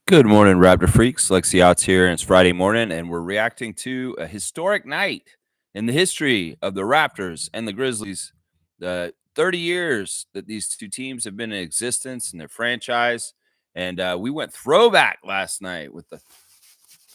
Good morning, Raptor Freaks. Lexi Outs here, and it's Friday morning, and we're reacting to a historic night in the history of the Raptors and the Grizzlies. The 30 years that these two teams have been in existence in their franchise, and we went throwback last night with the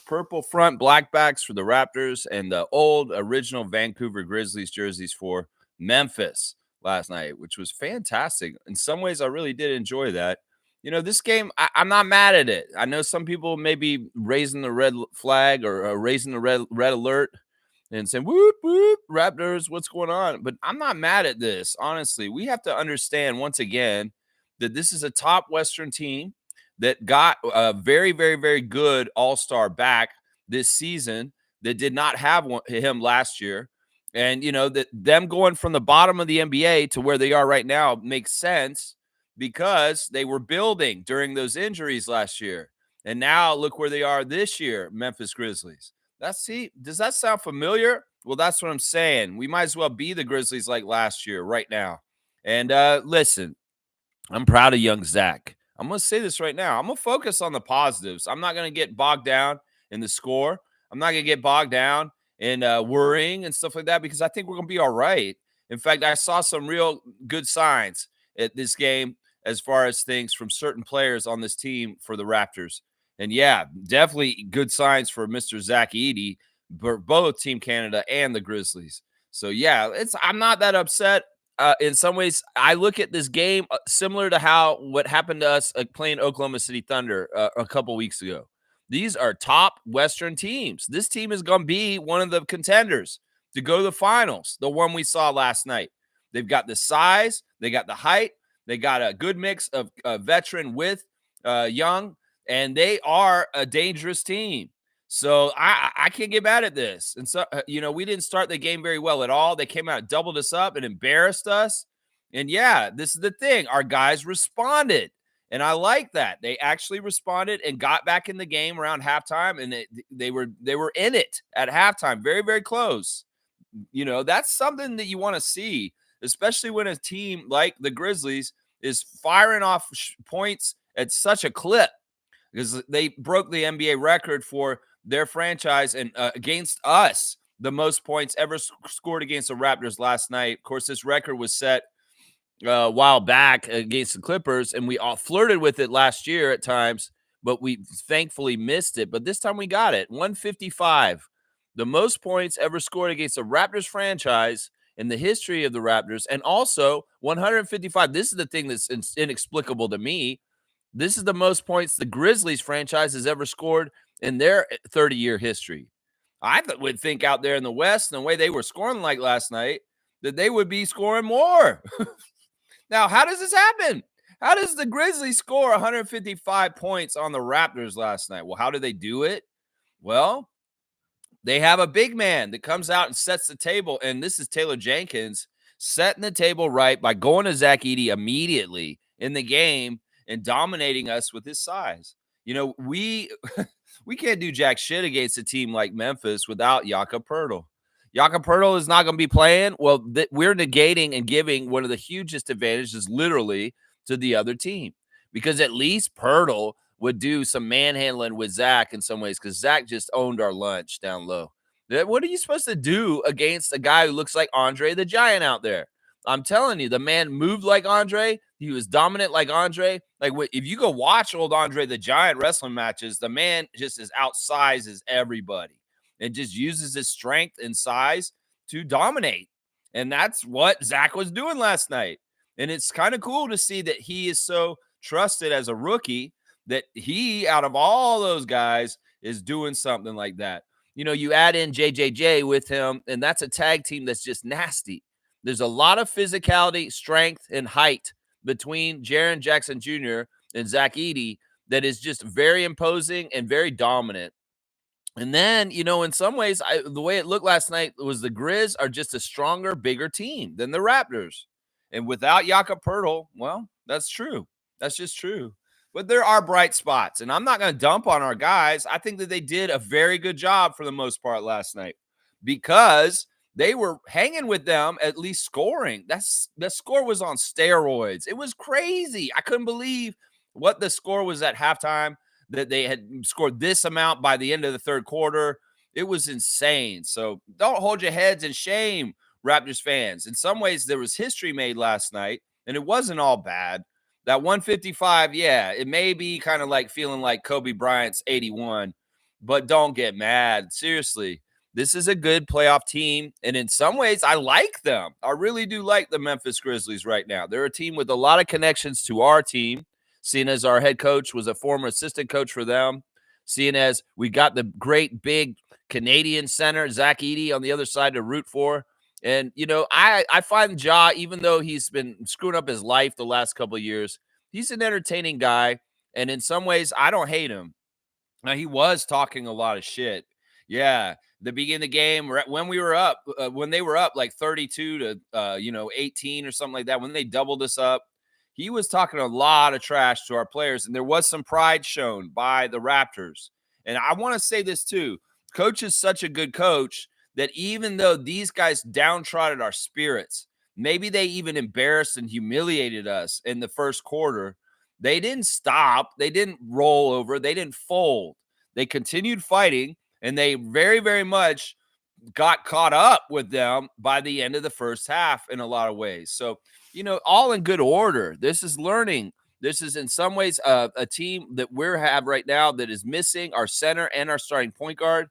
purple front black backs for the Raptors and the old original Vancouver Grizzlies jerseys for Memphis last night, which was fantastic. In some ways, I really did enjoy that. This game, I'm not mad at it. I know some people may be raising the red flag or raising the red alert and saying, whoop, whoop, Raptors, what's going on? But I'm not mad at this. Honestly, we have to understand once again that this is a top Western team that got a very, very, very good all-star back this season that did not have him last year. And, that them going from the bottom of the NBA to where they are right now makes sense because they were building during those injuries last year. And now look where they are this year, Memphis Grizzlies. Does that sound familiar? Well, that's what I'm saying. We might as well be the Grizzlies like last year right now. And listen, I'm proud of young Zach. I'm going to say this right now. I'm going to focus on the positives. I'm not going to get bogged down in the score. I'm not going to get bogged down in worrying and stuff like that because I think we're going to be all right. In fact, I saw some real good signs at this game as far as things from certain players on this team for the Raptors. And yeah, definitely good signs for Mr. Zach Edey, both Team Canada and the Grizzlies. So yeah, I'm not that upset. In some ways, I look at this game similar to what happened to us playing Oklahoma City Thunder a couple weeks ago. These are top Western teams. This team is going to be one of the contenders to go to the finals, the one we saw last night. They've got the size, they got the height, they got a good mix of veteran with young, and they are a dangerous team. So I can't get mad at this. And so, we didn't start the game very well at all. They came out, doubled us up, and embarrassed us. And yeah, this is the thing. Our guys responded. And I like that. They actually responded and got back in the game around halftime, and they were in it at halftime, very, very close. That's something that you want to see, especially when a team like the Grizzlies is firing off points at such a clip because they broke the NBA record for their franchise and against us, the most points ever scored against the Raptors last night. Of course, this record was set a while back against the Clippers, and we all flirted with it last year at times, but we thankfully missed it. But this time we got it, 155, the most points ever scored against the Raptors franchise in the history of the Raptors, and also 155. This is the thing that's inexplicable to me. This is the most points the Grizzlies franchise has ever scored in their 30-year history. I would think out there in the West, and the way they were scoring like last night, that they would be scoring more. Now, how does this happen? How does the Grizzlies score 155 points on the Raptors last night? Well, how do they do it? Well, they have a big man that comes out and sets the table, and this is Taylor Jenkins setting the table right by going to Zach Edey immediately in the game and dominating us with his size. We we can't do jack shit against a team like Memphis without Jakob Poeltl. Jakob Poeltl is not going to be playing. Well, we're negating and giving one of the hugest advantages literally to the other team because at least Poeltl would do some manhandling with Zach in some ways because Zach just owned our lunch down low. What are you supposed to do against a guy who looks like Andre the Giant out there? I'm telling you, the man moved like Andre. He was dominant like Andre. Like if you go watch old Andre the Giant wrestling matches, the man just is outsized as everybody and just uses his strength and size to dominate. And that's what Zach was doing last night. And it's kind of cool to see that he is so trusted as a rookie that he, out of all those guys, is doing something like that. You add in JJJ with him, and that's a tag team that's just nasty. There's a lot of physicality, strength, and height between Jaren Jackson Jr. and Zach Edey that is just very imposing and very dominant. And then, in some ways, the way it looked last night was the Grizz are just a stronger, bigger team than the Raptors. And without Jakob Poeltl, well, that's true. That's just true. But there are bright spots, and I'm not going to dump on our guys. I think that they did a very good job for the most part last night because they were hanging with them, at least scoring. The score was on steroids. It was crazy. I couldn't believe what the score was at halftime. that they had scored this amount by the end of the third quarter. It was insane. So don't hold your heads in shame, Raptors fans. In some ways, there was history made last night, and it wasn't all bad. That 155, yeah, it may be kind of like feeling like Kobe Bryant's 81, but don't get mad. Seriously, this is a good playoff team. And in some ways, I like them. I really do like the Memphis Grizzlies right now. They're a team with a lot of connections to our team, seeing as our head coach was a former assistant coach for them, seeing as we got the great big Canadian center, Zach Edey, on the other side to root for. And, I find Ja, even though he's been screwing up his life the last couple of years, he's an entertaining guy. And in some ways, I don't hate him. Now, he was talking a lot of shit. Yeah. The beginning of the game, when we were up, when they were up like 32 to, 18 or something like that, when they doubled us up, he was talking a lot of trash to our players. And there was some pride shown by the Raptors. And I want to say this too. Coach is such a good coach that even though these guys downtrodden our spirits, maybe they even embarrassed and humiliated us in the first quarter, they didn't stop. They didn't roll over. They didn't fold. They continued fighting, and they very, very much got caught up with them by the end of the first half in a lot of ways. So, all in good order. This is learning. This is in some ways a team that we have right now that is missing our center and our starting point guard.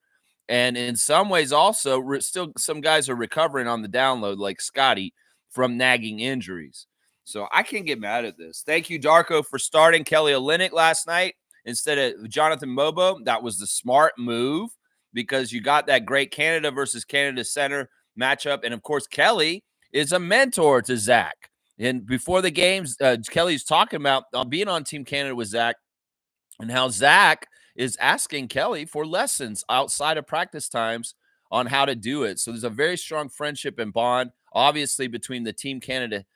And in some ways also still some guys are recovering on the download like Scotty from nagging injuries. So I can't get mad at this. Thank you, Darko, for starting Kelly Olynyk last night instead of Jonathan Mobo. That was the smart move because you got that great Canada versus Canada center matchup. And, of course, Kelly is a mentor to Zach. And before the games, Kelly's talking about being on Team Canada with Zach and how Zach is asking Kelly for lessons outside of practice times on how to do it. So there's a very strong friendship and bond, obviously, between the Team Canada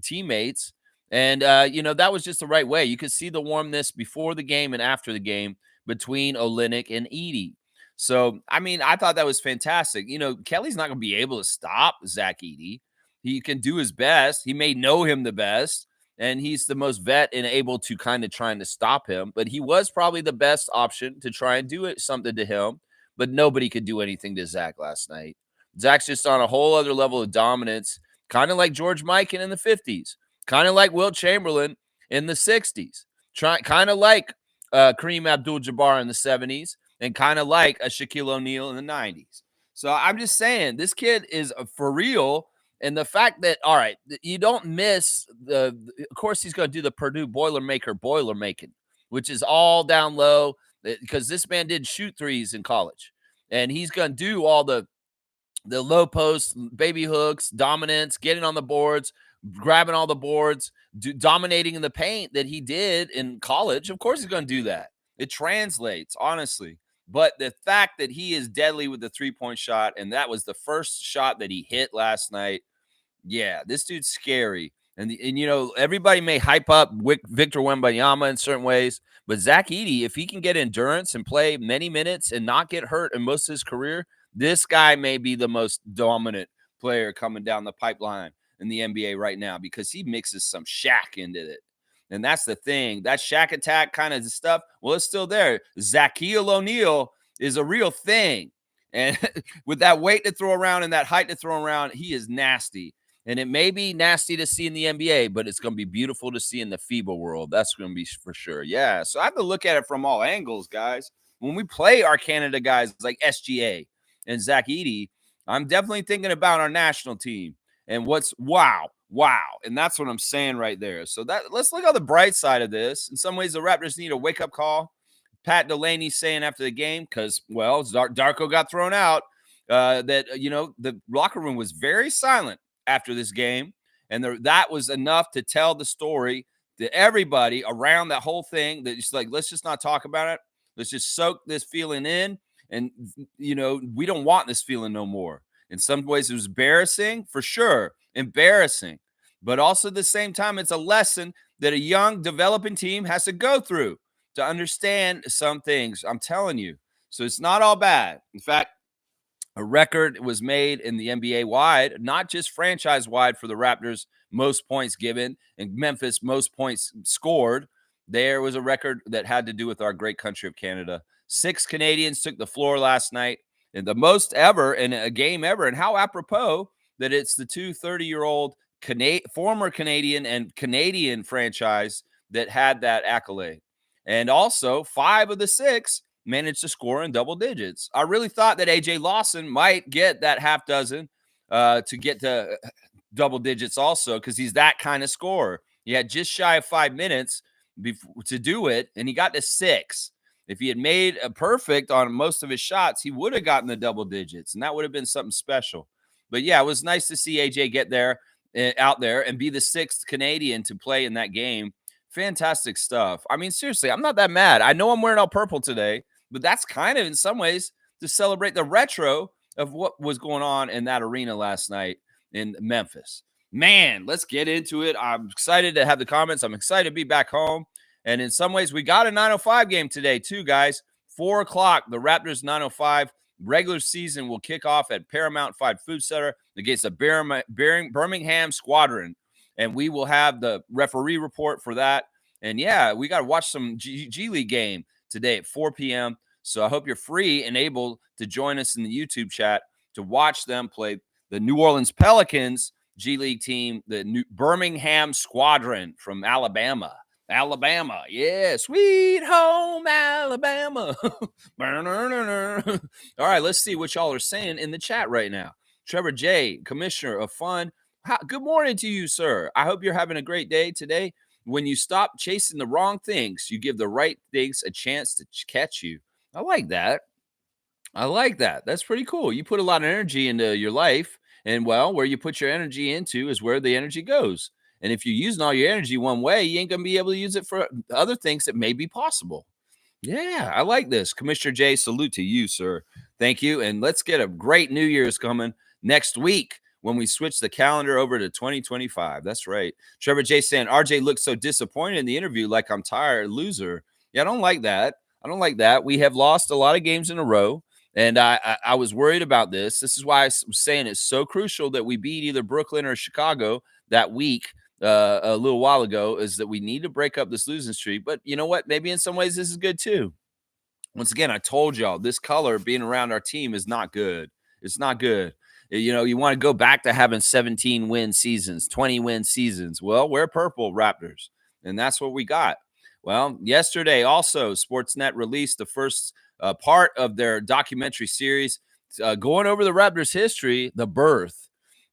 teammates. And, that was just the right way. You could see the warmness before the game and after the game between Olynyk and Edey. So, I thought that was fantastic. Kelly's not going to be able to stop Zach Edey. He can do his best. He may know him the best, and he's the most vet and able to kind of trying to stop him. But he was probably the best option to try and do something to him. But nobody could do anything to Zach last night. Zach's just on a whole other level of dominance, kind of like George Mikan in the 50s, kind of like Wilt Chamberlain in the 60s, kind of like Kareem Abdul-Jabbar in the 70s, and kind of like a Shaquille O'Neal in the 90s. So I'm just saying, this kid is for real. And the fact that, all right, you don't miss of course, he's going to do the Purdue boiler making, which is all down low because this man did shoot threes in college. And he's going to do all the low posts, baby hooks, dominance, getting on the boards, grabbing all the boards, dominating in the paint that he did in college. Of course, he's going to do that. It translates, honestly. But the fact that he is deadly with the three-point shot, and that was the first shot that he hit last night, yeah, this dude's scary. And everybody may hype up Victor Wembanyama in certain ways, but Zach Edey, if he can get endurance and play many minutes and not get hurt in most of his career, this guy may be the most dominant player coming down the pipeline in the NBA right now because he mixes some Shaq into it. And that's the thing. That Shaq attack kind of stuff, well, it's still there. Shaquille O'Neal is a real thing. And with that weight to throw around and that height to throw around, he is nasty. And it may be nasty to see in the NBA, but it's going to be beautiful to see in the FIBA world. That's going to be for sure. Yeah. So I have to look at it from all angles, guys. When we play our Canada guys like SGA and Zach Edey, I'm definitely thinking about our national team and what's wow. And that's what I'm saying right there. So let's look on the bright side of this. In some ways, the Raptors need a wake-up call. Pat Delaney saying after the game, because, well, Darko got thrown out, that, the locker room was very silent after this game. And that was enough to tell the story to everybody around that whole thing that it's like, let's just not talk about it. Let's just soak this feeling in. And, we don't want this feeling no more. In some ways, it was embarrassing, for sure. Embarrassing. But also at the same time, it's a lesson that a young developing team has to go through to understand some things. I'm telling you. So it's not all bad. In fact, a record was made in the NBA wide, not just franchise wide for the Raptors, most points given, and Memphis most points scored. There was a record that had to do with our great country of Canada. 6 Canadians took the floor last night, and the most ever in a game ever. And how apropos that it's the two 30-year-old former Canadian and Canadian franchise that had that accolade. And also, 5 of the 6 managed to score in double digits. I really thought that AJ Lawson might get that half dozen to get to double digits also, because he's that kind of scorer. He had just shy of 5 minutes to do it, and he got to 6. If he had made a perfect on most of his shots, he would have gotten the double digits, and that would have been something special. But yeah, it was nice to see AJ get there, out there, and be the 6th Canadian to play in that game. Fantastic stuff. I mean, seriously, I'm not that mad. I know I'm wearing all purple today, but that's kind of in some ways to celebrate the retro of what was going on in that arena last night in Memphis. Man, let's get into it. I'm excited to have the comments. I'm excited to be back home. And in some ways, we got a 9:05 game today, too, guys. 4 o'clock, the Raptors 9:05 regular season will kick off at Paramount 5 Food Center against the Birmingham Squadron. And we will have the referee report for that. And yeah, we got to watch some G League game today at 4 p.m. So I hope you're free and able to join us in the YouTube chat to watch them play the New Orleans Pelicans G League team, the New Birmingham Squadron from Alabama. Alabama, yeah, sweet home Alabama. All right, let's see what y'all are saying in the chat right now. Trevor J, Commissioner of Fun. Good morning to you, sir. I hope you're having a great day today. When you stop chasing the wrong things, you give the right things a chance to catch you. I like that. I like that. That's pretty cool. You put a lot of energy into your life, and well, where you put your energy into is where the energy goes. And if you're using all your energy one way, you ain't going to be able to use it for other things that may be possible. Yeah, I like this. Commissioner J, salute to you, sir. Thank you. And let's get a great New Year's coming next week when we switch the calendar over to 2025. That's right. Trevor J saying, RJ looks so disappointed in the interview, like I'm tired, loser. Yeah, I don't like that. I don't like that. We have lost a lot of games in a row. And I was worried about this. This is why I was saying it's so crucial that we beat either Brooklyn or Chicago that week a little while ago, is that we need to break up this losing streak. But you know what? Maybe in some ways this is good too. Once again, I told y'all this color being around our team is not good. It's not good. You know, you want to go back to having 17 win seasons, 20 win seasons. Well, we're purple, Raptors. And that's what we got. Well, yesterday also, Sportsnet released the first part of their documentary series going over the Raptors' history, The Birth.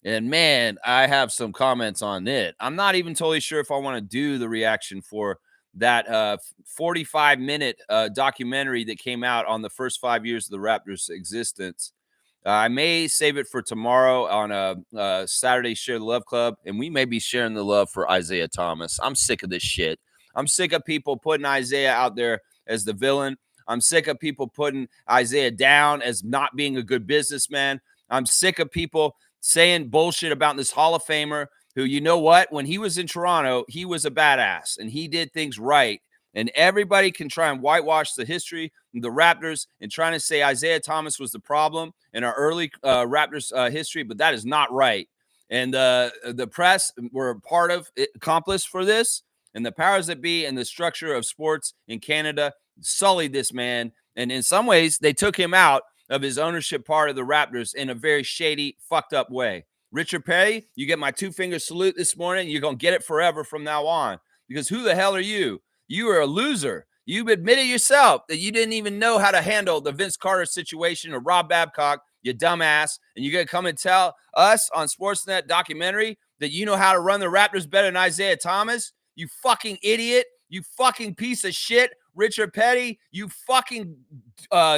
And man, I have some comments on it. I'm not even totally sure if I want to do the reaction for that 45-minute documentary that came out on the first 5 years of the Raptors' existence. I may save it for tomorrow on a Saturday Share the Love Club, and we may be sharing the love for Isaiah Thomas. I'm sick of this shit. I'm sick of people putting Isaiah out there as the villain. I'm sick of people putting Isaiah down as not being a good businessman. I'm sick of people saying bullshit about this Hall of Famer who, you know what, when he was in Toronto, he was a badass and he did things right. And everybody can try and whitewash the history of the Raptors and trying to say Isaiah Thomas was the problem in our early Raptors history, but that is not right. And the press were part of it, accomplice for this, and the powers that be and the structure of sports in Canada sullied this man. And in some ways, they took him out of his ownership part of the Raptors in a very shady, fucked up way. Richard Petty, you get my 2-finger salute this morning. You're going to get it forever from now on, because who the hell are you? You are a loser. You've admitted yourself that you didn't even know how to handle the Vince Carter situation or Rob Babcock, you dumbass. And you're going to come and tell us on Sportsnet documentary that you know how to run the Raptors better than Isaiah Thomas? You fucking idiot. You fucking piece of shit. Richard Petty, you fucking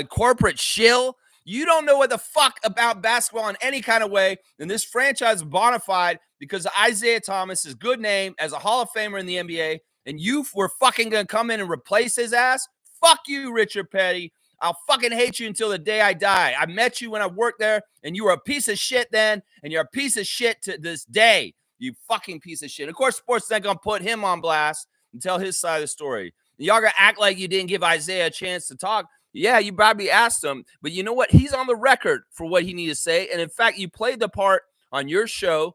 corporate shill. You don't know what the fuck about basketball in any kind of way. And this franchise is bona fide because of Isaiah Thomas's good name as a Hall of Famer in the NBA. And you were fucking going to come in and replace his ass? Fuck you, Richard Petty. I'll fucking hate you until the day I die. I met you when I worked there, and you were a piece of shit then, and you're a piece of shit to this day. You fucking piece of shit. Of course, sports not going to put him on blast and tell his side of the story. Y'all going to act like you didn't give Isaiah a chance to talk. Yeah, you probably asked him, but you know what? He's on the record for what he needed to say. And in fact, you played the part on your show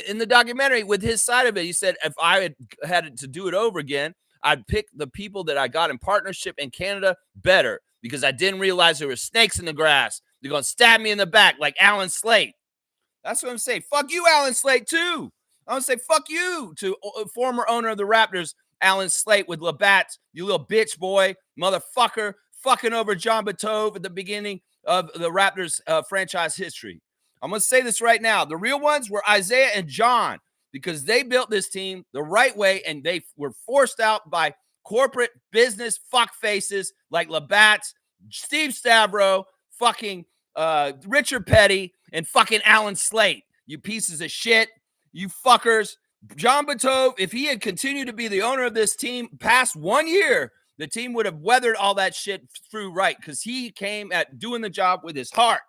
in the documentary with his side of it. He said, if I had to do it over again, I'd pick the people that I got in partnership in Canada better because I didn't realize there were snakes in the grass. They're going to stab me in the back like Alan Slate. That's what I'm saying. Fuck you, Alan Slate, too. I'm going to say fuck you to former owner of the Raptors, Alan Slate, with Labatt, you little bitch boy, motherfucker, fucking over John Batove at the beginning of the Raptors franchise history. I'm going to say this right now. The real ones were Isaiah and John because they built this team the right way and they were forced out by corporate business fuckfaces like Labatt, Steve Stavro, fucking Richard Petty, and fucking Alan Slate. You pieces of shit. You fuckers. John Batove, if he had continued to be the owner of this team past 1 year, the team would have weathered all that shit through right because he came at doing the job with his heart.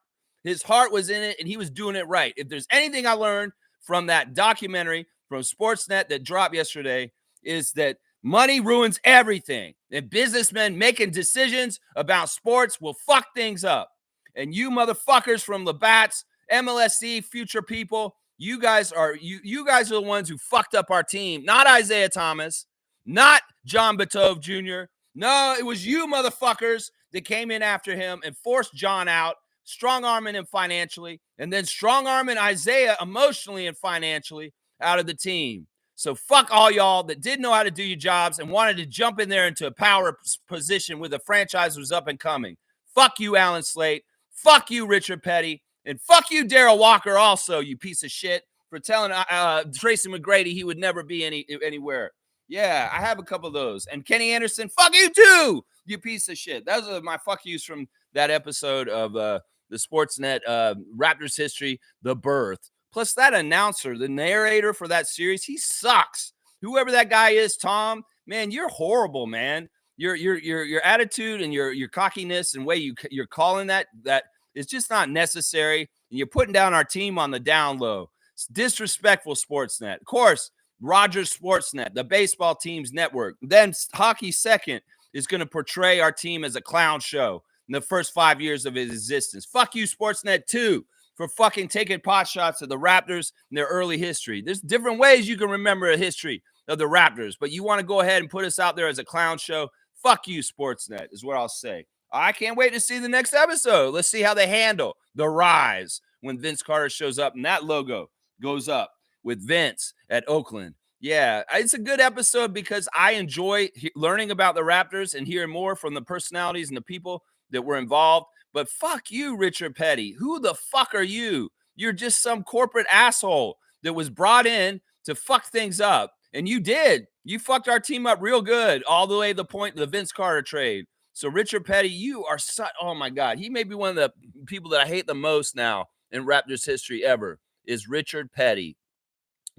His heart was in it, and he was doing it right. If there's anything I learned from that documentary from Sportsnet that dropped yesterday, is that money ruins everything. And businessmen making decisions about sports will fuck things up. And you motherfuckers from Labatt's, MLSC, future people, you guys are the ones who fucked up our team. Not Isaiah Thomas, not John Batove Jr. No, it was you motherfuckers that came in after him and forced John out, strong-arming him financially, and then strong-arming Isaiah emotionally and financially out of the team. So fuck all y'all that didn't know how to do your jobs and wanted to jump in there into a power position where the franchise was up and coming. Fuck you, Alan Slate. Fuck you, Richard Petty. And fuck you, Darrell Walker, also, you piece of shit, for telling Tracy McGrady he would never be anywhere. Yeah, I have a couple of those. And Kenny Anderson, fuck you too, you piece of shit. Those are my fuck yous from that episode of the Sportsnet Raptors history, The Birth. Plus that announcer, the narrator for that series, he sucks. Whoever that guy is, Tom, man, you're horrible, man. Your attitude and your cockiness and way you're calling that is just not necessary. And you're putting down our team on the down low. It's disrespectful, Sportsnet. Of course, Rogers Sportsnet, the baseball team's network. Then Hockey Second is going to portray our team as a clown show in the first 5 years of its existence. Fuck you, Sportsnet 2, for fucking taking pot shots at the Raptors in their early history. There's different ways you can remember a history of the Raptors, but you want to go ahead and put us out there as a clown show. Fuck you, Sportsnet, is what I'll say. I can't wait to see the next episode. Let's see how they handle the rise when Vince Carter shows up and that logo goes up with Vince at Oakland. Yeah, it's a good episode because I enjoy learning about the Raptors and hearing more from the personalities and the people that were involved. But fuck you, Richard Petty. Who the fuck are you? You're just some corporate asshole that was brought in to fuck things up. And you did. You fucked our team up real good all the way to the point of the Vince Carter trade. So Richard Petty, you are oh my God. He may be one of the people that I hate the most now in Raptors history ever is Richard Petty.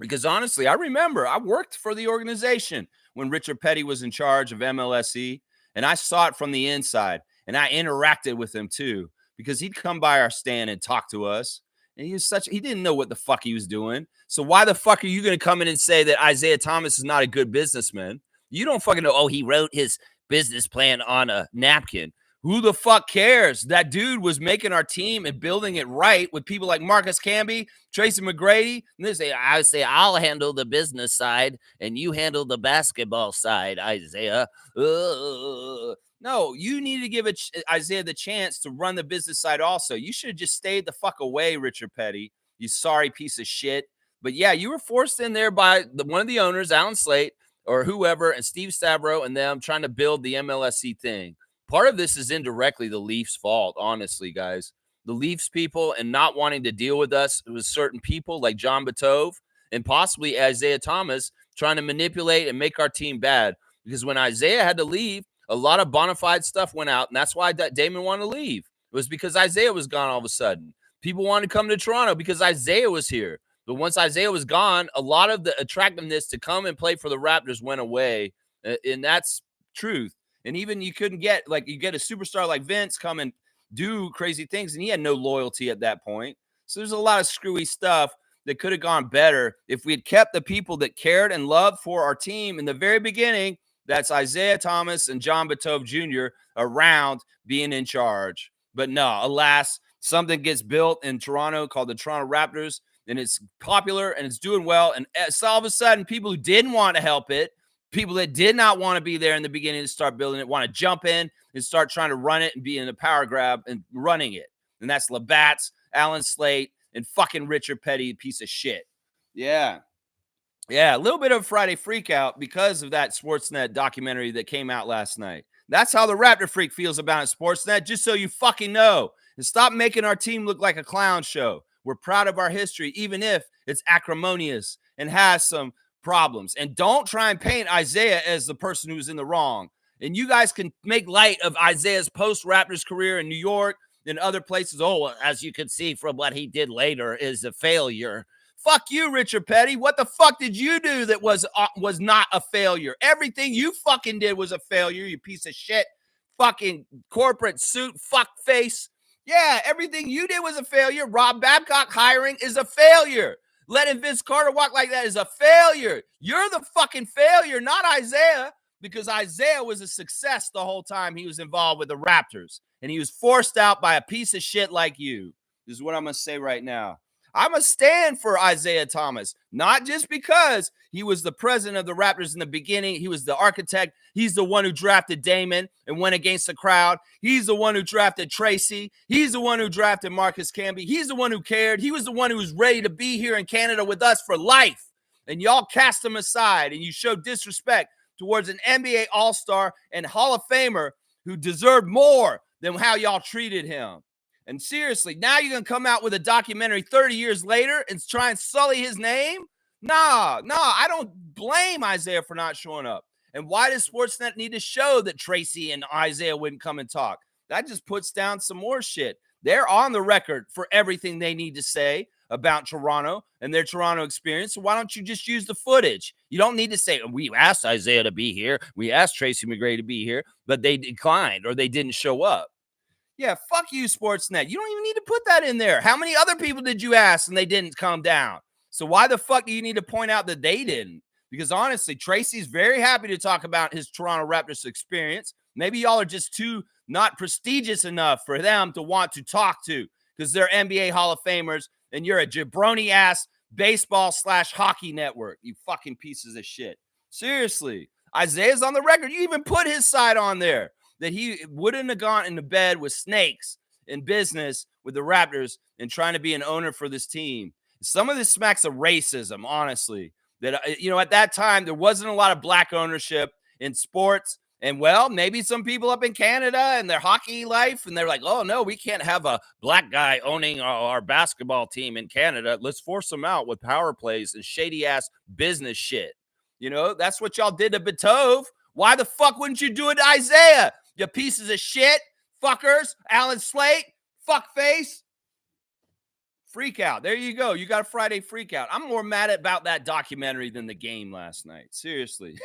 Because honestly, I remember I worked for the organization when Richard Petty was in charge of MLSE, and I saw it from the inside, and I interacted with him too, because he'd come by our stand and talk to us, and he didn't know what the fuck he was doing. So why the fuck are you going to come in and say that Isaiah Thomas is not a good businessman? You don't fucking know, he wrote his business plan on a napkin. Who the fuck cares? That dude was making our team and building it right with people like Marcus Camby, Tracy McGrady. And I say, I'll handle the business side and you handle the basketball side, Isaiah. No, you need to give Isaiah the chance to run the business side also. You should have just stayed the fuck away, Richard Petty, you sorry piece of shit. But yeah, you were forced in there by one of the owners, Alan Slate, or whoever, and Steve Stavro and them trying to build the MLSC thing. Part of this is indirectly the Leafs' fault, honestly, guys. The Leafs people and not wanting to deal with us with certain people like John Batove and possibly Isaiah Thomas trying to manipulate and make our team bad. Because when Isaiah had to leave, a lot of bona fide stuff went out, and that's why Damon wanted to leave. It was because Isaiah was gone all of a sudden. People wanted to come to Toronto because Isaiah was here. But once Isaiah was gone, a lot of the attractiveness to come and play for the Raptors went away, and that's truth. And even you couldn't get, you get a superstar like Vince come and do crazy things, and he had no loyalty at that point. So there's a lot of screwy stuff that could have gone better if we had kept the people that cared and loved for our team in the very beginning. That's Isaiah Thomas and John Batove Jr. around being in charge. But no, alas, something gets built in Toronto called the Toronto Raptors, and it's popular and it's doing well. And so all of a sudden, people who didn't want to help it People that did not want to be there in the beginning to start building it, want to jump in and start trying to run it and be in a power grab and running it. And that's Labatt's, Alan Slate, and fucking Richard Petty, piece of shit. Yeah. Yeah, a little bit of Friday freakout because of that Sportsnet documentary that came out last night. That's how the Raptor Freak feels about it, Sportsnet, just so you fucking know. And stop making our team look like a clown show. We're proud of our history, even if it's acrimonious and has some problems. And don't try and paint Isaiah as the person who's in the wrong. And you guys can make light of Isaiah's post-Raptors career in New York and other places. Oh, as you can see from what he did later is a failure. Fuck you, Richard Petty. What the fuck did you do that was not a failure? Everything you fucking did was a failure, you piece of shit. Fucking corporate suit fuck face. Yeah, everything you did was a failure. Rob Babcock hiring is a failure. Letting Vince Carter walk like that is a failure. You're the fucking failure, not Isaiah, because Isaiah was a success the whole time he was involved with the Raptors, and he was forced out by a piece of shit like you. This is what I'm going to say right now. I'm a stand for Isaiah Thomas, not just because he was the president of the Raptors in the beginning. He was the architect. He's the one who drafted Damon and went against the crowd. He's the one who drafted Tracy. He's the one who drafted Marcus Camby. He's the one who cared. He was the one who was ready to be here in Canada with us for life. And y'all cast him aside, and you showed disrespect towards an NBA All-Star and Hall of Famer who deserved more than how y'all treated him. And seriously, now you're going to come out with a documentary 30 years later and try and sully his name? Nah, I don't blame Isaiah for not showing up. And why does Sportsnet need to show that Tracy and Isaiah wouldn't come and talk? That just puts down some more shit. They're on the record for everything they need to say about Toronto and their Toronto experience. So why don't you just use the footage? You don't need to say, we asked Isaiah to be here. We asked Tracy McGrady to be here, but they declined or they didn't show up. Yeah, fuck you, Sportsnet. You don't even need to put that in there. How many other people did you ask and they didn't come down? So why the fuck do you need to point out that they didn't? Because honestly, Tracy's very happy to talk about his Toronto Raptors experience. Maybe y'all are just too not prestigious enough for them to want to talk to because they're NBA Hall of Famers and you're a jabroni-ass baseball/hockey network, you fucking pieces of shit. Seriously, Isaiah's on the record. You even put his side on there, that he wouldn't have gone into bed with snakes in business with the Raptors and trying to be an owner for this team. Some of this smacks of racism, honestly. That, at that time, there wasn't a lot of black ownership in sports. And, well, maybe some people up in Canada and their hockey life, and they're like, oh, no, we can't have a black guy owning our basketball team in Canada. Let's force them out with power plays and shady-ass business shit. That's what y'all did to Beethoven. Why the fuck wouldn't you do it to Isaiah? You pieces of shit, fuckers, Alan Slate, fuckface. Freak out. There you go. You got a Friday freak out. I'm more mad about that documentary than the game last night. Seriously.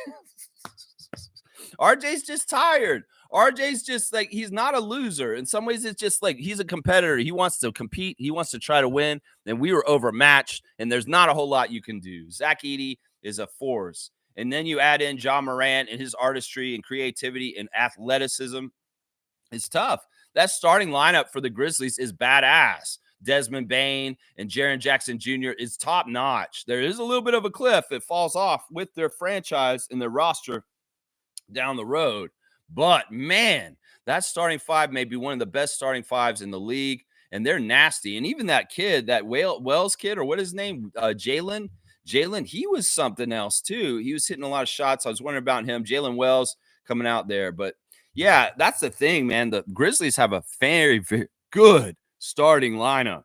RJ's just tired. RJ's just like, he's not a loser. In some ways, it's just like he's a competitor. He wants to compete. He wants to try to win. And we were overmatched, and there's not a whole lot you can do. Zach Edey is a force. And then you add in John Morant and his artistry and creativity and athleticism. It's tough. That starting lineup for the Grizzlies is badass. Desmond Bane and Jaren Jackson Jr. is top notch. There is a little bit of a cliff that falls off with their franchise and their roster down the road. But, man, that starting five may be one of the best starting fives in the league, and they're nasty. And even that kid, that Wells kid, or what is his name, Jalen, he was something else too. He was hitting a lot of shots. I was wondering about him. Jalen Wells coming out there. But, yeah, that's the thing, man. The Grizzlies have a very, very good starting lineup.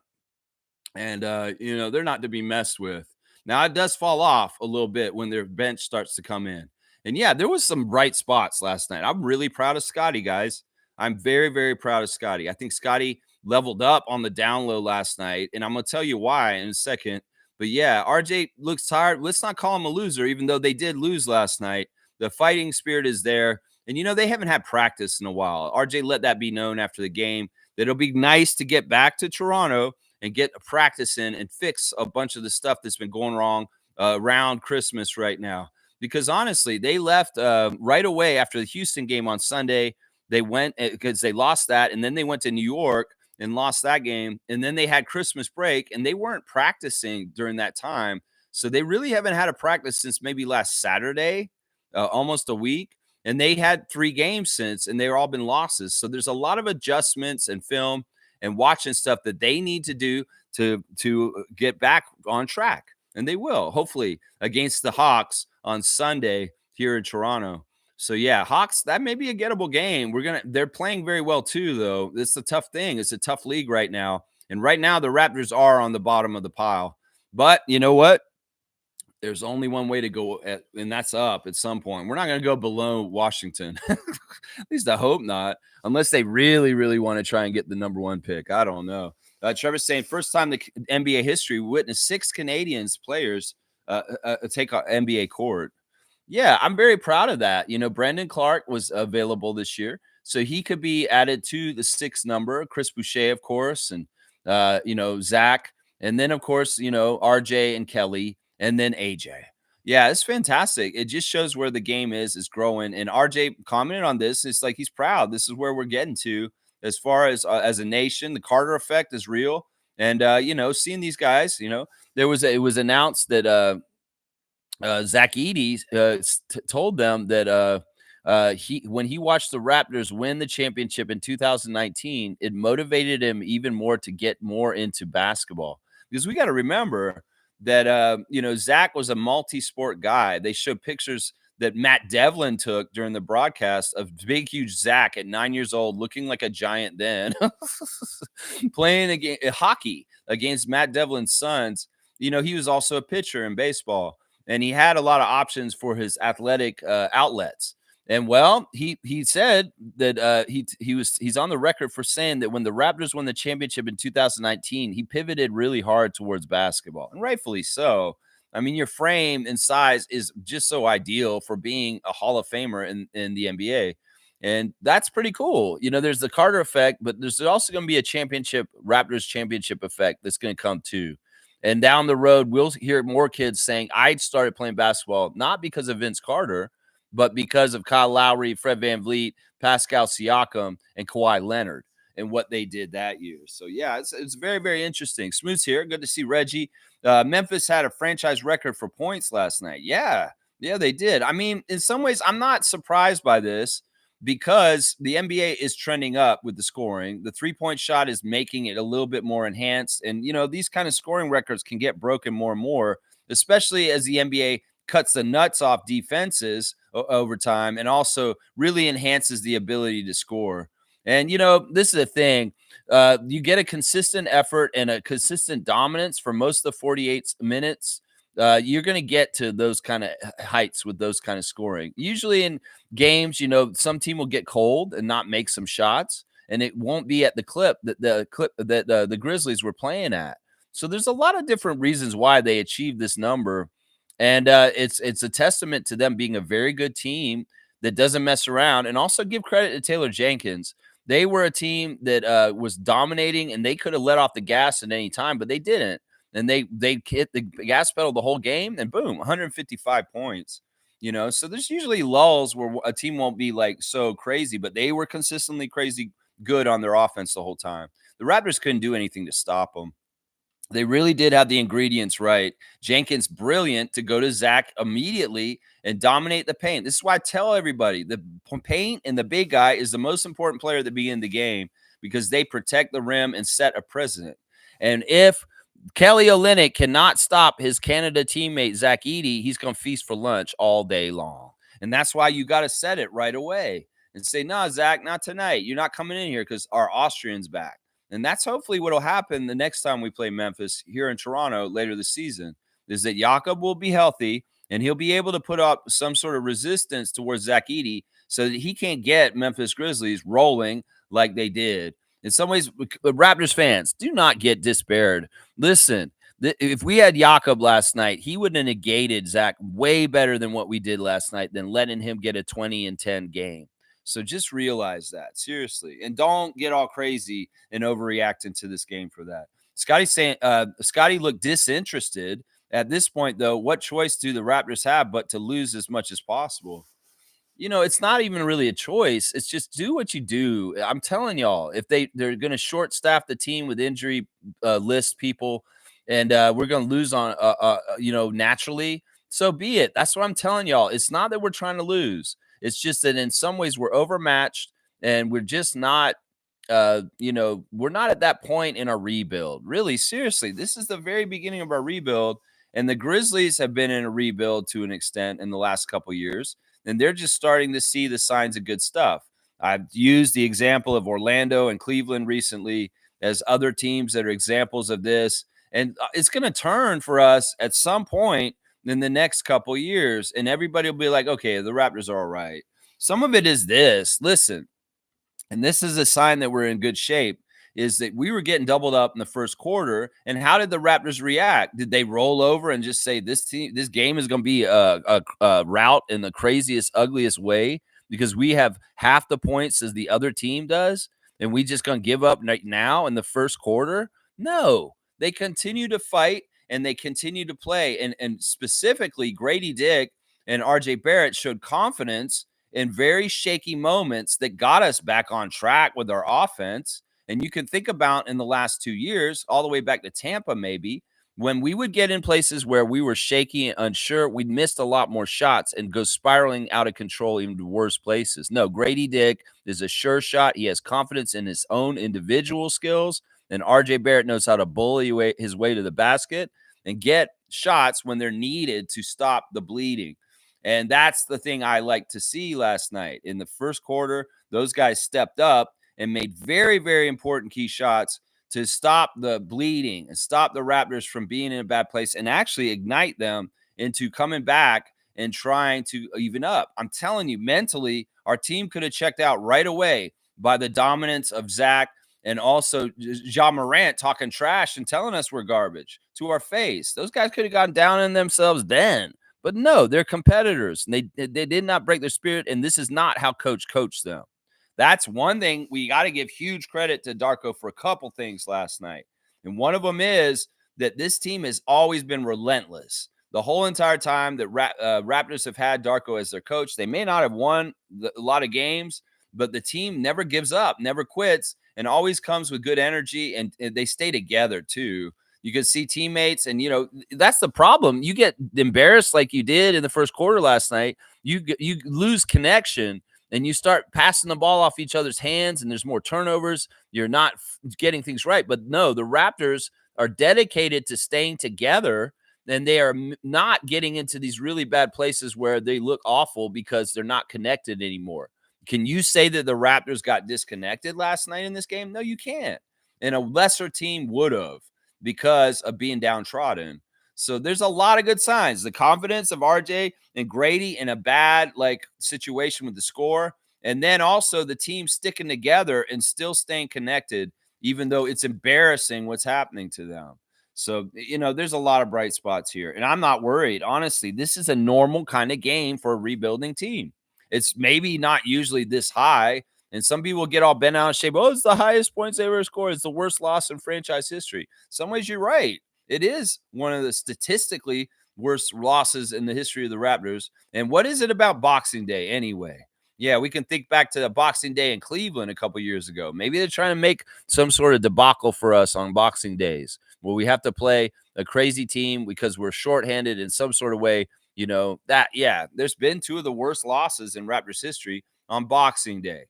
And, they're not to be messed with. Now, it does fall off a little bit when their bench starts to come in. And, yeah, there was some bright spots last night. I'm really proud of Scotty, guys. I'm very, very proud of Scotty. I think Scotty leveled up on the down low last night, and I'm going to tell you why in a second. But, yeah, RJ looks tired. Let's not call him a loser, even though they did lose last night. The fighting spirit is there. And, they haven't had practice in a while. RJ let that be known after the game that it'll be nice to get back to Toronto and get a practice in and fix a bunch of the stuff that's been going wrong around Christmas right now. Because, honestly, they left right away after the Houston game on Sunday. They went because they lost that, and then they went to New York and lost that game. And then they had Christmas break, and they weren't practicing during that time. So they really haven't had a practice since maybe last Saturday. almost a week, and they had 3 games since, and they've all been losses. So there's a lot of adjustments and film and watching stuff that they need to do to get back on track, and they will hopefully against the Hawks on Sunday here in Toronto. So yeah, Hawks, that may be a gettable game. They're playing very well too, though. It's a tough thing. It's a tough league right now. And right now the Raptors are on the bottom of the pile. But you know what? There's only one way to go, and that's up at some point. We're not going to go below Washington. At least I hope not, unless they really, really want to try and get the number 1 pick. I don't know. Trevor's saying first time in the NBA history we witnessed 6 Canadians players take an NBA court. Yeah, I'm very proud of that. Brandon Clark was available this year, so he could be added to the 6th number. Chris Boucher, of course, and Zach, and then of course RJ and Kelly, and then AJ. Yeah, it's fantastic. It just shows where the game is growing. And RJ commented on this. It's like he's proud. This is where we're getting to as far as a nation. The Carter effect is real, and seeing these guys. It was announced that. Zach Edey told them that when he watched the Raptors win the championship in 2019, it motivated him even more to get more into basketball. Because we got to remember that Zach was a multi-sport guy. They showed pictures that Matt Devlin took during the broadcast of big, huge Zach at 9 years old, looking like a giant then, playing hockey against Matt Devlin's sons. He was also a pitcher in baseball, and he had a lot of options for his athletic outlets. And well, he said that he's on the record for saying that when the Raptors won the championship in 2019, he pivoted really hard towards basketball, and rightfully so. I mean, your frame and size is just so ideal for being a Hall of Famer in the NBA. And that's pretty cool. There's the Carter effect, but there's also going to be a Raptors championship effect that's going to come too. And down the road, we'll hear more kids saying, I started playing basketball not because of Vince Carter, but because of Kyle Lowry, Fred VanVleet, Pascal Siakam, and Kawhi Leonard and what they did that year. So, yeah, it's very, very interesting. Smooth's here. Good to see Reggie. Memphis had a franchise record for points last night. Yeah, they did. I mean, in some ways, I'm not surprised by this because the NBA is trending up with the scoring. The three-point shot is making it a little bit more enhanced. And, these kind of scoring records can get broken more and more, especially as the NBA cuts the nuts off defenses over time and also really enhances the ability to score. And, this is a thing. You get a consistent effort and a consistent dominance for most of the 48 minutes. You're going to get to those kind of heights with those kind of scoring. Usually in games, some team will get cold and not make some shots, and it won't be at the clip that the Grizzlies were playing at. So there's a lot of different reasons why they achieved this number, and it's a testament to them being a very good team that doesn't mess around. And also give credit to Taylor Jenkins. They were a team that was dominating, and they could have let off the gas at any time, but they didn't. And they hit the gas pedal the whole game, and boom, 155 points. So there's usually lulls where a team won't be like so crazy, but they were consistently crazy good on their offense the whole time. The Raptors couldn't do anything to stop them. They really did have the ingredients right. Jenkins, brilliant to go to Zach immediately and dominate the paint. This is why I tell everybody the paint and the big guy is the most important player at the beginning of the game because they protect the rim and set a precedent. And if Kelly Olynyk cannot stop his Canada teammate, Zach Edey, he's going to feast for lunch all day long. And that's why you got to set it right away and say, no, Zach, not tonight. You're not coming in here because our Austrian's back. And that's hopefully what will happen the next time we play Memphis here in Toronto later this season, is that Jakob will be healthy and he'll be able to put up some sort of resistance towards Zach Edey so that he can't get Memphis Grizzlies rolling like they did. In some ways, Raptors fans, do not get despaired. Listen, if we had Jakob last night, he would have negated Zach way better than what we did last night than letting him get a 20-10 game. So just realize that, seriously. And don't get all crazy and overreacting to this game for that. Scotty looked disinterested. At this point, though, what choice do the Raptors have but to lose as much as possible? It's not even really a choice. It's just do what you do. I'm telling y'all, if they're going to short staff the team with injury list people, and we're going to lose on, naturally so be it. That's what I'm telling y'all. It's not that we're trying to lose. It's just that in some ways we're overmatched and we're just not we're not at that point in our rebuild. Really, seriously, this is the very beginning of our rebuild. And the Grizzlies have been in a rebuild to an extent in the last couple years, and they're just starting to see the signs of good stuff. I've used the example of Orlando and Cleveland recently as other teams that are examples of this. And it's going to turn for us at some point in the next couple years, and everybody will be like, okay, the Raptors are all right. Some of it is this. Listen, and this is a sign that we're in good shape, is that we were getting doubled up in the first quarter. And how did the Raptors react? Did they roll over and just say this game is going to be a rout in the craziest, ugliest way because we have half the points as the other team does, and we just going to give up right now in the first quarter? No, they continue to fight and they continue to play. And specifically, Grady Dick and RJ Barrett showed confidence in very shaky moments that got us back on track with our offense. And you can think about in the last 2 years, all the way back to Tampa, maybe, when we would get in places where we were shaky and unsure, we'd missed a lot more shots and go spiraling out of control even to worse places. No, Grady Dick is a sure shot. He has confidence in his own individual skills. And RJ Barrett knows how to bully his way to the basket and get shots when they're needed to stop the bleeding. And that's the thing I like to see last night. In the first quarter, those guys stepped up and made very, very important key shots to stop the bleeding and stop the Raptors from being in a bad place and actually ignite them into coming back and trying to even up. I'm telling you, mentally, our team could have checked out right away by the dominance of Zach and also Ja Morant talking trash and telling us we're garbage to our face. Those guys could have gotten down on themselves then. But no, they're competitors. And they did not break their spirit, and this is not how coach coached them. That's one thing we got to give huge credit to Darko for a couple things last night. And one of them is that this team has always been relentless. The whole entire time that Raptors have had Darko as their coach, they may not have won a lot of games, but the team never gives up, never quits, and always comes with good energy, and they stay together too. You can see teammates, and that's the problem. You get embarrassed like you did in the first quarter last night. You lose connection, and you start passing the ball off each other's hands, and there's more turnovers. You're not getting things right. But no, the Raptors are dedicated to staying together, and they are not getting into these really bad places where they look awful because they're not connected anymore. Can you say that the Raptors got disconnected last night in this game? No, you can't. And a lesser team would have, because of being downtrodden. So there's a lot of good signs. The confidence of RJ and Grady in a bad situation with the score. And then also the team sticking together and still staying connected, even though it's embarrassing what's happening to them. So, there's a lot of bright spots here. And I'm not worried. Honestly, this is a normal kind of game for a rebuilding team. It's maybe not usually this high. And some people get all bent out of shape. Oh, it's the highest points they ever scored. It's the worst loss in franchise history. Some ways you're right. It is one of the statistically worst losses in the history of the Raptors. And what is it about Boxing Day anyway? Yeah, we can think back to the Boxing Day in Cleveland a couple years ago. Maybe they're trying to make some sort of debacle for us on Boxing Days where we have to play a crazy team because we're shorthanded in some sort of way. There's been two of the worst losses in Raptors history on Boxing Day.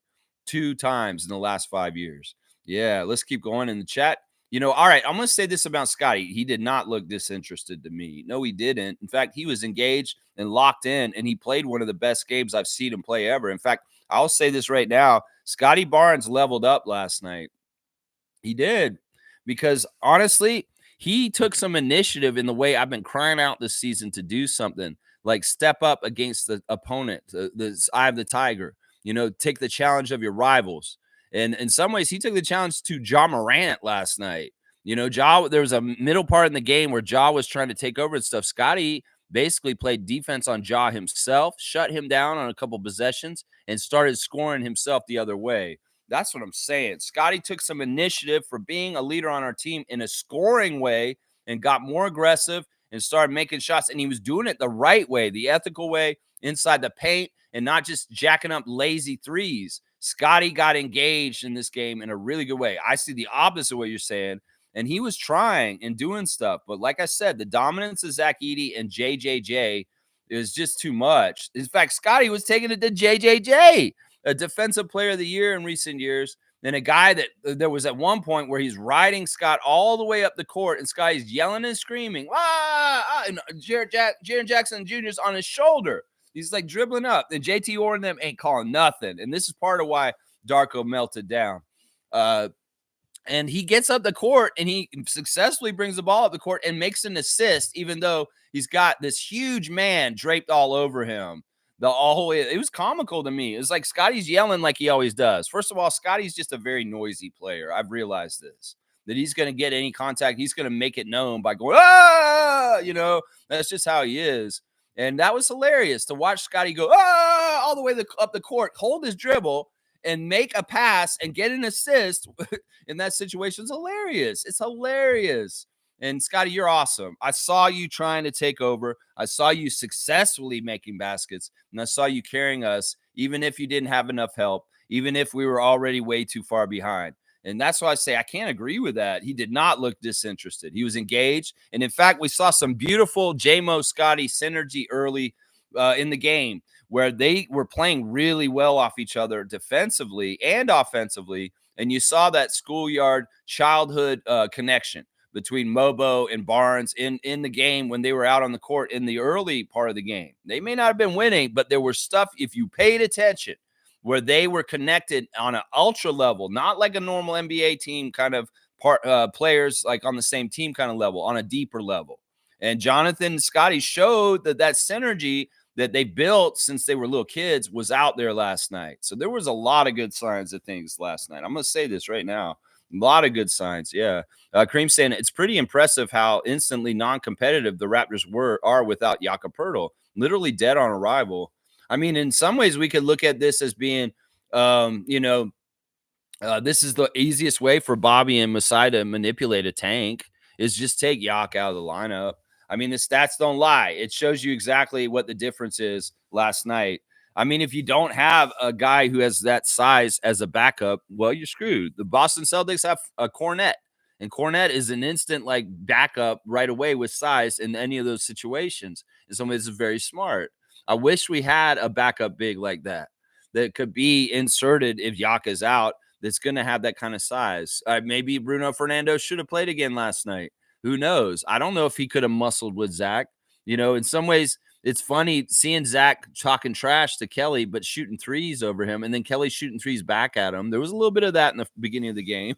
2 times in the last 5 years. Yeah, let's keep going in the chat. All right, I'm going to say this about Scotty. He did not look disinterested to me. No, he didn't. In fact, he was engaged and locked in, and he played one of the best games I've seen him play ever. In fact, I'll say this right now. Scotty Barnes leveled up last night. He did, because honestly, he took some initiative in the way I've been crying out this season to do something, like step up against the opponent, the eye of the tiger. Take the challenge of your rivals. And in some ways, he took the challenge to Ja Morant last night. There was a middle part in the game where Ja was trying to take over and stuff. Scotty basically played defense on Ja himself, shut him down on a couple possessions, and started scoring himself the other way. That's what I'm saying. Scotty took some initiative for being a leader on our team in a scoring way and got more aggressive and started making shots. And he was doing it the right way, the ethical way, inside the paint, and not just jacking up lazy threes. Scotty got engaged in this game in a really good way. I see the opposite of what you're saying. And he was trying and doing stuff. But like I said, the dominance of Zach Edey and JJJ It was just too much. In fact, Scotty was taking it to JJJ, a defensive player of the year in recent years. And a guy that there was at one point where he's riding Scott all the way up the court, and Scotty's yelling and screaming, and Jaren Jackson Jr. is on his shoulder. He's like dribbling up. And JT Orr and them ain't calling nothing. And this is part of why Darko melted down. And he gets up the court and he successfully brings the ball up the court and makes an assist, even though he's got this huge man draped all over him. It was comical to me. It was like Scotty's yelling like he always does. First of all, Scotty's just a very noisy player. I've realized this, that he's going to get any contact. He's going to make it known by going, that's just how he is. And that was hilarious to watch Scotty go, all the way up the court, hold his dribble and make a pass and get an assist in that situation. Is hilarious. It's hilarious. And Scotty, you're awesome. I saw you trying to take over. I saw you successfully making baskets, and I saw you carrying us, even if you didn't have enough help, even if we were already way too far behind. And that's why I say I can't agree with that. He did not look disinterested. He was engaged. And in fact, we saw some beautiful J-Mo Scotty synergy early in the game, where they were playing really well off each other defensively and offensively. And you saw that schoolyard childhood connection between Mobo and Barnes in the game when they were out on the court in the early part of the game. They may not have been winning, but there was stuff, if you paid attention, where they were connected on an ultra level, not like a normal NBA team kind of players like on the same team kind of level, on a deeper level. And Jonathan and Scotty showed that synergy that they built since they were little kids was out there last night. So there was a lot of good signs of things last night. I'm going to say this right now. A lot of good signs. Yeah. Kareem saying it's pretty impressive how instantly non-competitive the Raptors are without Jakob Poeltl, literally dead on arrival. I mean, in some ways we could look at this as being, this is the easiest way for Bobby and Masai to manipulate a tank, is just take Yak out of the lineup. I mean, the stats don't lie. It shows you exactly what the difference is last night. I mean, if you don't have a guy who has that size as a backup, well, you're screwed. The Boston Celtics have a Cornet, and Cornet is an instant like backup right away with size in any of those situations. And somebody that's very smart. I wish we had a backup big like that could be inserted if Yak is out, that's going to have that kind of size. Maybe Bruno Fernando should have played again last night. Who knows? I don't know if he could have muscled with Zach. In some ways, it's funny seeing Zach talking trash to Kelly, but shooting threes over him, and then Kelly shooting threes back at him. There was a little bit of that in the beginning of the game.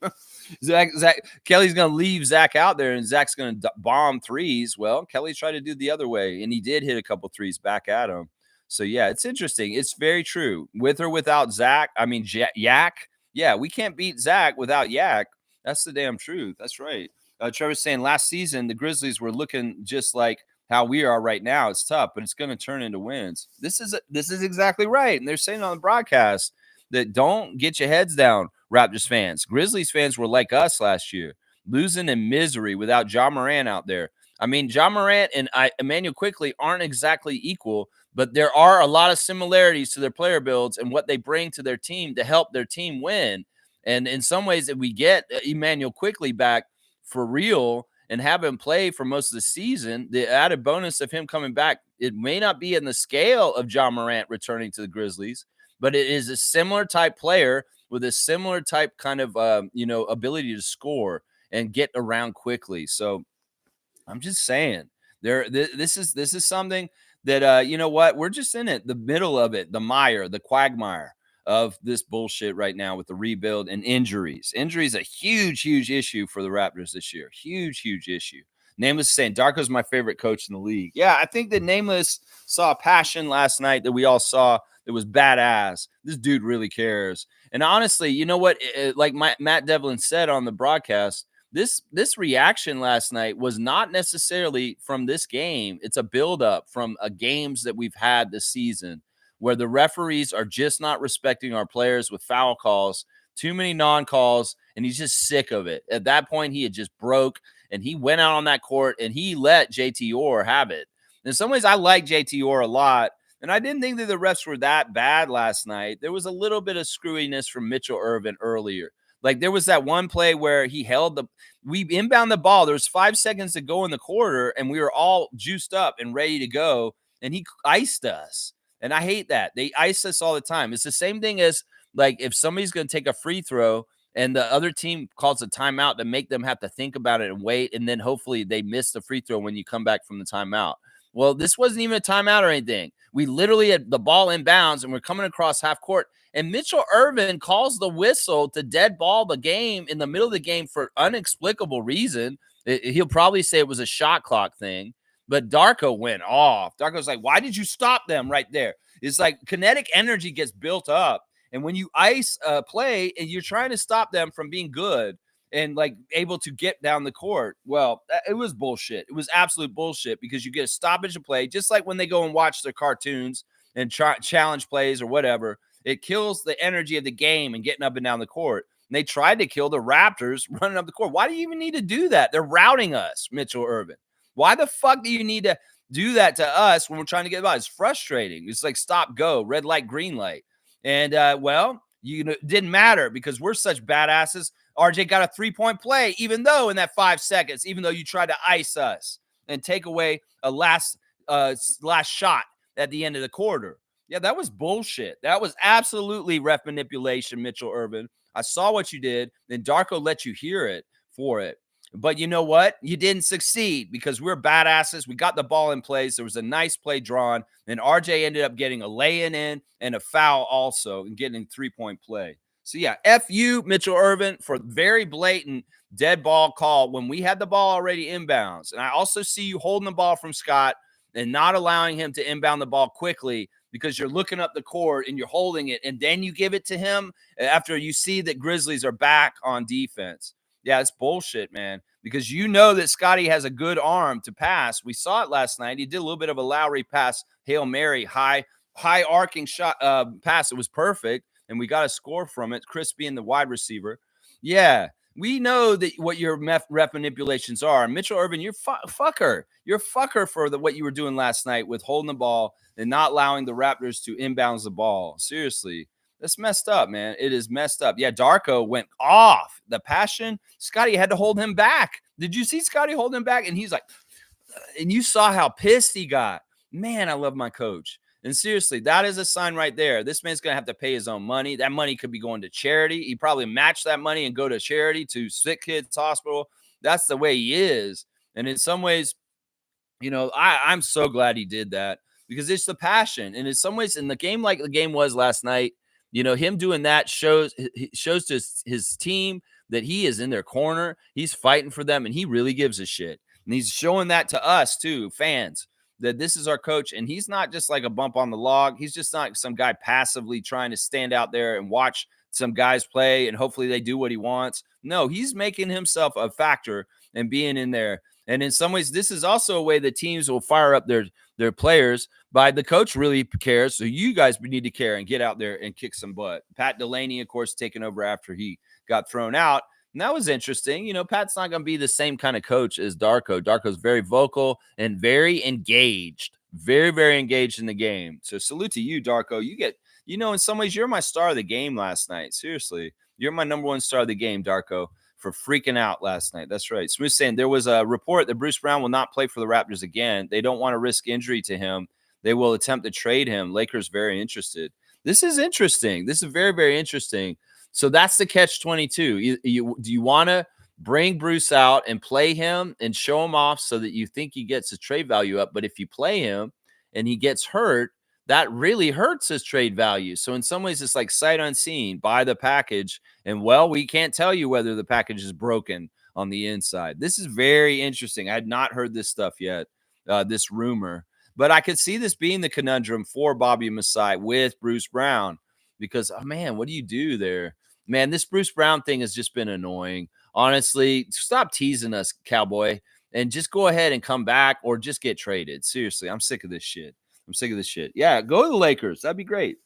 Kelly's going to leave Zach out there, and Zach's going to bomb threes. Well, Kelly tried to do the other way, and he did hit a couple threes back at him. So, yeah, it's interesting. It's very true. With or without Zach, I mean, Yak, yeah, we can't beat Zach without Yak. That's the damn truth. That's right. Trevor's saying last season, the Grizzlies were looking just like how we are right now. It's tough, but it's going to turn into wins. This is exactly right. And they're saying on the broadcast that don't get your heads down, Raptors fans. Grizzlies fans were like us last year, losing in misery without Ja Morant out there. I mean, Ja Morant and Emmanuel Quickley aren't exactly equal, but there are a lot of similarities to their player builds and what they bring to their team to help their team win. And in some ways, if we get Emmanuel Quickley back for real and have him play for most of the season, the added bonus of him coming back, it may not be in the scale of Ja Morant returning to the Grizzlies, but it is a similar type player with a similar type kind of, ability to score and get around quickly. So I'm just saying this is something that, you know what, we're just in it, the middle of it, the quagmire of this bullshit right now with the rebuild and injuries. Injuries a huge, huge issue for the Raptors this year. Huge, huge issue. Nameless saying Darko's my favorite coach in the league. Yeah, I think that Nameless saw passion last night that we all saw that was badass. This dude really cares. And honestly, you know what? Like Matt Devlin said on the broadcast, this reaction last night was not necessarily from this game. It's a buildup from games that we've had this season, where the referees are just not respecting our players with foul calls, too many non-calls, and he's just sick of it. At that point, he had just broke, and he went out on that court, and he let JT Orr have it. In some ways, I like JT Orr a lot, and I didn't think that the refs were that bad last night. There was a little bit of screwiness from Mitchell Irvin earlier. Like there was that one play where we inbound the ball. There was 5 seconds to go in the quarter, and we were all juiced up and ready to go. and he iced us. And I hate that. They ice us all the time. It's the same thing as like if somebody's going to take a free throw and the other team calls a timeout to make them have to think about it and wait, and then hopefully they miss the free throw when you come back from the timeout. Well, this wasn't even a timeout or anything. We literally had the ball in bounds and we're coming across half court. And Mitchell Irvin calls the whistle to dead ball the game in the middle of the game for inexplicable reason. He'll probably say it was a shot clock thing, but Darko went off. Darko's like, why did you stop them right there? It's like kinetic energy gets built up. And when you ice play and you're trying to stop them from being good and like able to get down the court, well, it was bullshit. It was absolute bullshit because you get a stoppage of play, just like when they go and watch their cartoons and challenge plays or whatever. It kills the energy of the game and getting up and down the court. And they tried to kill the Raptors running up the court. Why do you even need to do that? They're routing us, Mitchell Irvin. Why the fuck do you need to do that to us when we're trying to get by? It's frustrating. It's like stop, go, red light, green light. And, well, it didn't matter because we're such badasses. RJ got a 3-point play, even though in that 5 seconds, even though you tried to ice us and take away a last shot at the end of the quarter. Yeah, that was bullshit. That was absolutely ref manipulation, Mitchell Irvin. I saw what you did. Then Darko let you hear it for it. But you know what? You didn't succeed because we're badasses. We got the ball in place. There was a nice play drawn. And RJ ended up getting a lay-in and a foul also and getting a 3-point play. So, yeah, F you, Mitchell Irvin, for very blatant dead ball call when we had the ball already inbounds. And I also see you holding the ball from Scott and not allowing him to inbound the ball quickly because you're looking up the court and you're holding it. And then you give it to him after you see that Grizzlies are back on defense. Yeah, it's bullshit, man, because you know that Scotty has a good arm to pass. We saw it last night. He did a little bit of a Lowry pass, Hail Mary, high arcing shot pass. It was perfect, and we got a score from it. Chris being the wide receiver. Yeah, we know that what your ref manipulations are. Mitchell Irvin, you're fucker. You're a fucker for what you were doing last night with holding the ball and not allowing the Raptors to inbounds the ball. Seriously. That's messed up, man. It is messed up. Yeah, Darko went off. The passion, Scotty had to hold him back. Did you see Scotty hold him back? And he's like, and you saw how pissed he got. Man, I love my coach. And seriously, that is a sign right there. This man's going to have to pay his own money. That money could be going to charity. He probably match that money and go to charity to Sick Kids Hospital. That's the way he is. And in some ways, you know, I'm so glad he did that because it's the passion. And in some ways, in the game like the game was last night, you know, him doing that shows to his team that he is in their corner. He's fighting for them, and he really gives a shit. And he's showing that to us, too, fans, that this is our coach. And he's not just like a bump on the log. He's just not some guy passively trying to stand out there and watch some guys play and hopefully they do what he wants. No, he's making himself a factor and being in there. And in some ways, this is also a way that teams will fire up their players by the coach really cares. So you guys need to care and get out there and kick some butt. Pat Delaney, of course, taking over after he got thrown out. And that was interesting. You know, Pat's not going to be the same kind of coach as Darko. Darko's very vocal and very engaged, very, very engaged in the game. So salute to you, Darko. You know, in some ways, you're my star of the game last night. Seriously, you're my number one star of the game, Darko, for freaking out last night. That's right. Smooth saying there was a report that Bruce Brown will not play for the Raptors again. They don't want to risk injury to him. They will attempt to trade him. Lakers very interested. This is interesting. This is very, very interesting. So that's the catch-22. Do you want to bring Bruce out and play him and show him off so that you think he gets his trade value up? But if you play him and he gets hurt, that really hurts his trade value. So in some ways, it's like sight unseen, buy the package. And, well, we can't tell you whether the package is broken on the inside. This is very interesting. I had not heard this stuff yet, this rumor. But I could see this being the conundrum for Bobby Masai with Bruce Brown because, oh, man, what do you do there? Man, this Bruce Brown thing has just been annoying. Honestly, stop teasing us, cowboy, and just go ahead and come back or just get traded. Seriously, I'm sick of this shit. Yeah, go to the Lakers. That'd be great.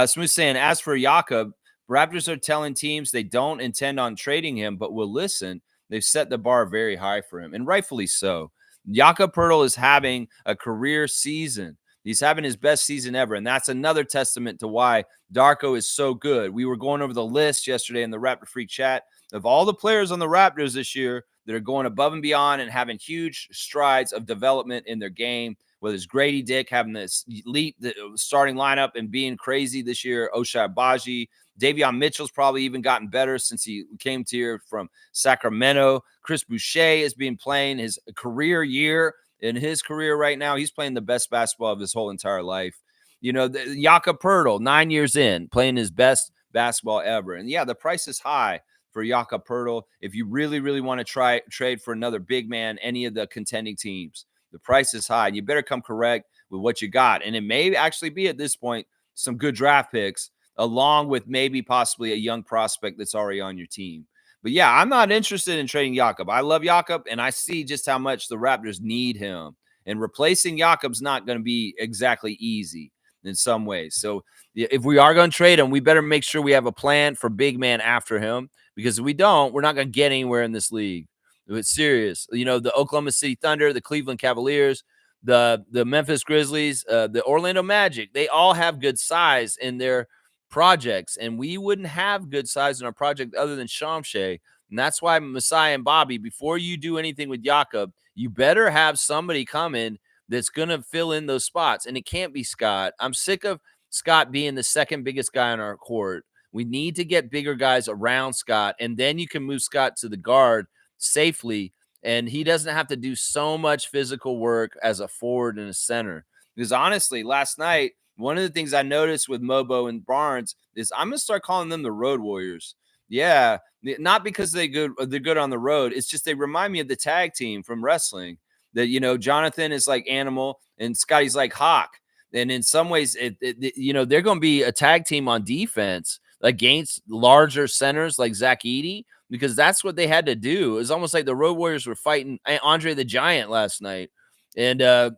Smooth saying, as for Jakob, Raptors are telling teams they don't intend on trading him, but will listen. They've set the bar very high for him, and rightfully so. Jakob Poeltl is having a career season. He's having his best season ever, and that's another testament to why Darko is so good. We were going over the list yesterday in the Raptor Freak chat of all the players on the Raptors this year that are going above and beyond and having huge strides of development in their game. whether it's Grady Dick having this leap, the starting lineup and being crazy this year, Oshai Baji, Davion Mitchell's probably even gotten better since he came to here from Sacramento. Chris Boucher has been playing his career year in his career right now. He's playing the best basketball of his whole entire life. Jakob Poeltl, 9 years in, playing his best basketball ever. And yeah, the price is high for Jakob Poeltl. If you really, really want to trade for another big man, any of the contending teams, the price is high. You better come correct with what you got. And it may actually be at this point some good draft picks, along with maybe possibly a young prospect that's already on your team. But yeah, I'm not interested in trading Jakob. I love Jakob, and I see just how much the Raptors need him. And replacing Jakob's not going to be exactly easy in some ways. So if we are going to trade him, we better make sure we have a plan for big man after him, because if we don't, we're not going to get anywhere in this league. It's serious. The Oklahoma City Thunder, the Cleveland Cavaliers, the Memphis Grizzlies, the Orlando Magic, they all have good size in their projects, and we wouldn't have good size in our project other than Shamshay. And that's why Masai and Bobby, before you do anything with Jakob, you better have somebody come in that's going to fill in those spots. And it can't be Scott. I'm sick of Scott being the second biggest guy on our court. We need to get bigger guys around Scott, and then you can move Scott to the guard safely, and he doesn't have to do so much physical work as a forward and a center. Because honestly, last night, one of the things I noticed with Mobo and Barnes is I'm going to start calling them the Road Warriors. Yeah, not because they're good on the road. It's just they remind me of the tag team from wrestling. That, Jonathan is like Animal and Scotty's like Hawk. And in some ways, they're going to be a tag team on defense against larger centers like Zach Edey, because that's what they had to do. It was almost like the Road Warriors were fighting Andre the Giant last night. And,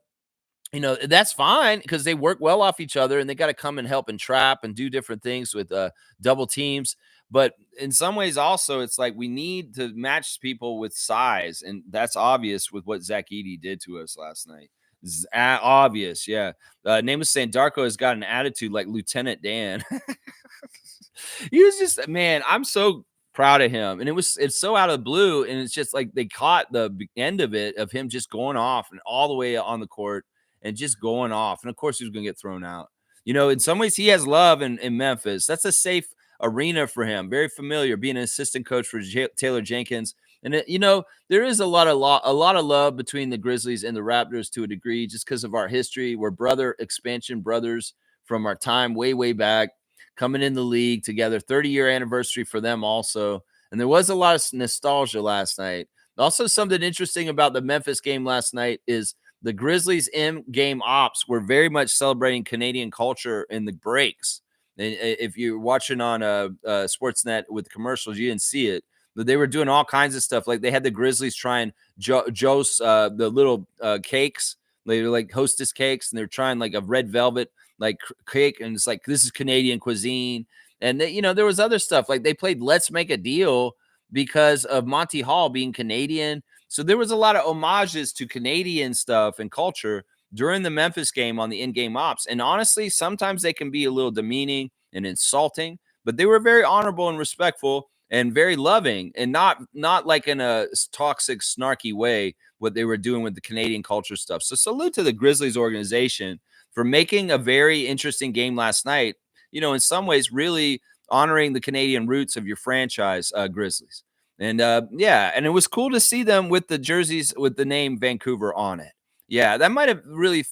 that's fine because they work well off each other, and they got to come and help and trap and do different things with double teams. But in some ways also, it's like we need to match people with size, and that's obvious with what Zach Edey did to us last night. Obvious, yeah. Name was saying Darko has got an attitude like Lieutenant Dan. He was just, man, I'm so proud of him. And it's so out of the blue, and it's just like they caught the end of it, of him just going off and all the way on the court and just going off. And of course, he was going to get thrown out. In some ways, he has love in Memphis. That's a safe arena for him. Very familiar, being an assistant coach for Taylor Jenkins. And there is a lot of love between the Grizzlies and the Raptors to a degree, just because of our history. We're expansion brothers from our time way back, coming in the league together. 30-year anniversary for them also. And there was a lot of nostalgia last night. Also, something interesting about the Memphis game last night is the Grizzlies in-game ops were very much celebrating Canadian culture in the breaks. And if you're watching on Sportsnet with commercials, you didn't see it, but they were doing all kinds of stuff. Like they had the Grizzlies trying Joe's the little cakes. They were like Hostess cakes, and they're trying like a red velvet like cake, and it's like, this is Canadian cuisine. And there was other stuff, like they played Let's Make a Deal because of Monty Hall being Canadian. So there was a lot of homages to Canadian stuff and culture during the Memphis game on the in-game ops. And honestly, sometimes they can be a little demeaning and insulting, but they were very honorable and respectful and very loving, and not like in a toxic, snarky way, what they were doing with the Canadian culture stuff. So salute to the Grizzlies organization for making a very interesting game last night, in some ways really honoring the Canadian roots of your franchise, Grizzlies. And and it was cool to see them with the jerseys with the name Vancouver on it. Yeah, that might have really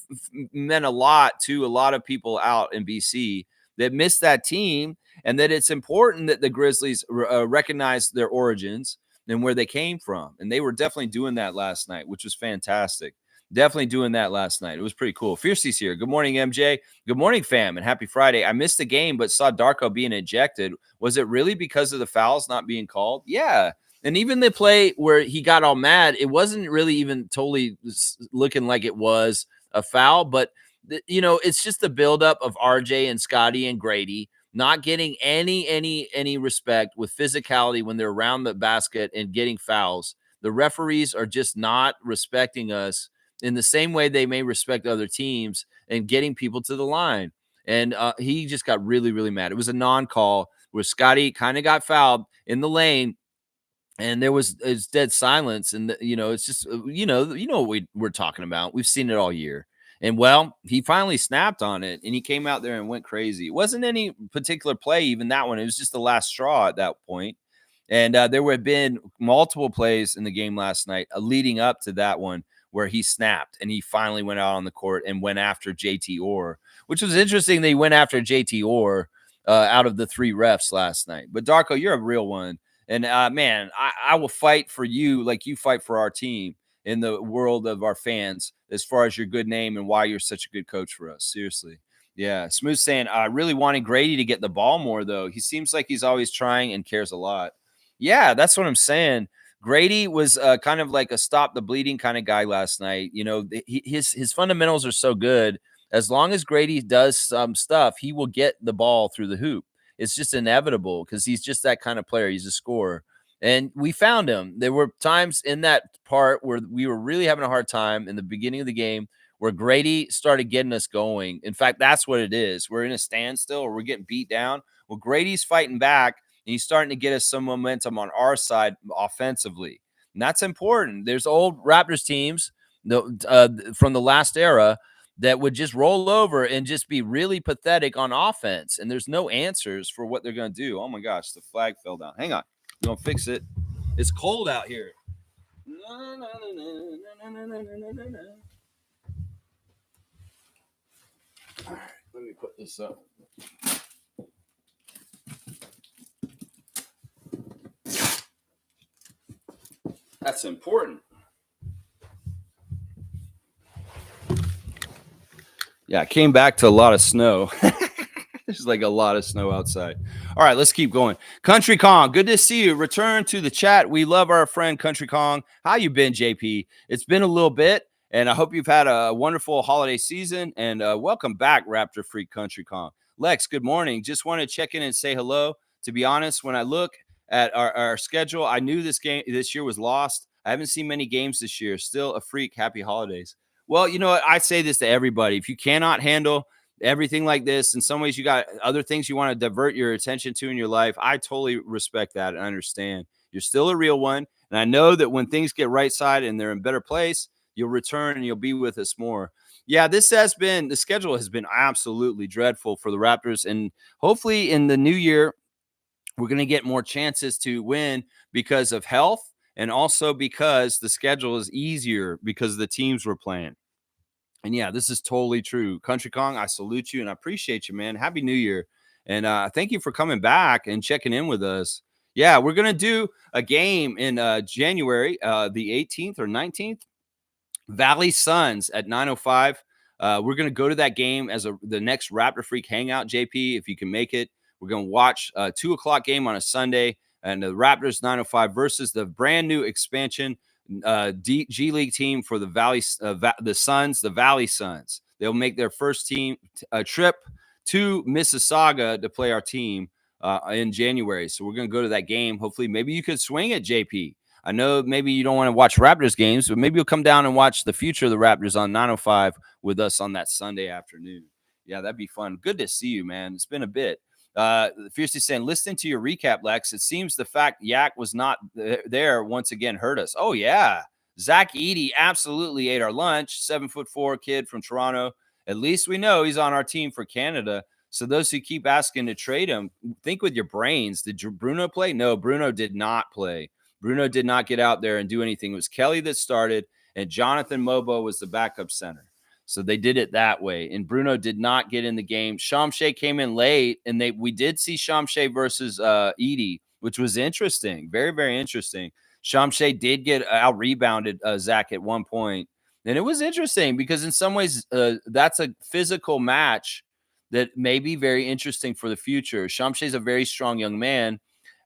meant a lot to a lot of people out in BC that missed that team, and that it's important that the Grizzlies recognize their origins and where they came from. And they were definitely doing that last night, which was fantastic. Definitely doing that last night. It was pretty cool. Fiercey's here. Good morning, MJ. Good morning, fam, and happy Friday. I missed the game, but saw Darko being ejected. Was it really because of the fouls not being called? Yeah. And even the play where he got all mad, it wasn't really even totally looking like it was a foul. But, it's just the buildup of RJ and Scotty and Grady not getting any respect with physicality when they're around the basket and getting fouls. The referees are just not respecting us in the same way they may respect other teams and getting people to the line. And he just got really, really mad. It was a non-call where Scotty kind of got fouled in the lane, and it's dead silence. And, it's just, what we're talking about. We've seen it all year. And well, he finally snapped on it and he came out there and went crazy. It wasn't any particular play, even that one. It was just the last straw at that point. And there would have been multiple plays in the game last night leading up to that one where he snapped and he finally went out on the court and went after JT Orr, which was interesting that he went after JT Orr out of the three refs last night. But Darko, you're a real one. And man, I will fight for you like you fight for our team in the world of our fans as far as your good name and why you're such a good coach for us. Seriously. Yeah. Smooth saying, I really wanted Grady to get the ball more, though. He seems like he's always trying and cares a lot. Yeah, that's what I'm saying. Grady was kind of like a stop the bleeding kind of guy last night. You know, his fundamentals are so good. As long as Grady does some stuff, he will get the ball through the hoop. It's just inevitable because he's just that kind of player. He's a scorer. And we found him. There were times in that part where we were really having a hard time in the beginning of the game where Grady started getting us going. In fact, that's what it is. We're in a standstill or we're getting beat down. Well, Grady's fighting back and he's starting to get us some momentum on our side offensively. And that's important. There's old Raptors teams from the last era that would just roll over and just be really pathetic on offense. And there's no answers for what they're going to do. Oh, my gosh, the flag fell down. Hang on. We're going to fix it. It's cold out here. All right, let me put this up. That's important. Yeah, I came back to a lot of snow. There's like a lot of snow outside. All right, let's keep going. Country Kong, good to see you. Return to the chat. We love our friend Country Kong. How you been, JP? It's been a little bit, and I hope you've had a wonderful holiday season. And welcome back, Raptor Freak Country Kong. Lex, good morning. Just want to check in and say hello. To be honest, when I look at our schedule, I knew this year was lost. I haven't seen many games this year. Still a freak. Happy holidays. Well, you know what? I say this to everybody. If you cannot handle everything like this, in some ways you got other things you want to divert your attention to in your life, I totally respect that and understand. You're still a real one. And I know that when things get right side and they're in better place, you'll return and you'll be with us more. Yeah, the schedule has been absolutely dreadful for the Raptors. And hopefully in the new year, we're going to get more chances to win because of health and also because the schedule is easier because the teams we're playing. And yeah, this is totally true. Country Kong, I salute you and I appreciate you, man. Happy New Year. And thank you for coming back and checking in with us. Yeah, we're going to do a game in January, the 18th or 19th. Valley Suns at 9:05. We're going to go to that game as the next Raptor Freak Hangout, JP, if you can make it. We're going to watch a 2 o'clock game on a Sunday and the Raptors 9:05 versus the brand new expansion G League team for the the Suns, the Valley Suns. They'll make their first team trip to Mississauga to play our team in January. So we're going to go to that game. Hopefully, maybe you could swing it, JP. I know maybe you don't want to watch Raptors games, but maybe you'll come down and watch the future of the Raptors on 9:05 with us on that Sunday afternoon. Yeah, that'd be fun. Good to see you, man. It's been a bit. Fiercely saying, listening to your recap, Lex, it seems the fact Yak was not there once again hurt us. Oh, yeah. Zach Edey absolutely ate our lunch. 7'4" kid from Toronto. At least we know he's on our team for Canada. So those who keep asking to trade him, think with your brains. Did Bruno play? No, Bruno did not play. Bruno did not get out there and do anything. It was Kelly that started, and Jonathan Mobo was the backup center. So they did it that way. And Bruno did not get in the game. Shamshay came in late, and we did see Shamshay versus Edey, which was interesting. Very, very interesting. Shamshay did get out-rebounded Zach at one point. And it was interesting because in some ways that's a physical match that may be very interesting for the future. Shamshay's a very strong young man.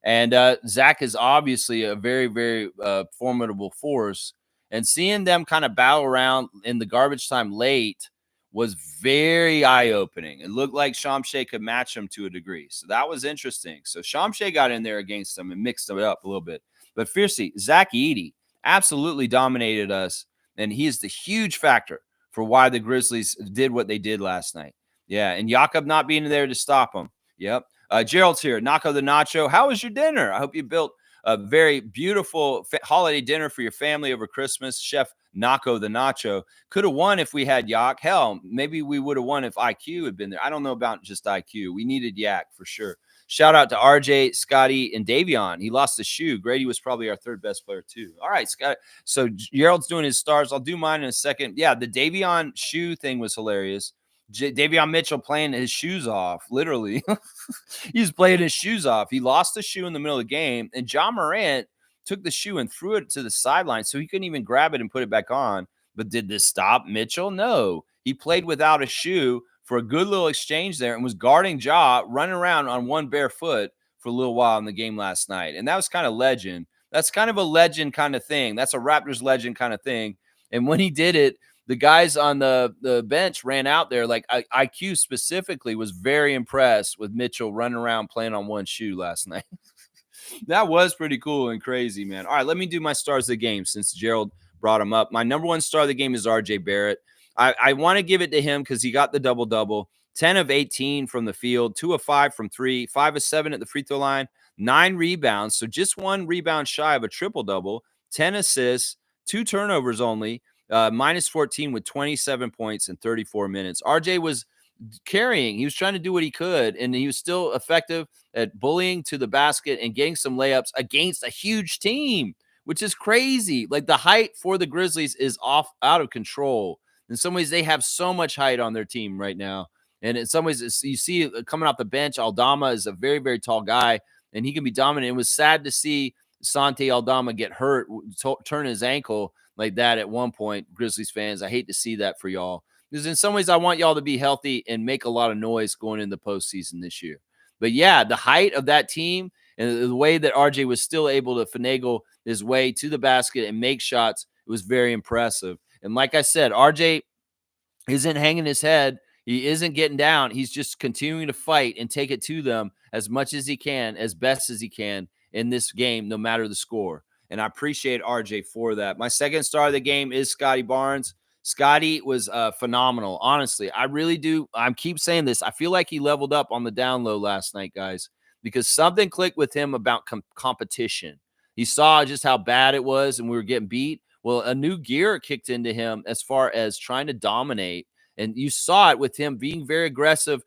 And Zach is obviously a very, very formidable force. And seeing them kind of battle around in the garbage time late was very eye-opening. It looked like Shamshay could match him to a degree. So that was interesting. So Shamshay got in there against them and mixed it up a little bit. But fiercely, Zach Edey absolutely dominated us. And he is the huge factor for why the Grizzlies did what they did last night. Yeah, and Jakob not being there to stop them. Yep. Gerald's here. Naco the Nacho. How was your dinner? I hope you built a very beautiful holiday dinner for your family over Christmas. Chef Nacho the Nacho. Could have won if we had Yak. Hell, maybe we would have won if IQ had been there. I don't know about just IQ. We needed Yak for sure. Shout out to RJ, Scotty, and Davion. He lost the shoe. Grady was probably our third best player too. All right, Scott. So Gerald's doing his stars. I'll do mine in a second. Yeah, the Davion shoe thing was hilarious. Davion Mitchell playing his shoes off, literally. He's playing his shoes off. He lost the shoe in the middle of the game, and John Morant took the shoe and threw it to the sideline so he couldn't even grab it and put it back on. But did this stop Mitchell? No. He played without a shoe for a good little exchange there and was guarding Ja, running around on one bare foot for a little while in the game last night. And that was kind of legend. That's kind of a legend kind of thing. That's a Raptors legend kind of thing. And when he did it, the guys on the bench ran out there. Like IQ specifically was very impressed with Mitchell running around playing on one shoe last night. That was pretty cool and crazy, man. All right, let me do my stars of the game since Gerald brought him up. My number one star of the game is RJ Barrett. I want to give it to him because he got the double-double. 10 of 18 from the field, 2 of 5 from 3, 5 of 7 at the free throw line, 9 rebounds. So just 1 rebound shy of a triple-double, 10 assists, 2 turnovers only, minus 14 with 27 points in 34 minutes. RJ was carrying. He was trying to do what he could, and he was still effective at bullying to the basket and getting some layups against a huge team, which is crazy. Like the height for the Grizzlies is out of control. In some ways, they have so much height on their team right now. And in some ways, you see coming off the bench, Aldama is a very, very tall guy, and he can be dominant. It was sad to see Santi Aldama get hurt, turn his ankle like that at one point, Grizzlies fans. I hate to see that for y'all. Because in some ways, I want y'all to be healthy and make a lot of noise going into the postseason this year. But yeah, the height of that team and the way that RJ was still able to finagle his way to the basket and make shots, it was very impressive. And like I said, RJ isn't hanging his head. He isn't getting down. He's just continuing to fight and take it to them as much as he can, as best as he can in this game, no matter the score. And I appreciate RJ for that. My second star of the game is Scotty Barnes. Scotty was phenomenal. Honestly, I really do. I keep saying this. I feel like he leveled up on the down low last night, guys, because something clicked with him about competition. He saw just how bad it was and we were getting beat. Well, a new gear kicked into him as far as trying to dominate. And you saw it with him being very aggressive,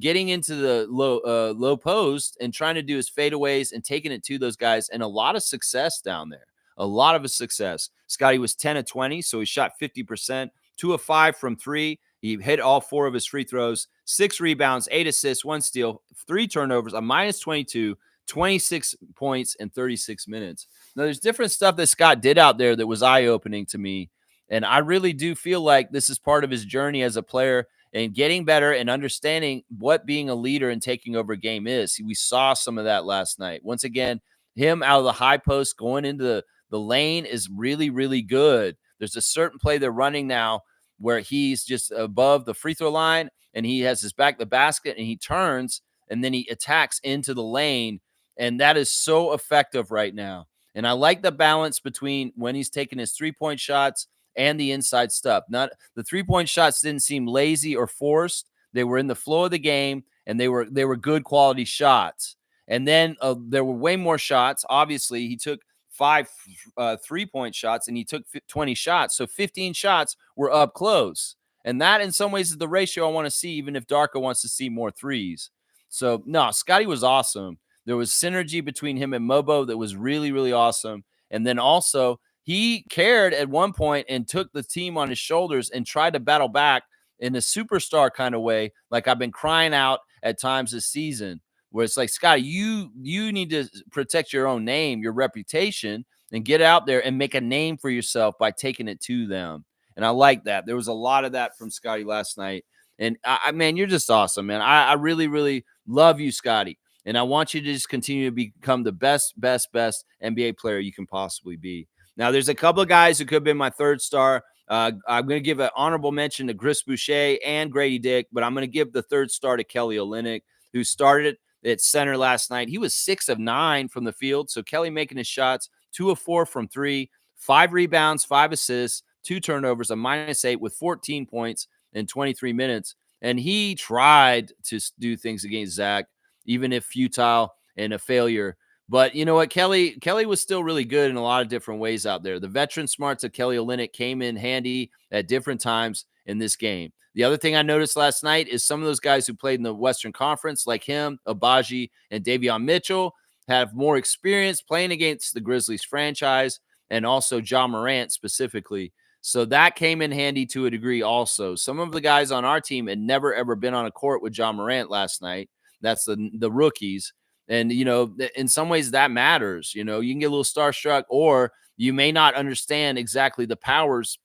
getting into the low post and trying to do his fadeaways and taking it to those guys, and a lot of success down there. A lot of success. Scotty was 10 of 20, so he shot 50%, 2 of 5 from 3. He hit all 4 of his free throws, 6 rebounds, 8 assists, 1 steal, 3 turnovers, a minus 22, 26 points in 36 minutes. Now, there's different stuff that Scott did out there that was eye-opening to me, and I really do feel like this is part of his journey as a player and getting better and understanding what being a leader and taking over a game is. We saw some of that last night. Once again, him out of the high post going into the lane is really, really good. There's a certain play they're running now where he's just above the free throw line and he has his back to the basket and he turns and then he attacks into the lane. And that is so effective right now. And I like the balance between when he's taking his 3-point shots and the inside stuff. Not the 3-point shots didn't seem lazy or forced. They were in the flow of the game and they were good quality shots. And then there were way more shots. Obviously, he took 5 3-point shots and he took 20 shots. So 15 shots were up close. And that in some ways is the ratio I want to see, even if Darko wants to see more threes. So no, Scotty was awesome. There was synergy between him and Mobo that was really, really awesome. And then also he cared at one point and took the team on his shoulders and tried to battle back in a superstar kind of way, like I've been crying out at times this season, where it's like, Scotty, you need to protect your own name, your reputation, and get out there and make a name for yourself by taking it to them. And I like that. There was a lot of that from Scotty last night. And man, you're just awesome, man. I really, really love you, Scotty. And I want you to just continue to become the best NBA player you can possibly be. Now, there's a couple of guys who could have been my third star. I'm going to give an honorable mention to Chris Boucher and Grady Dick, but I'm going to give the third star to Kelly Olynyk, who started at center last night. He was 6 of 9 from the field. So Kelly making his shots, 2 of 4 from 3, 5 rebounds, 5 assists, 2 turnovers, a -8 with 14 points in 23 minutes. And he tried to do things against Zach, even if futile and a failure. But you know what? Kelly was still really good in a lot of different ways out there. The veteran smarts of Kelly Olynyk came in handy at different times in this game. The other thing I noticed last night is some of those guys who played in the Western Conference, like him, Abaji, and Davion Mitchell, have more experience playing against the Grizzlies franchise and also Ja Morant specifically. So that came in handy to a degree also. Some of the guys on our team had never, ever been on a court with Ja Morant last night. That's the rookies. And, you know, in some ways that matters. You know, you can get a little starstruck, or you may not understand exactly the powers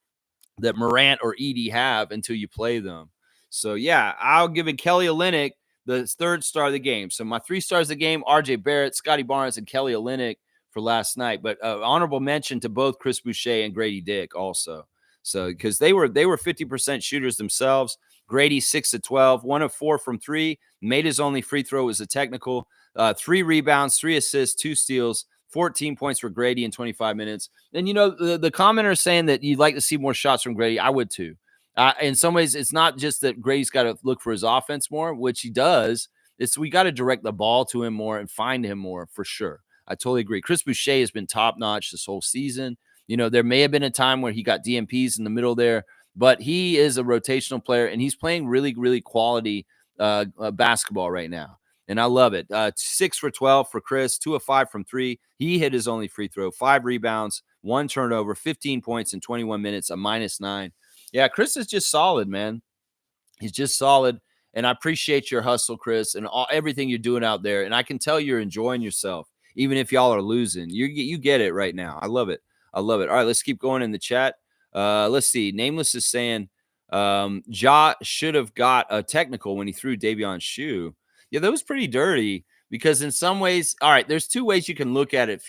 that Morant or Edie have until you play them. So, yeah, I'll give it Kelly Olynyk the third star of the game. So, my 3 stars of the game, RJ Barrett, Scotty Barnes, and Kelly Olynyk for last night. But honorable mention to both Chris Boucher and Grady Dick also. So, because they were 50% shooters themselves. Grady 6 of 12, 1 of 4 from 3, made his only free throw was a technical. 3 rebounds, 3 assists, 2 steals, 14 points for Grady in 25 minutes. And, you know, the commenter saying that you'd like to see more shots from Grady. I would too. In some ways, it's not just that Grady's got to look for his offense more, which he does. It's we got to direct the ball to him more and find him more for sure. I totally agree. Chris Boucher has been top notch this whole season. You know, there may have been a time where he got DMPs in the middle there, but he is a rotational player and he's playing really, really quality basketball right now. And I love it. 6 for 12 for Chris, 2 of 5 from 3. He hit his only free throw, 5 rebounds, 1 turnover, 15 points in 21 minutes, a -9. Yeah, Chris is just solid, man. He's just solid. And I appreciate your hustle, Chris, and everything you're doing out there. And I can tell you're enjoying yourself, even if y'all are losing. You get it right now. I love it. I love it. All right, let's keep going in the chat. Let's see. Nameless is saying Ja should have got a technical when he threw Davion's shoe. Yeah, that was pretty dirty because in some ways, all right, there's 2 ways you can look at it,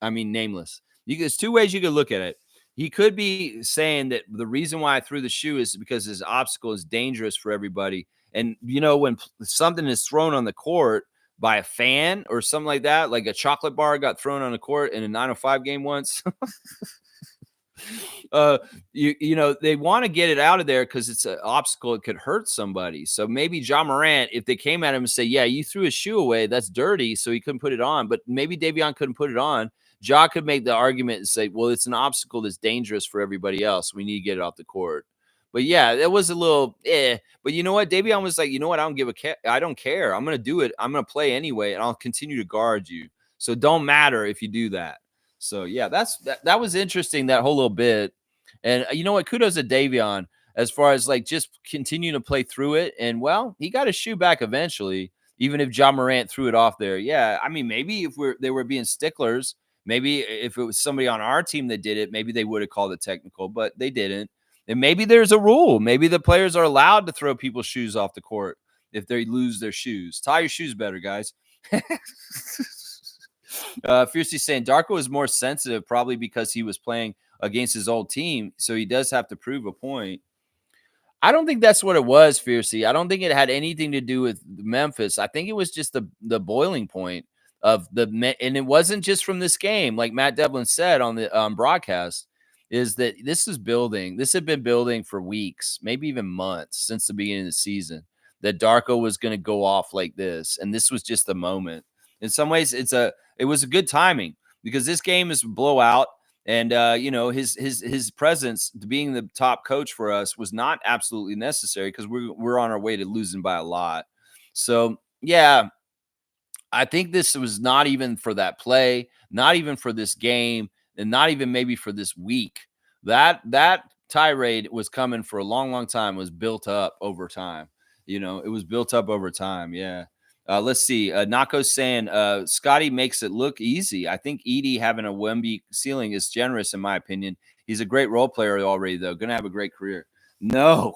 Nameless. There's 2 ways you could look at it. He could be saying that the reason why I threw the shoe is because his obstacle is dangerous for everybody. And, you know, when something is thrown on the court by a fan or something like that, like a chocolate bar got thrown on the court in a 905 game once. You know, they want to get it out of there because it's an obstacle. It could hurt somebody. So maybe Ja Morant, if they came at him and say, yeah, you threw his shoe away, that's dirty, so he couldn't put it on. But maybe Davion couldn't put it on. Ja could make the argument and say, well, it's an obstacle that's dangerous for everybody else. We need to get it off the court. But yeah, it was a little But you know what? Davion was like, you know what? I don't care. I'm gonna do it. I'm gonna play anyway, and I'll continue to guard you. So don't matter if you do that. So yeah, that was interesting, that whole little bit. And you know what? Kudos to Davion as far as like just continue to play through it. And well, he got his shoe back eventually, even if Ja Morant threw it off there. Yeah, I mean, maybe if they were being sticklers, maybe if it was somebody on our team that did it, maybe they would have called it technical, but they didn't. And maybe there's a rule. Maybe the players are allowed to throw people's shoes off the court if they lose their shoes. Tie your shoes better, guys. Fiercely saying Darko is more sensitive, probably because he was playing against his old team, so he does have to prove a point. I don't think that's what it was, Fiercey. I don't think it had anything to do with Memphis. I think it was just the boiling point of and it wasn't just from this game, like Matt Devlin said on the broadcast, is that this is building. This had been building for weeks, maybe even months since the beginning of the season, that Darko was going to go off like this, and this was just the moment. In some ways, it was a good timing because this game is a blowout. And you know, his presence, being the top coach for us, was not absolutely necessary because we're on our way to losing by a lot. So yeah, I think this was not even for that play, not even for this game, and not even maybe for this week. That tirade was coming for a long, long time. Was built up over time. You know, it was built up over time. Yeah. Let's see. Nako's saying Scotty makes it look easy. I think Edie having a Wemby ceiling is generous, in my opinion. He's a great role player already, though. Going to have a great career. No,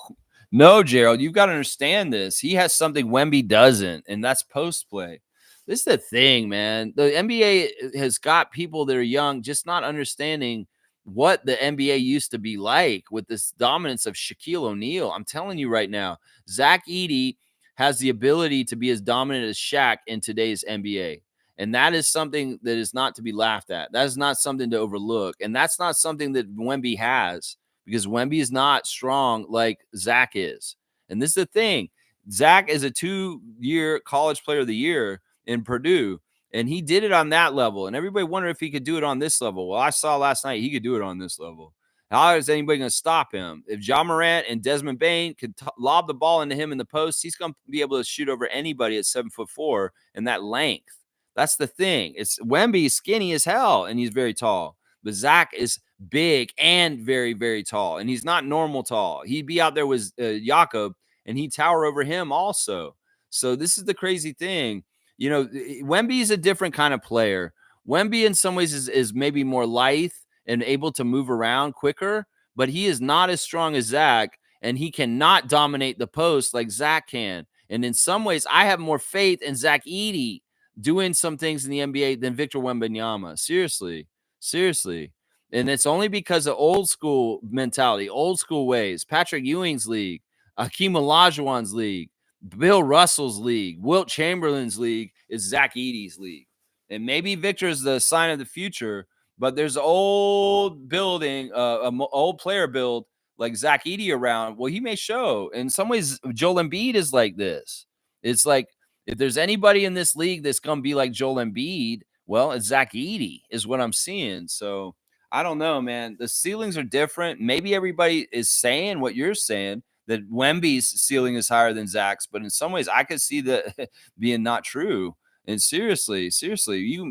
Gerald. You've got to understand this. He has something Wemby doesn't, and that's post play. This is the thing, man. The NBA has got people that are young just not understanding what the NBA used to be like with this dominance of Shaquille O'Neal. I'm telling you right now, Zach Edey has the ability to be as dominant as Shaq in today's NBA. And that is something that is not to be laughed at. That is not something to overlook. And that's not something that Wemby has, because Wemby is not strong like Zach is. And this is the thing. Zach is a 2-year college player of the year in Purdue. And he did it on that level. And everybody wondered if he could do it on this level. Well, I saw last night he could do it on this level. How is anybody going to stop him? If Ja Morant and Desmond Bane could lob the ball into him in the post, he's going to be able to shoot over anybody at 7'4" and that length. That's the thing. It's Wemby's skinny as hell, and he's very tall. But Zach is big and very, very tall, and he's not normal tall. He'd be out there with Jakob, and he'd tower over him also. So this is the crazy thing. You know, Wemby is a different kind of player. Wemby, in some ways, is maybe more lithe and able to move around quicker, but he is not as strong as Zach, and he cannot dominate the post like Zach can. And in some ways, I have more faith in Zach Edey doing some things in the NBA than Victor Wembanyama. Seriously. And it's only because of old school mentality, old school ways. Patrick Ewing's league, Akeem Olajuwon's league, Bill Russell's league, Wilt Chamberlain's league is Zach Edey's league. And maybe Victor is the sign of the future, but there's old building, old player build like Zach Edey around. Well, he may show. In some ways, Joel Embiid is like this. It's like if there's anybody in this league that's going to be like Joel Embiid, well, it's Zach Edey is what I'm seeing. So I don't know, man. The ceilings are different. Maybe everybody is saying what you're saying, that Wemby's ceiling is higher than Zach's, but in some ways I could see that being not true. And seriously,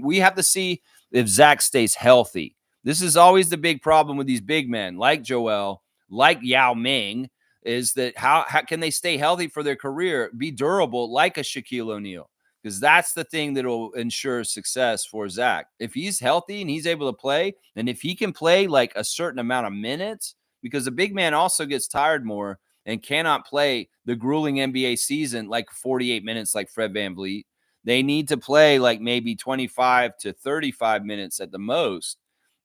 we have to see if Zach stays healthy. This is always the big problem with these big men like Joel, like Yao Ming, is that how can they stay healthy for their career, be durable like a Shaquille O'Neal? Because that's the thing that will ensure success for Zach. If he's healthy and he's able to play, and if he can play like a certain amount of minutes, because the big man also gets tired more and cannot play the grueling NBA season like 48 minutes like Fred VanVleet. They need to play like maybe 25 to 35 minutes at the most.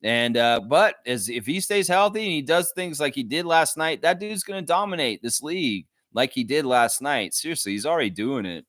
And but if he stays healthy and he does things like he did last night, that dude's going to dominate this league like he did last night. Seriously, he's already doing it.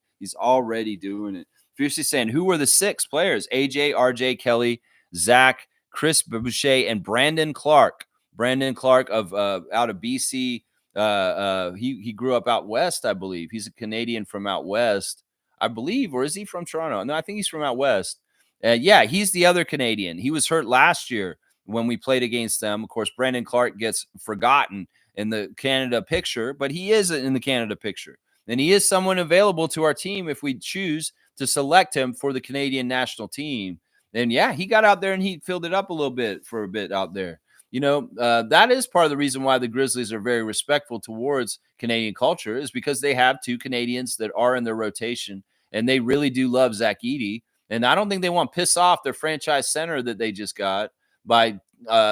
Fiercely saying, who were the 6 players? AJ, RJ, Kelly, Zach, Chris Boucher, and Brandon Clark. Brandon Clark of out of BC. He grew up out west, I believe. He's a Canadian from out west, I believe, or is he from Toronto? No, I think he's from out west. Yeah, he's the other Canadian. He was hurt last year when we played against them. Of course, Brandon Clark gets forgotten in the Canada picture, but he is in the Canada picture. And he is someone available to our team if we choose to select him for the Canadian national team. And yeah, he got out there and he filled it up a little bit for a bit out there. You know, that is part of the reason why the Grizzlies are very respectful towards Canadian culture, is because they have 2 Canadians that are in their rotation, and they really do love Zach Edey. And I don't think they want to piss off their franchise center that they just got by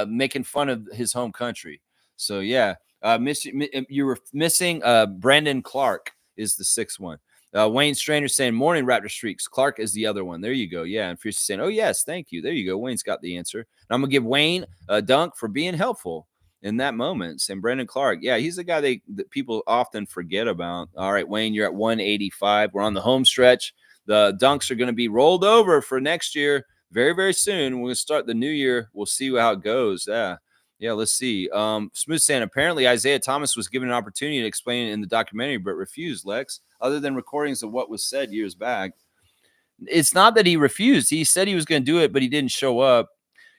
making fun of his home country. So, yeah, you were missing Brandon Clark is the 6th one. Wayne Strainer saying, morning Raptor Streaks. Clark is the other one. There you go. Yeah. And Fierce saying, oh, yes, thank you. There you go. Wayne's got the answer. And I'm going to give Wayne a dunk for being helpful in that moment. And Brandon Clark, yeah, he's the guy that people often forget about. All right, Wayne, you're at 185. We're on the home stretch. The dunks are going to be rolled over for next year very, very soon. We're going to start the new year. We'll see how it goes. Yeah, let's see. Smooth saying, apparently Isaiah Thomas was given an opportunity to explain it in the documentary, but refused, Lex, other than recordings of what was said years back. It's not that he refused. He said he was going to do it, but he didn't show up.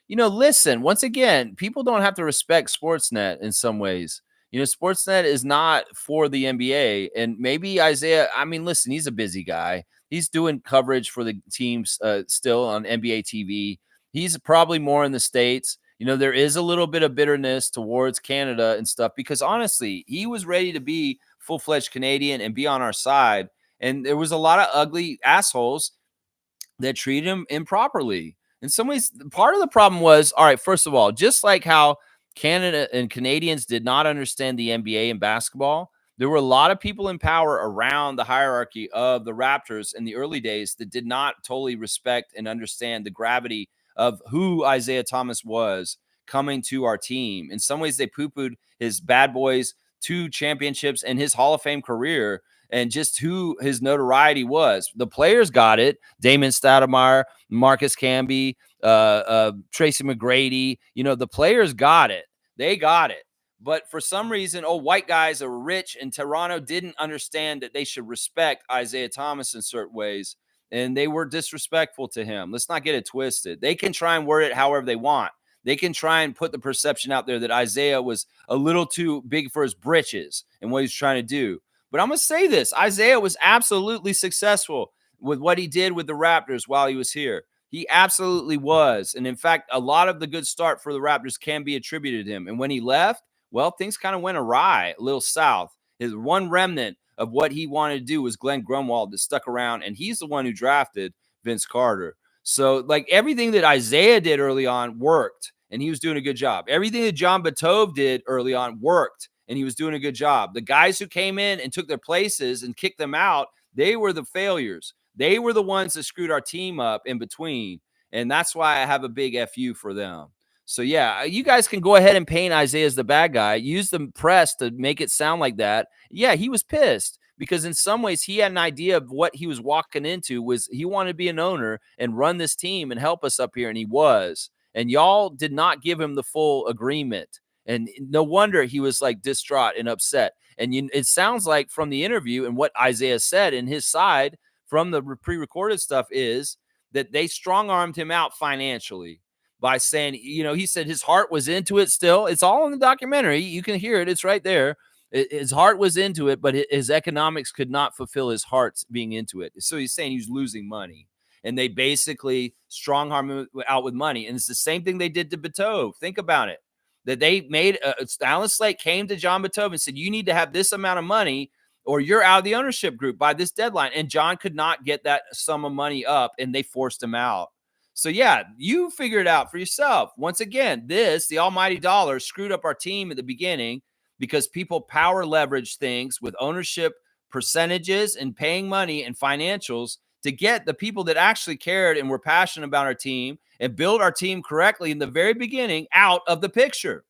You know, listen, once again, people don't have to respect Sportsnet in some ways. You know, Sportsnet is not for the NBA. And maybe Isaiah, I mean, listen, he's a busy guy. He's doing coverage for the teams still on NBA TV. He's probably more in the States. You know, there is a little bit of bitterness towards Canada and stuff because honestly, he was ready to be full-fledged Canadian and be on our side. And there was a lot of ugly assholes that treated him improperly. In some ways, part of the problem was, all right, first of all, just like how Canada and Canadians did not understand the NBA and basketball, there were a lot of people in power around the hierarchy of the Raptors in the early days that did not totally respect and understand the gravity of who Isaiah Thomas was coming to our team. In some ways, they poo-pooed his Bad Boys 2 championships and his Hall of Fame career and just who his notoriety was. The players got it. Damon Stoudemire, Marcus Camby, Tracy McGrady. You know, the players got it. They got it. But for some reason, white guys are rich, and Toronto didn't understand that they should respect Isaiah Thomas in certain ways. and they were disrespectful to him. Let's not get it twisted. They can try and word it however they want. They can try and put the perception out there that Isaiah was a little too big for his britches and what he's trying to do. But I'm going to say this. Isaiah was absolutely successful with what he did with the Raptors while he was here. He absolutely was. And in fact, a lot of the good start for the Raptors can be attributed to him. And when he left, well, things kind of went awry, a little south. His one remnant of what he wanted to do was Glenn Grunwald that stuck around, and he's the one who drafted Vince Carter. So, like, everything that Isaiah did early on worked, and he was doing a good job. Everything that John Batove did early on worked, and he was doing a good job. The guys who came in and took their places and kicked them out, they were the failures. They were the ones that screwed our team up in between, and that's why I have a big FU for them. So, yeah, you guys can go ahead and paint Isaiah as the bad guy. Use the press to make it sound like that. Yeah, he was pissed because in some ways he had an idea of what he was walking into. Was he wanted to be an owner and run this team and help us up here, and he was. And y'all did not give him the full agreement. And no wonder he was like distraught and upset. And it sounds like from the interview and what Isaiah said in his side from the pre-recorded stuff is that they strong-armed him out financially by saying, he said his heart was into it still. It's all in the documentary. You can hear it. It's right there. His heart was into it, but his economics could not fulfill his heart's being into it. So he's saying he was losing money. And they basically strong-armed him out with money. And it's the same thing they did to Batove. Think about it. That they made Alan Slate came to John Batove and said, you need to have this amount of money or you're out of the ownership group by this deadline. And John could not get that sum of money up, and they forced him out. So, yeah, you figure it out for yourself. Once again, the almighty dollar screwed up our team at the beginning because people power leverage things with ownership percentages and paying money and financials to get the people that actually cared and were passionate about our team and build our team correctly in the very beginning out of the picture.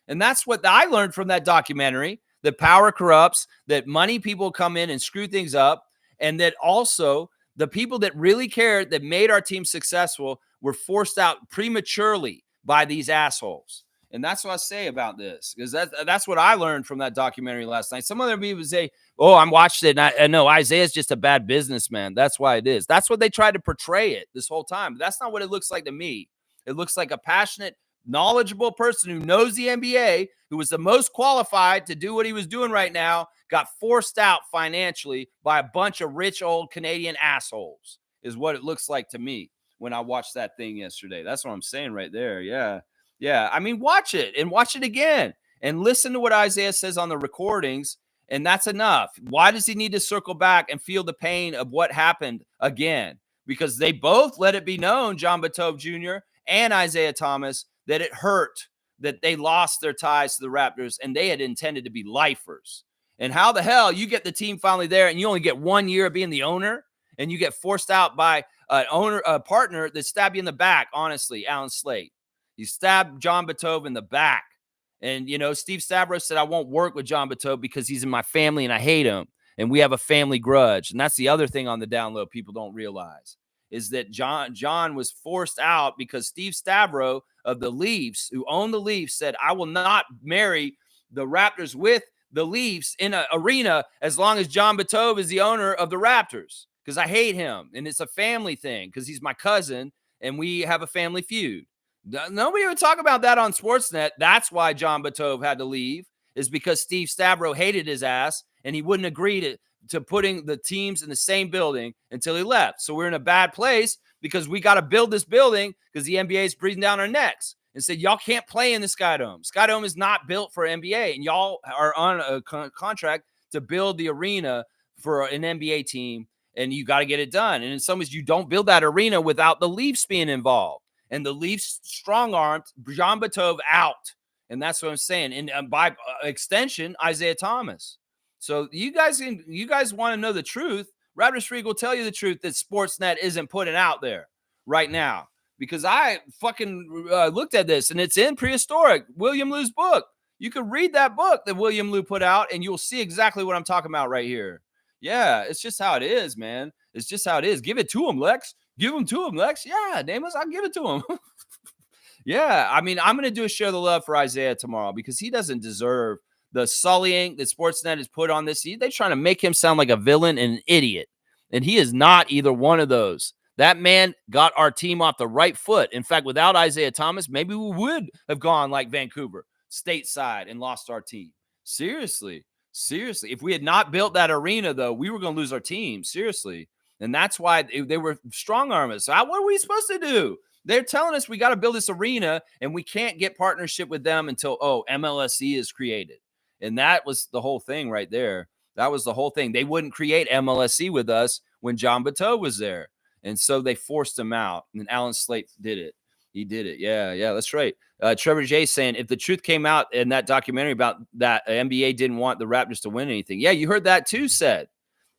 And that's what I learned from that documentary, that power corrupts, that money people come in and screw things up, and that also the people that really cared, that made our team successful, were forced out prematurely by these assholes. And that's what I say about this, because that's what I learned from that documentary last night. Some other people say, oh, I'm watching it, and I know Isaiah's just a bad businessman. That's why it is. That's what they tried to portray it this whole time. But that's not what it looks like to me. It looks like a passionate, knowledgeable person who knows the NBA, who was the most qualified to do what he was doing right now, got forced out financially by a bunch of rich old Canadian assholes, is what it looks like to me when I watched that thing yesterday. That's what I'm saying right there. Yeah. Yeah. I mean, watch it and watch it again and listen to what Isaiah says on the recordings. And that's enough. Why does he need to circle back and feel the pain of what happened again? Because they both let it be known, John Batove Jr. and Isaiah Thomas, that it hurt that they lost their ties to the Raptors and they had intended to be lifers. And how the hell you get the team finally there and you only get 1 year of being the owner and you get forced out by a partner that stabbed you in the back, honestly, Alan Slate. He stabbed John Batove in the back. And, Steve Stavros said, I won't work with John Batove because he's in my family and I hate him. And we have a family grudge. And that's the other thing on the down low people don't realize is that John was forced out because Steve Stavro of the Leafs, who owned the Leafs, said, I will not marry the Raptors with the Leafs in an arena as long as John Batove is the owner of the Raptors because I hate him. And it's a family thing because he's my cousin and we have a family feud. Nobody would talk about that on Sportsnet. That's why John Batove had to leave, is because Steve Stavro hated his ass and he wouldn't agree to putting the teams in the same building until he left. So we're in a bad place because we got to build this building because the NBA is breathing down our necks and said, y'all can't play in the Sky Dome. Sky Dome is not built for NBA, and y'all are on a contract to build the arena for an NBA team, and you got to get it done. And in some ways, you don't build that arena without the Leafs being involved. And the Leafs strong-armed John Batove out. And that's what I'm saying. And by extension, Isaiah Thomas. So you guys want to know the truth. Raptors Freak will tell you the truth that Sportsnet isn't putting out there right now. Because I fucking looked at this, and it's in Prehistoric, William Liu's book. You can read that book that William Liu put out, and you'll see exactly what I'm talking about right here. Yeah, it's just how it is, man. It's just how it is. Give it to him, Lex. Give them to him, Lex. Yeah, Damus, I'll give it to him. Yeah, I mean, I'm going to do a share the love for Isaiah tomorrow because he doesn't deserve the sullying that Sportsnet has put on this. They're trying to make him sound like a villain and an idiot. And he is not either one of those. That man got our team off the right foot. In fact, without Isaiah Thomas, maybe we would have gone like Vancouver, stateside, and lost our team. Seriously. Seriously. If we had not built that arena, though, we were going to lose our team. Seriously. And that's why they were strong arm us. What are we supposed to do? They're telling us we got to build this arena and we can't get partnership with them until, MLSE is created. And that was the whole thing right there. That was the whole thing. They wouldn't create MLSE with us when John Bateau was there. And so they forced him out. And Alan Slate did it. He did it. Yeah, that's right. Trevor J saying, if the truth came out in that documentary about that NBA didn't want the Raptors to win anything. Yeah, you heard that too said.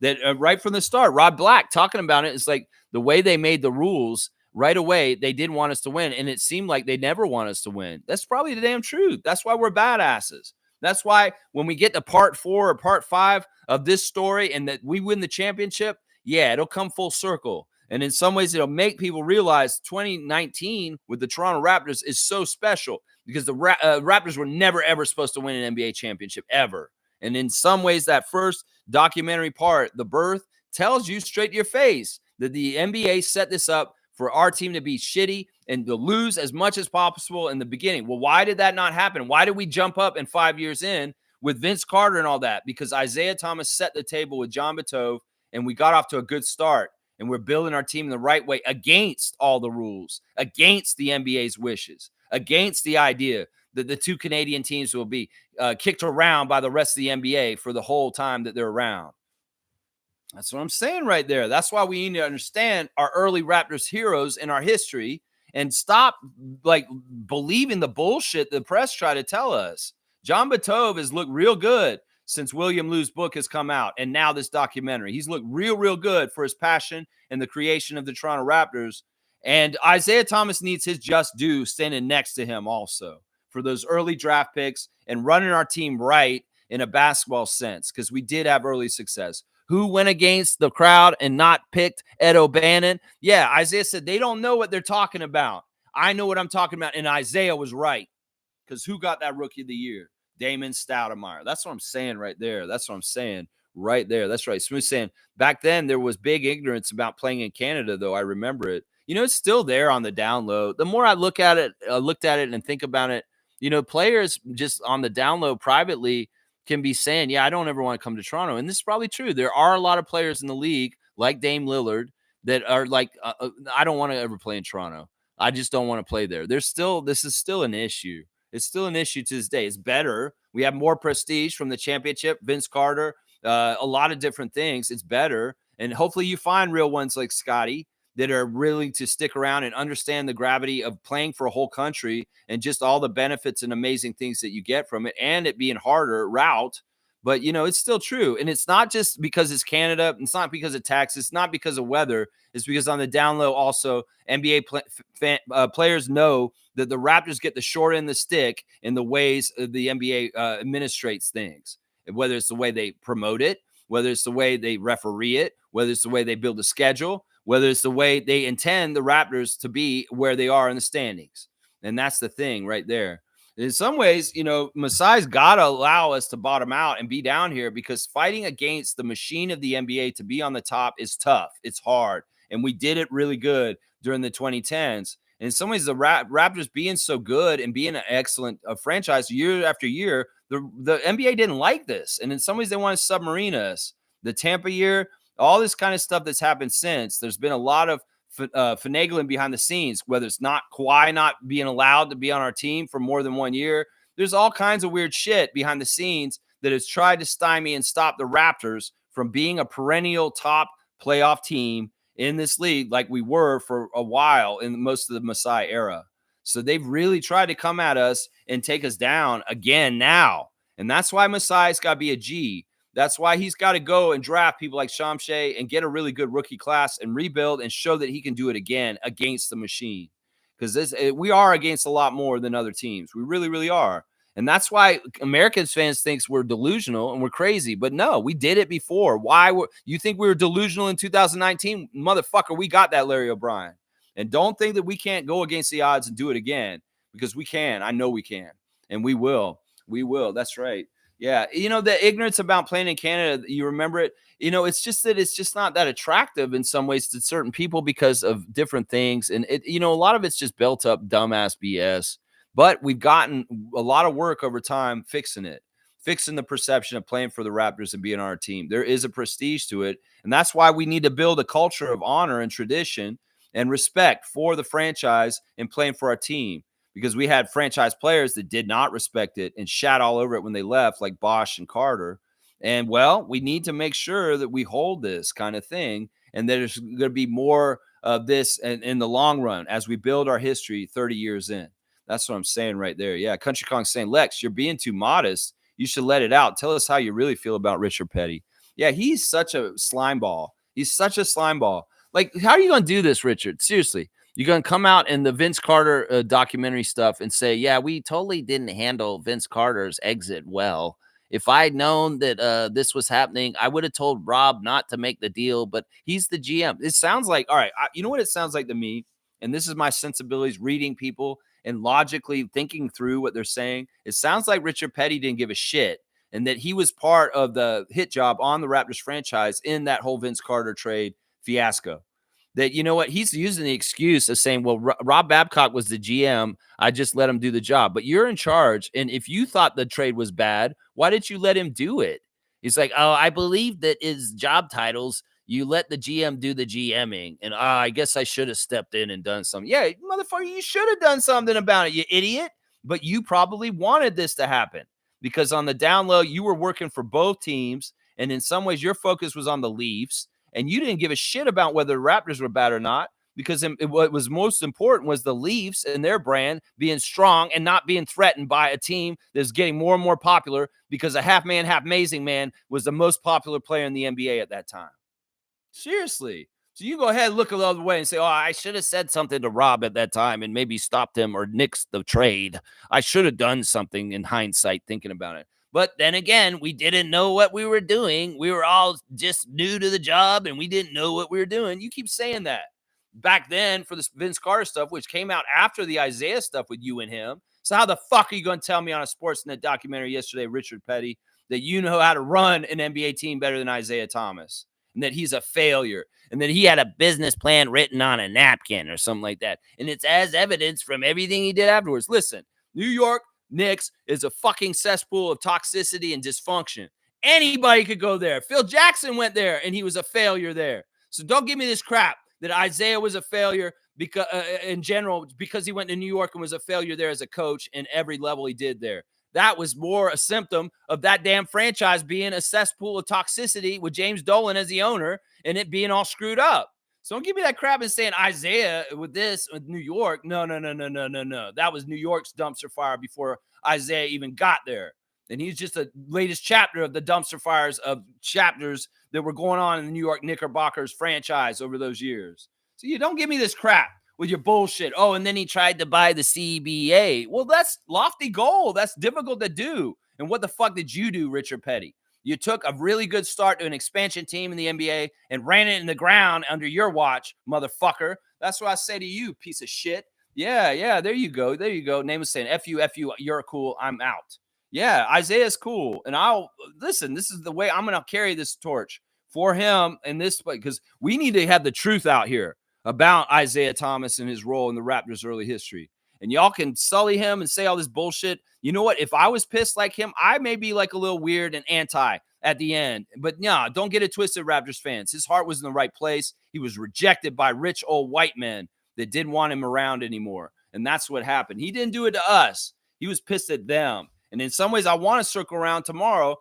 That right from the start, Rob Black talking about it. It's like the way they made the rules right away, they didn't want us to win. And it seemed like they never want us to win. That's probably the damn truth. That's why we're badasses. That's why when we get to part 4 or part 5 of this story and that we win the championship, yeah, it'll come full circle. And in some ways, it'll make people realize 2019 with the Toronto Raptors is so special because the Raptors were never, ever supposed to win an NBA championship, ever. And in some ways, that first documentary part, The Birth, tells you straight to your face that the NBA set this up for our team to be shitty and to lose as much as possible in the beginning. Well, why did that not happen? Why did we jump up in 5 years in with Vince Carter and all that? Because Isaiah Thomas set the table with John Bateau, and we got off to a good start. And we're building our team in the right way against all the rules, against the NBA's wishes, against the idea that the 2 Canadian teams will be kicked around by the rest of the NBA for the whole time that they're around. That's what I'm saying right there. That's why we need to understand our early Raptors heroes in our history and stop believing the bullshit the press try to tell us. John Bateau has looked real good since William Liu's book has come out and now this documentary. He's looked real good for his passion and the creation of the Toronto Raptors. And Isaiah Thomas needs his just due standing next to him also for those early draft picks and running our team right in a basketball sense, because we did have early success. Who went against the crowd and not picked Ed O'Bannon? Yeah, Isaiah said they don't know what they're talking about. I know what I'm talking about, and Isaiah was right, because who got that Rookie of the Year? Damon Stoudemire. That's what I'm saying right there. That's what I'm saying right there. That's right. Smooth saying back then there was big ignorance about playing in Canada, though. I remember it. It's still there on the down low. The more I looked at it and think about it, players just on the down low privately can be saying, yeah, I don't ever want to come to Toronto. And this is probably true. There are a lot of players in the league like Dame Lillard that are like, I don't want to ever play in Toronto. I just don't want to play there. This is still an issue. It's still an issue to this day. It's better. We have more prestige from the championship, Vince Carter, a lot of different things. It's better. And hopefully you find real ones like Scotty that are willing to stick around and understand the gravity of playing for a whole country and just all the benefits and amazing things that you get from it, and it being harder route. But, it's still true. And it's not just because it's Canada. It's not because of taxes. It's not because of weather. It's because on the down low also, NBA players know that the Raptors get the short end of the stick in the ways the NBA administrates things, whether it's the way they promote it, whether it's the way they referee it, whether it's the way they build a schedule, whether it's the way they intend the Raptors to be where they are in the standings. And that's the thing right there. In some ways, Masai's got to allow us to bottom out and be down here, because fighting against the machine of the NBA to be on the top is tough. It's hard. And we did it really good during the 2010s. And in some ways, the Raptors being so good and being an excellent franchise year after year, the NBA didn't like this. And in some ways, they want to submarine us. The Tampa year, all this kind of stuff that's happened since, there's been a lot of finagling behind the scenes, whether it's not Kawhi not being allowed to be on our team for more than 1 year. There's all kinds of weird shit behind the scenes that has tried to stymie and stop the Raptors from being a perennial top playoff team in this league like we were for a while in most of the Masai era. So they've really tried to come at us and take us down again now. And that's why Masai's got to be a G. That's why he's got to go and draft people like Shamshay and get a really good rookie class and rebuild and show that he can do it again against the machine. Because we are against a lot more than other teams. We really, really are. And that's why Americans fans think we're delusional and we're crazy. But no, we did it before. You think we were delusional in 2019? Motherfucker, we got that Larry O'Brien. And don't think that we can't go against the odds and do it again, because we can. I know we can. And we will. We will. That's right. Yeah, the ignorance about playing in Canada, you remember it? It's just that it's just not that attractive in some ways to certain people because of different things. And a lot of it's just built up dumbass BS. But we've gotten a lot of work over time fixing it, fixing the perception of playing for the Raptors and being on our team. There is a prestige to it. And that's why we need to build a culture of honor and tradition and respect for the franchise and playing for our team, because we had franchise players that did not respect it and shat all over it when they left, like Bosch and Carter. And well, we need to make sure that we hold this kind of thing, and there's going to be more of this in the long run as we build our history 30 years in. That's what I'm saying right there. Yeah, Country Kong's saying, Lex, you're being too modest. You should let it out. Tell us how you really feel about Richard Petty. Yeah, he's such a slime ball. He's such a slime ball. Like, how are you going to do this, Richard? Seriously. You're going to come out in the Vince Carter documentary stuff and say, yeah, we totally didn't handle Vince Carter's exit well. If I'd known that this was happening, I would have told Rob not to make the deal, but he's the GM. It sounds like, all right, you know what it sounds like to me? And this is my sensibilities, reading people and logically thinking through what they're saying. It sounds like Richard Petty didn't give a shit, and that he was part of the hit job on the Raptors franchise in that whole Vince Carter trade fiasco. That, you know what, he's using the excuse of saying, well, Rob Babcock was the GM. I just let him do the job. But you're in charge. And if you thought the trade was bad, why didn't you let him do it? He's like, oh, I believe that his job titles, you let the GM do the GMing. And I guess I should have stepped in and done something. Yeah, motherfucker, you should have done something about it, you idiot. But you probably wanted this to happen because on the down low, you were working for both teams. And in some ways, your focus was on the Leafs. And you didn't give a shit about whether the Raptors were bad or not, because what was most important was the Leafs and their brand being strong and not being threatened by a team that's getting more and more popular, because a half man, half amazing man was the most popular player in the NBA at that time. Seriously. So you go ahead and look the other way and say, oh, I should have said something to Rob at that time and maybe stopped him or nixed the trade. I should have done something in hindsight thinking about it. But then again, we didn't know what we were doing. We were all just new to the job and we didn't know what we were doing. You keep saying that. Back then for the Vince Carter stuff, which came out after the Isaiah stuff with you and him. So how the fuck are you going to tell me on a Sportsnet documentary yesterday, Richard Petty, that you know how to run an NBA team better than Isaiah Thomas? And that he's a failure, and that he had a business plan written on a napkin or something like that. And it's as evidence from everything he did afterwards. Listen, New York Knicks is a fucking cesspool of toxicity and dysfunction. Anybody could go there. Phil Jackson went there, and he was a failure there. So don't give me this crap that Isaiah was a failure because in general, because he went to New York and was a failure there as a coach in every level he did there. That was more a symptom of that damn franchise being a cesspool of toxicity with James Dolan as the owner and it being all screwed up. So don't give me that crap and saying Isaiah with New York. No. That was New York's dumpster fire before Isaiah even got there. And he's just the latest chapter of the dumpster fires of chapters that were going on in the New York Knickerbockers franchise over those years. So you don't give me this crap with your bullshit. Oh, and then he tried to buy the CBA. Well, that's lofty goal. That's difficult to do. And what the fuck did you do, Richard Petty? You took a really good start to an expansion team in the NBA and ran it in the ground under your watch, motherfucker. That's what I say to you, piece of shit. Yeah, there you go. Name is saying, F you, you're cool, I'm out. Yeah, Isaiah's cool. And I'll listen, this is the way I'm going to carry this torch for him in this way, because we need to have the truth out here about Isaiah Thomas and his role in the Raptors' early history. And y'all can sully him and say all this bullshit. You know what? If I was pissed like him, I may be like a little weird and anti at the end. But no, don't get it twisted, Raptors fans. His heart was in the right place. He was rejected by rich old white men that didn't want him around anymore. And that's what happened. He didn't do it to us. He was pissed at them. And in some ways, I want to circle around tomorrow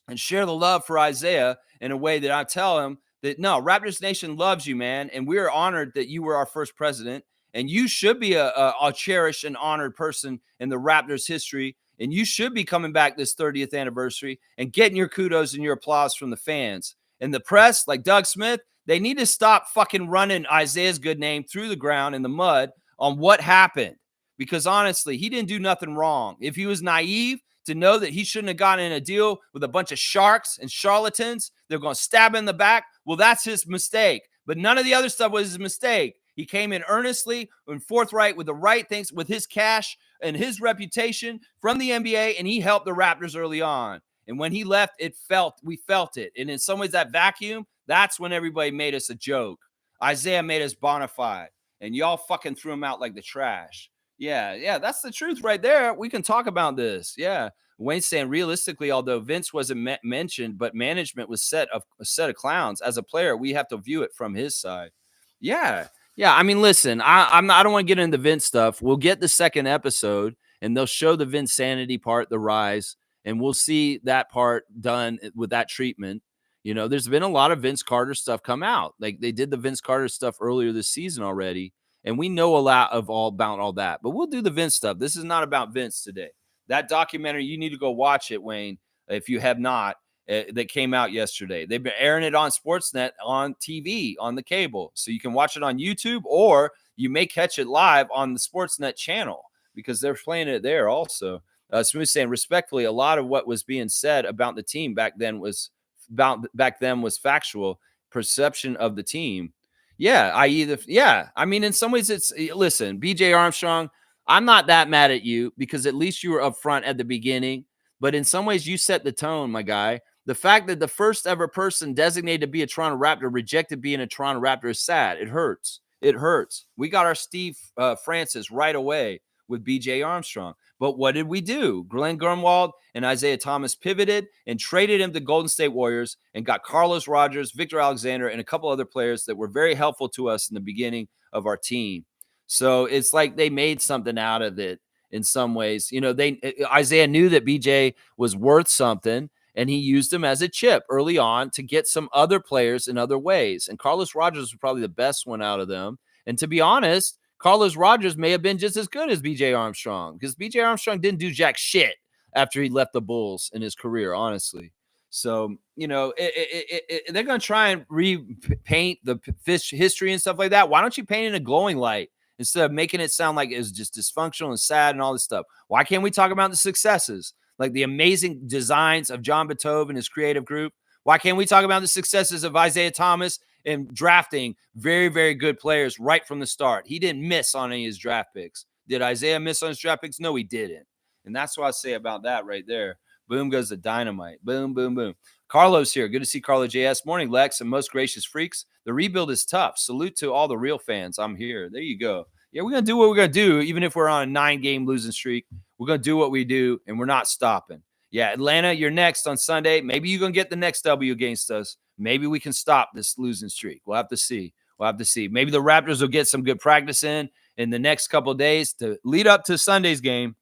and share the love for Isaiah in a way that I tell him that, no, Raptors Nation loves you, man. And we are honored that you were our first president. And you should be a cherished and honored person in the Raptors history. And you should be coming back this 30th anniversary and getting your kudos and your applause from the fans. And the press, like Doug Smith, they need to stop fucking running Isaiah's good name through the ground in the mud on what happened. Because honestly, he didn't do nothing wrong. If he was naive to know that he shouldn't have gotten in a deal with a bunch of sharks and charlatans, they're going to stab him in the back. Well, that's his mistake. But none of the other stuff was his mistake. He came in earnestly and forthright with the right things, with his cash and his reputation from the NBA, and he helped the Raptors early on. And when he left, we felt it. And in some ways, that vacuum, that's when everybody made us a joke. Isaiah made us bona fide, and y'all fucking threw him out like the trash. Yeah, that's the truth right there. We can talk about this. Yeah. Wayne's saying realistically, although Vince wasn't mentioned, but management was a set of clowns. As a player, we have to view it from his side. Yeah. I mean, listen, I don't want to get into Vince stuff. We'll get the second episode, and they'll show the Vinsanity part, the rise, and we'll see that part done with that treatment. There's been a lot of Vince Carter stuff come out. Like they did the Vince Carter stuff earlier this season already, and we know a lot about all that. But we'll do the Vince stuff. This is not about Vince today. That documentary, you need to go watch it, Wayne, if you have not. That came out yesterday. They've been airing it on Sportsnet on TV, on the cable. So you can watch it on YouTube, or you may catch it live on the Sportsnet channel because they're playing it there also. Smooth saying, respectfully, a lot of what was being said about the team back then was factual perception of the team. Yeah, I mean, in some ways listen, BJ Armstrong, I'm not that mad at you because at least you were upfront at the beginning. But in some ways, you set the tone, my guy. The fact that the first ever person designated to be a Toronto Raptor rejected being a Toronto Raptor is sad. It hurts. We got our Steve Francis right away with BJ Armstrong. But what did we do? Glenn Grunwald and Isaiah Thomas pivoted and traded him to Golden State Warriors and got Carlos Rogers, Victor Alexander, and a couple other players that were very helpful to us in the beginning of our team. So it's like they made something out of it in some ways. Isaiah knew that BJ was worth something, and he used him as a chip early on to get some other players in other ways. And Carlos Rogers was probably the best one out of them. And to be honest, Carlos Rogers may have been just as good as BJ Armstrong because BJ Armstrong didn't do jack shit after he left the Bulls in his career, honestly. So, they're going to try and repaint the history and stuff like that. Why don't you paint it in a glowing light instead of making it sound like it was just dysfunctional and sad and all this stuff? Why can't we talk about the successes, like the amazing designs of John Batove and his creative group? Why can't we talk about the successes of Isaiah Thomas and drafting very, very good players right from the start? He didn't miss on any of his draft picks. Did Isaiah miss on his draft picks? No, he didn't. And that's what I say about that right there. Boom goes the dynamite. Boom, boom, boom. Carlos here. Good to see Carlo JS. Morning, Lex, and most gracious freaks. The rebuild is tough. Salute to all the real fans. I'm here. There you go. Yeah, we're going to do what we're going to do, even if we're on a 9-game losing streak. We're going to do what we do, and we're not stopping. Yeah, Atlanta, you're next on Sunday. Maybe you're going to get the next W against us. Maybe we can stop this losing streak. We'll have to see. Maybe the Raptors will get some good practice in the next couple of days to lead up to Sunday's game.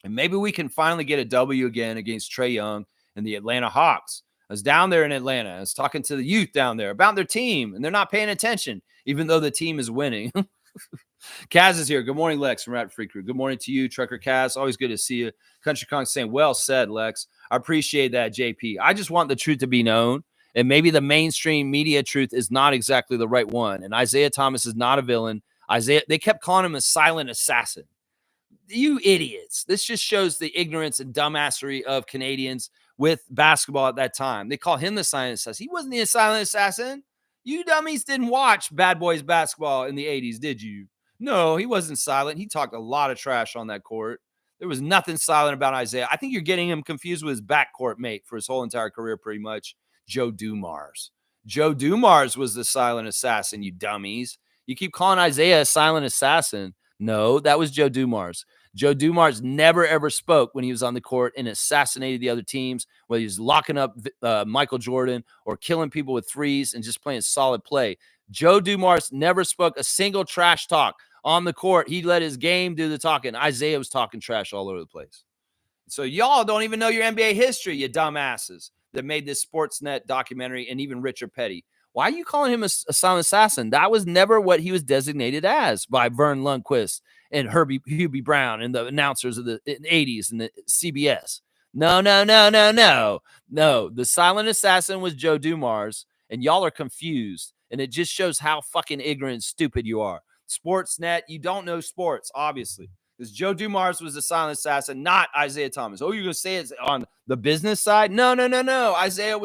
And maybe we can finally get a W again against Trae Young and the Atlanta Hawks. I was down there in Atlanta. I was talking to the youth down there about their team, and they're not paying attention, even though the team is winning. Kaz is here. Good morning, Lex from Rat Free Crew. Good morning to you, Trucker Kaz. Always good to see you. Country Kong saying, well said, Lex. I appreciate that, JP. I just want the truth to be known, and maybe the mainstream media truth is not exactly the right one. And Isaiah Thomas is not a villain. They kept calling him a silent assassin. You idiots. This just shows the ignorance and dumbassery of Canadians with basketball at that time. They call him the silent assassin. He wasn't the silent assassin. You dummies didn't watch Bad Boys basketball in the 80s, did you? No, he wasn't silent. He talked a lot of trash on that court. There was nothing silent about Isaiah. I think you're getting him confused with his backcourt mate for his whole entire career, pretty much, Joe Dumars. Joe Dumars was the silent assassin, you dummies. You keep calling Isaiah a silent assassin. No, that was Joe Dumars. Joe Dumars never, ever spoke when he was on the court and assassinated the other teams, whether he was locking up Michael Jordan or killing people with threes and just playing solid play. Joe Dumars never spoke a single trash talk on the court. He let his game do the talking. Isaiah was talking trash all over the place. So y'all don't even know your NBA history, you dumbasses that made this Sportsnet documentary, and even Richard Petty. Why are you calling him a silent assassin? That was never what he was designated as by Vern Lundquist and Hubie Brown and the announcers of the 80s and the CBS. No. The silent assassin was Joe Dumars, and y'all are confused. And it just shows how fucking ignorant and stupid you are. Sportsnet, you don't know sports, obviously. Because Joe Dumars was the silent assassin, not Isaiah Thomas. Oh, you're going to say it's on the business side? No. Isaiah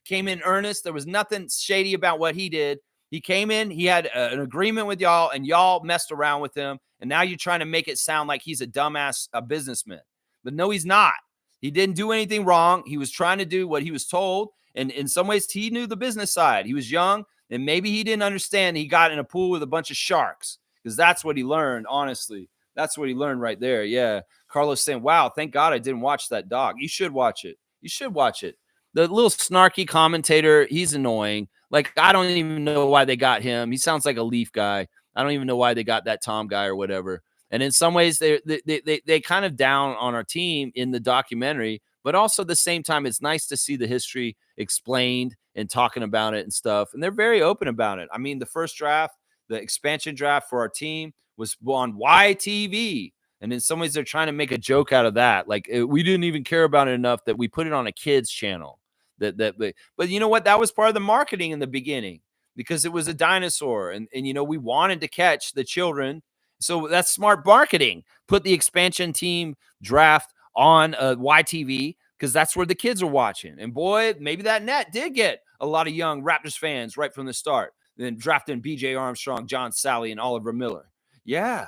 came in earnest. There was nothing shady about what he did. He came in, he had an agreement with y'all, and y'all messed around with him. And now you're trying to make it sound like he's a dumbass businessman. But no, he's not. He didn't do anything wrong. He was trying to do what he was told. And in some ways, he knew the business side. He was young, and maybe he didn't understand. He got in a pool with a bunch of sharks because that's what he learned, honestly. That's what he learned right there. Yeah. Carlos saying, wow, thank God I didn't watch that doc. You should watch it. You should watch it. The little snarky commentator, he's annoying. Like, I don't even know why they got him. He sounds like a Leaf guy. I don't even know why they got that Tom guy or whatever. And in some ways, they kind of down on our team in the documentary, but also at the same time, it's nice to see the history explained and talking about it and stuff. And they're very open about it. I mean, the first draft, the expansion draft for our team was on YTV. And in some ways, they're trying to make a joke out of that. Like, we didn't even care about it enough that we put it on a kid's channel. But you know what? That was part of the marketing in the beginning because it was a dinosaur. And we wanted to catch the children. So that's smart marketing. Put the expansion team draft on YTV because that's where the kids are watching. And boy, maybe that net did get a lot of young Raptors fans right from the start. Then drafting BJ Armstrong, John Sally, and Oliver Miller. Yeah,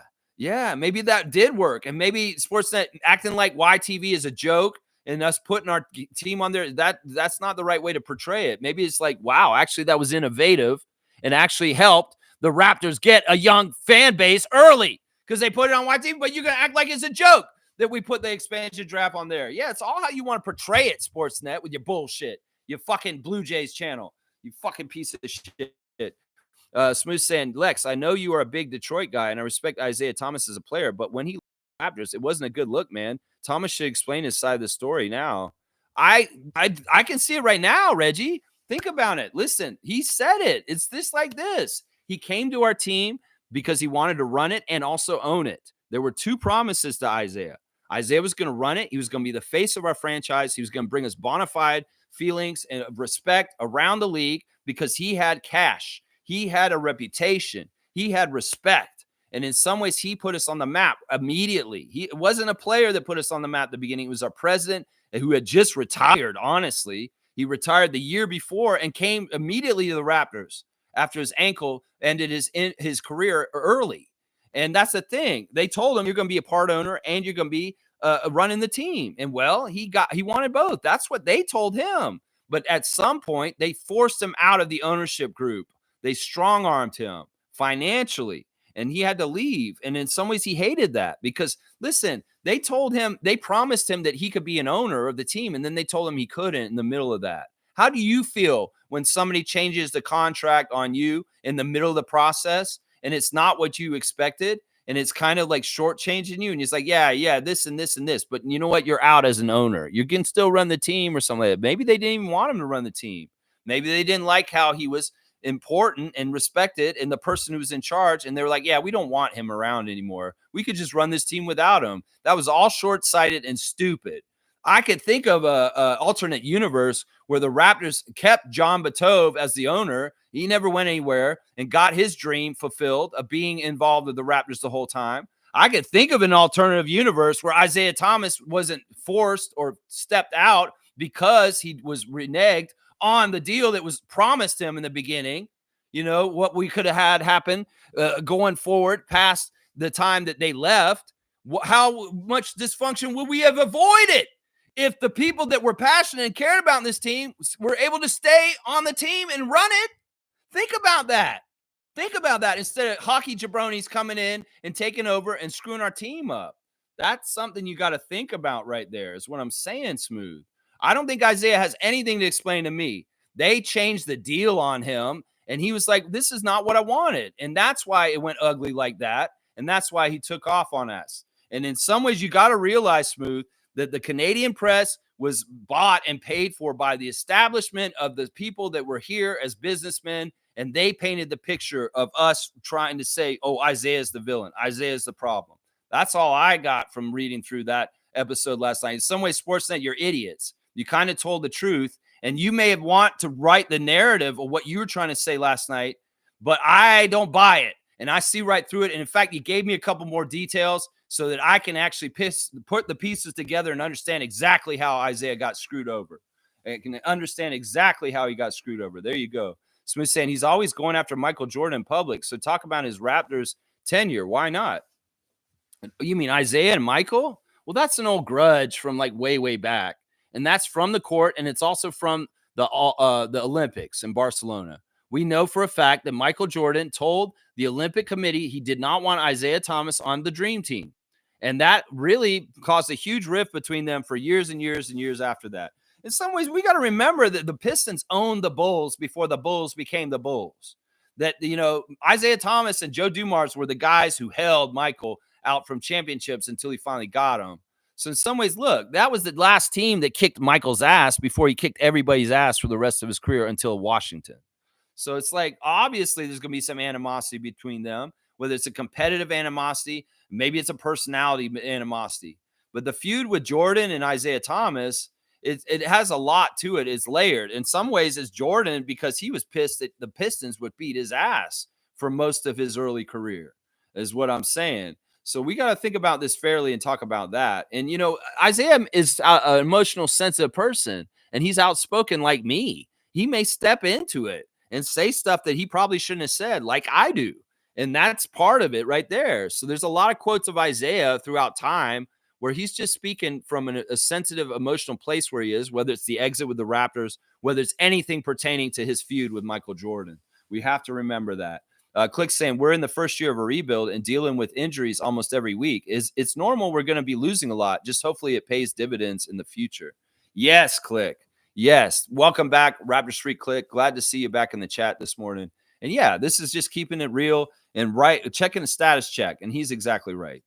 maybe that did work. And maybe Sportsnet acting like YTV is a joke and us putting our team on there, that's not the right way to portray it. Maybe it's like, wow, actually that was innovative and actually helped the Raptors get a young fan base early because they put it on YTV, but you're going to act like it's a joke that we put the expansion draft on there. Yeah, it's all how you want to portray it, Sportsnet, with your bullshit. You fucking Blue Jays channel. You fucking piece of shit. Smooth saying, Lex, I know you are a big Detroit guy, and I respect Isaiah Thomas as a player, but when he Raptors, it wasn't a good look, man. Thomas should explain his side of the story now. I can see it right now, Reggie. Think about it. Listen, he said it. It's this like this. He came to our team because he wanted to run it and also own it. There were two promises to Isaiah. Isaiah was going to run it. He was going to be the face of our franchise. He was going to bring us bona fide feelings and respect around the league because he had cash. He had a reputation. He had respect. And in some ways, he put us on the map immediately. It wasn't a player that put us on the map at the beginning. It was our president who had just retired, honestly. He retired the year before and came immediately to the Raptors after his ankle ended his career early. And that's the thing. They told him, you're going to be a part owner and you're going to be running the team. And well, he wanted both. That's what they told him. But at some point, they forced him out of the ownership group. They strong-armed him financially, and he had to leave. And in some ways, he hated that because, listen, they promised him that he could be an owner of the team, and then they told him he couldn't in the middle of that. How do you feel when somebody changes the contract on you in the middle of the process, and it's not what you expected, and it's kind of like shortchanging you, and it's like, yeah, this and this and this, but you know what? You're out as an owner. You can still run the team or something like that. Maybe they didn't even want him to run the team. Maybe they didn't like how he was important and respected and the person who was in charge, and they were like, yeah, we don't want him around anymore. We could just run this team without him. That was all short-sighted and stupid. I could think of a alternate universe where the Raptors kept John Batove as the owner. He never went anywhere and got his dream fulfilled of being involved with the Raptors the whole time. I could think of an alternative universe where Isaiah Thomas wasn't forced or stepped out because he was reneged on the deal that was promised him in the beginning. You know, what we could have had happen going forward past the time that they left. How much dysfunction would we have avoided if the people that were passionate and cared about this team were able to stay on the team and run it? Think about that. Think about that instead of hockey jabronis coming in and taking over and screwing our team up. That's something you got to think about right there is what I'm saying, Smooth. I don't think Isaiah has anything to explain to me. They changed the deal on him, and he was like, this is not what I wanted. And that's why it went ugly like that, and that's why he took off on us. And in some ways, you got to realize, Smooth, that the Canadian press was bought and paid for by the establishment of the people that were here as businessmen, and they painted the picture of us trying to say, oh, Isaiah's the villain. Isaiah's the problem. That's all I got from reading through that episode last night. In some ways, Sportsnet, you're idiots. You kind of told the truth, and you may have want to write the narrative of what you were trying to say last night, but I don't buy it, and I see right through it. And in fact, you gave me a couple more details so that I can actually put the pieces together and understand exactly how Isaiah got screwed over. I can understand exactly how he got screwed over. There you go. Smith saying he's always going after Michael Jordan in public. So talk about his Raptors tenure. Why not? You mean Isaiah and Michael? Well, that's an old grudge from like way, way back. And that's from the court. And it's also from the Olympics in Barcelona. We know for a fact that Michael Jordan told the Olympic Committee he did not want Isaiah Thomas on the dream team. And that really caused a huge rift between them for years and years and years after that. In some ways, we got to remember that the Pistons owned the Bulls before the Bulls became the Bulls. That, Isaiah Thomas and Joe Dumars were the guys who held Michael out from championships until he finally got them. So in some ways, look, that was the last team that kicked Michael's ass before he kicked everybody's ass for the rest of his career until Washington. So it's like, obviously, there's going to be some animosity between them, whether it's a competitive animosity, maybe it's a personality animosity. But the feud with Jordan and Isaiah Thomas, it has a lot to it. It's layered. In some ways, it's Jordan because he was pissed that the Pistons would beat his ass for most of his early career, is what I'm saying. So we got to think about this fairly and talk about that. And, Isaiah is an emotional, sensitive person, and he's outspoken like me. He may step into it and say stuff that he probably shouldn't have said, like I do. And that's part of it right there. So there's a lot of quotes of Isaiah throughout time where he's just speaking from a sensitive, emotional place where he is, whether it's the exit with the Raptors, whether it's anything pertaining to his feud with Michael Jordan. We have to remember that. Click saying we're in the first year of a rebuild and dealing with injuries almost every week. It's normal. We're going to be losing a lot. Just hopefully it pays dividends in the future. Yes, Click. Yes. Welcome back, Raptor Street Click. Glad to see you back in the chat this morning. And yeah, this is just keeping it real and right, checking a status check. And he's exactly right.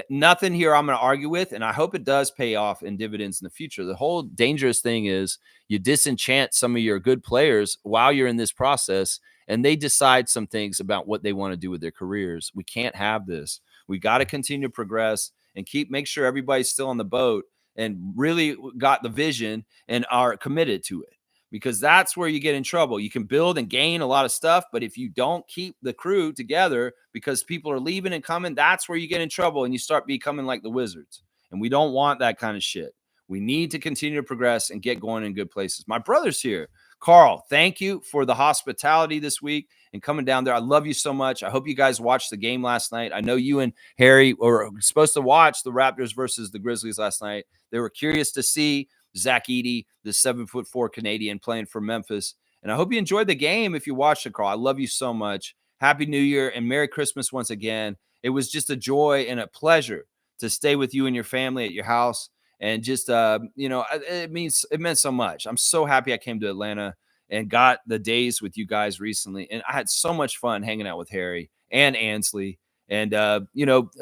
Nothing here I'm going to argue with, and I hope it does pay off in dividends in the future. The whole dangerous thing is you disenchant some of your good players while you're in this process, and they decide some things about what they want to do with their careers. We can't have this. We got to continue to progress and make sure everybody's still on the boat and really got the vision and are committed to it, because that's where you get in trouble. You can build and gain a lot of stuff, but if you don't keep the crew together because people are leaving and coming, that's where you get in trouble and you start becoming like the Wizards. And we don't want that kind of shit. We need to continue to progress and get going in good places. My brother's here. Carl, thank you for the hospitality this week and coming down there. I love you so much. I hope you guys watched the game last night. I know you and Harry were supposed to watch the Raptors versus the Grizzlies last night. They were curious to see Zach Edey, the 7'4" Canadian playing for Memphis. And I hope you enjoyed the game if you watched it, Carl. I love you so much. Happy New Year and Merry Christmas once again. It was just a joy and a pleasure to stay with you and your family at your house. And just, it meant so much. I'm so happy I came to Atlanta and got the days with you guys recently. And I had so much fun hanging out with Harry and Ansley and,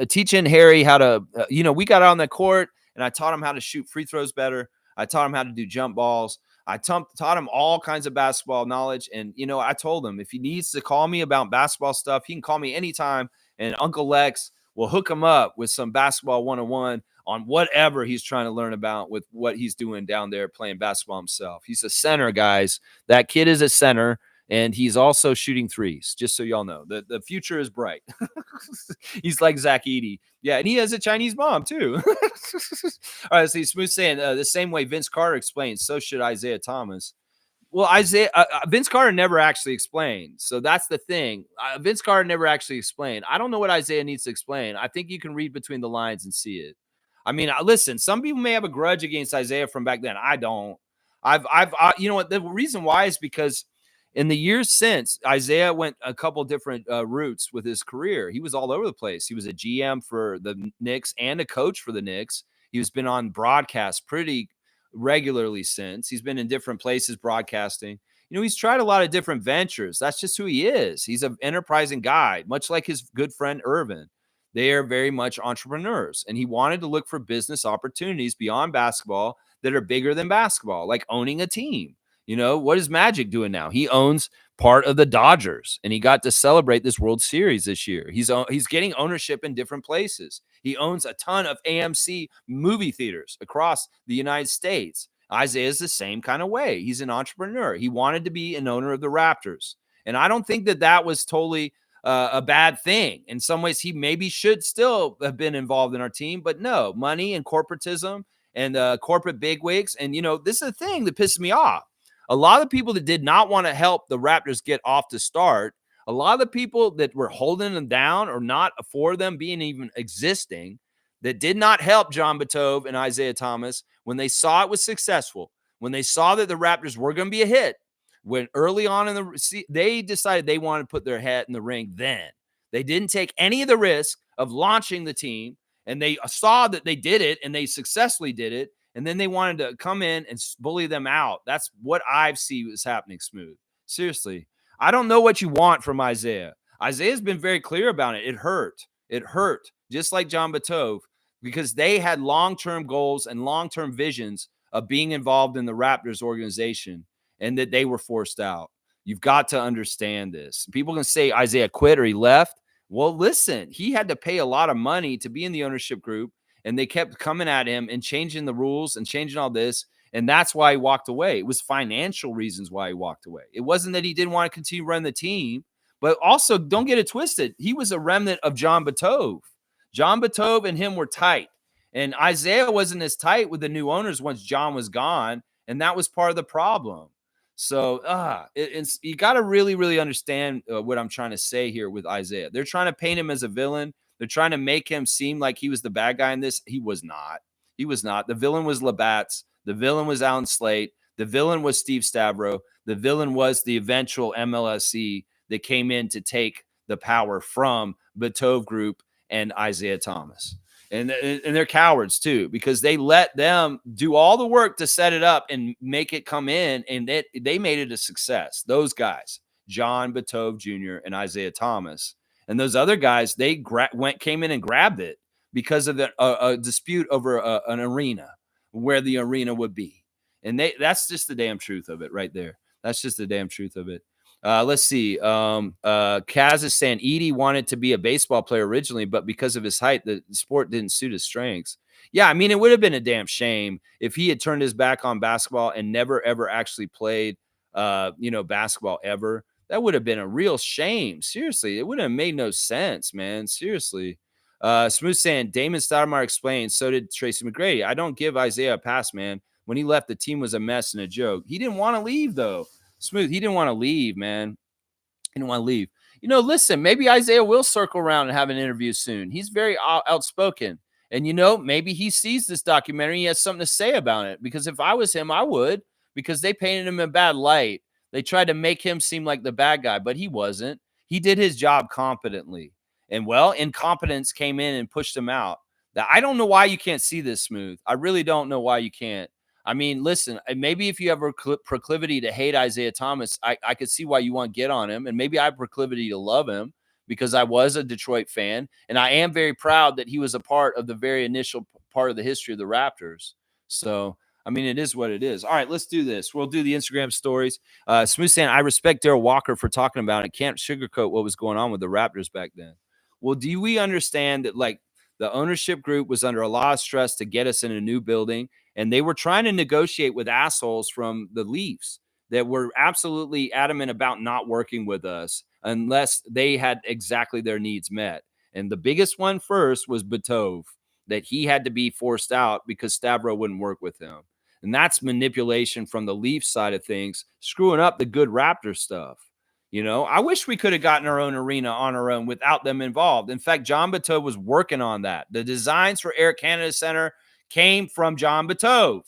teaching Harry how to, we got out on the court and I taught him how to shoot free throws better. I taught him how to do jump balls. I taught him all kinds of basketball knowledge. And, I told him if he needs to call me about basketball stuff, he can call me anytime. And Uncle Lex will hook him up with some basketball 101 on whatever he's trying to learn about with what he's doing down there playing basketball himself. He's a center, guys. That kid is a center. And he's also shooting threes, just so y'all know. The future is bright. He's like Zach Edey. Yeah, and he has a Chinese mom, too. All right, so Smooth saying, the same way Vince Carter explains, so should Isaiah Thomas. Well, Vince Carter never actually explained. So that's the thing. Vince Carter never actually explained. I don't know what Isaiah needs to explain. I think you can read between the lines and see it. I mean, listen, some people may have a grudge against Isaiah from back then. I don't. You know what? The reason why is because in the years since, Isaiah went a couple different routes with his career. He was all over the place. He was a GM for the Knicks and a coach for the Knicks. He's been on broadcast pretty regularly since. He's been in different places broadcasting. He's tried a lot of different ventures. That's just who he is. He's an enterprising guy, much like his good friend Irvin. They are very much entrepreneurs, and he wanted to look for business opportunities beyond basketball that are bigger than basketball, like owning a team. What is Magic doing now? He owns part of the Dodgers, and he got to celebrate this World Series this year. He's getting ownership in different places. He owns a ton of AMC movie theaters across the United States. Isaiah is the same kind of way. He's an entrepreneur. He wanted to be an owner of the Raptors, and I don't think that was totally a bad thing. In some ways, he maybe should still have been involved in our team, but no, money and corporatism and corporate bigwigs. And, this is the thing that pisses me off. A lot of people that did not want to help the Raptors get off to start, a lot of the people that were holding them down or not for them being even existing, that did not help John Batove and Isaiah Thomas when they saw it was successful, when they saw that the Raptors were going to be a hit, when early on in the they decided they wanted to put their hat in the ring then. They didn't take any of the risk of launching the team, and they saw that they did it, and they successfully did it, and then they wanted to come in and bully them out. That's what I see is happening, Smooth. Seriously. I don't know what you want from Isaiah. Isaiah's been very clear about it. It hurt. It hurt, just like John Batove, because they had long-term goals and long-term visions of being involved in the Raptors organization, and that they were forced out. You've got to understand this. People can say Isaiah quit or he left. Well, listen, he had to pay a lot of money to be in the ownership group, and they kept coming at him and changing the rules and changing all this. And that's why he walked away. It was financial reasons why he walked away. It wasn't that he didn't want to continue running the team, but also don't get it twisted. He was a remnant of John Batove. John Batove and him were tight. And Isaiah wasn't as tight with the new owners once John was gone. And that was part of the problem. So you got to really, really understand what I'm trying to say here with Isaiah. They're trying to paint him as a villain. They're trying to make him seem like he was the bad guy in this. He was not. He was not. The villain was Labatt's. The villain was Alan Slate. The villain was Steve Stavro. The villain was the eventual MLSE that came in to take the power from Batove Group and Isaiah Thomas. And they're cowards too, because they let them do all the work to set it up and make it come in, and they made it a success. Those guys, John Batove Jr. and Isaiah Thomas, and those other guys, they came in and grabbed it because of a dispute over an arena, where the arena would be, and that's just the damn truth of it right there. That's just the damn truth of it. Let's see. Kaz is saying Edie wanted to be a baseball player originally, but because of his height, the sport didn't suit his strengths. Yeah, I mean, it would have been a damn shame if he had turned his back on basketball and never, ever actually played, basketball ever. That would have been a real shame. Seriously, it would have made no sense, man. Seriously. Smooth saying Damon Stoudemire explained, so did Tracy McGrady. I don't give Isaiah a pass, man. When he left, the team was a mess and a joke. He didn't want to leave, though. Smooth, he didn't want to leave, man. He didn't want to leave. Listen, maybe Isaiah will circle around and have an interview soon. He's very outspoken. And, maybe he sees this documentary. He has something to say about it. Because if I was him, I would. Because they painted him in a bad light. They tried to make him seem like the bad guy, but he wasn't. He did his job competently. And, incompetence came in and pushed him out. Now, I don't know why you can't see this, Smooth. I really don't know why you can't. I mean, listen, maybe if you have a proclivity to hate Isaiah Thomas, I could see why you want to get on him. And maybe I have proclivity to love him because I was a Detroit fan. And I am very proud that he was a part of the very initial part of the history of the Raptors. So, I mean, it is what it is. All right, let's do this. We'll do the Instagram stories. Smooth saying, I respect Darryl Walker for talking about it. Can't sugarcoat what was going on with the Raptors back then. Well, do we understand that, the ownership group was under a lot of stress to get us in a new building, and they were trying to negotiate with assholes from the Leafs that were absolutely adamant about not working with us unless they had exactly their needs met. And the biggest one first was Batove, that he had to be forced out because Stavro wouldn't work with him. And that's manipulation from the Leafs side of things, screwing up the good Raptor stuff. I wish we could have gotten our own arena on our own without them involved. In fact, John Batove was working on that. The designs for Air Canada Center came from John Batove,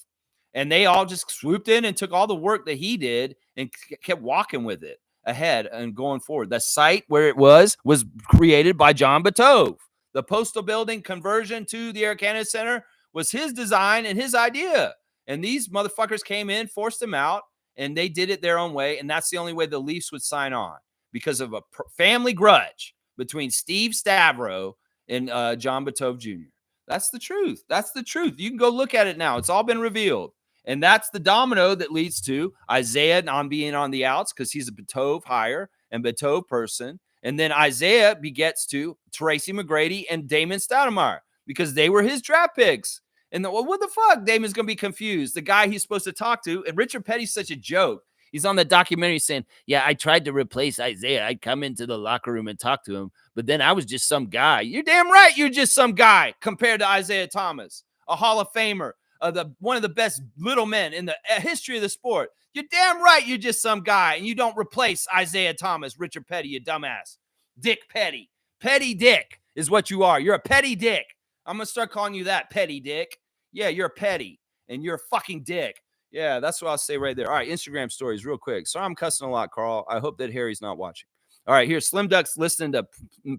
and they all just swooped in and took all the work that he did and kept walking with it ahead and going forward. The site where it was created by John Batove. The postal building conversion to the Air Canada Center was his design and his idea. And these motherfuckers came in, forced him out, and they did it their own way, and that's the only way the Leafs would sign on because of a family grudge between Steve Stavro and John Batove Jr. That's the truth. That's the truth. You can go look at it now. It's all been revealed. And that's the domino that leads to Isaiah on being on the outs because he's a Batove hire and Batove person. And then Isaiah begets to Tracy McGrady and Damon Stoudemire because they were his draft picks. And what the fuck? Damon's going to be confused. The guy he's supposed to talk to. And Richard Petty's such a joke. He's on the documentary saying, yeah, I tried to replace Isaiah. I'd come into the locker room and talk to him. But then I was just some guy. You're damn right. You're just some guy compared to Isaiah Thomas, a Hall of Famer, one of the best little men in the history of the sport. You're damn right. You're just some guy. And you don't replace Isaiah Thomas, Richard Petty, you dumbass. Dick Petty. Petty Dick is what you are. You're a petty dick. I'm gonna start calling you that, petty dick. Yeah, you're a petty and you're a fucking dick. Yeah, that's what I'll say right there. All right, Instagram stories real quick. Sorry I'm cussing a lot, Carl. I hope that Harry's not watching. All right, here, Slim Duck's listening to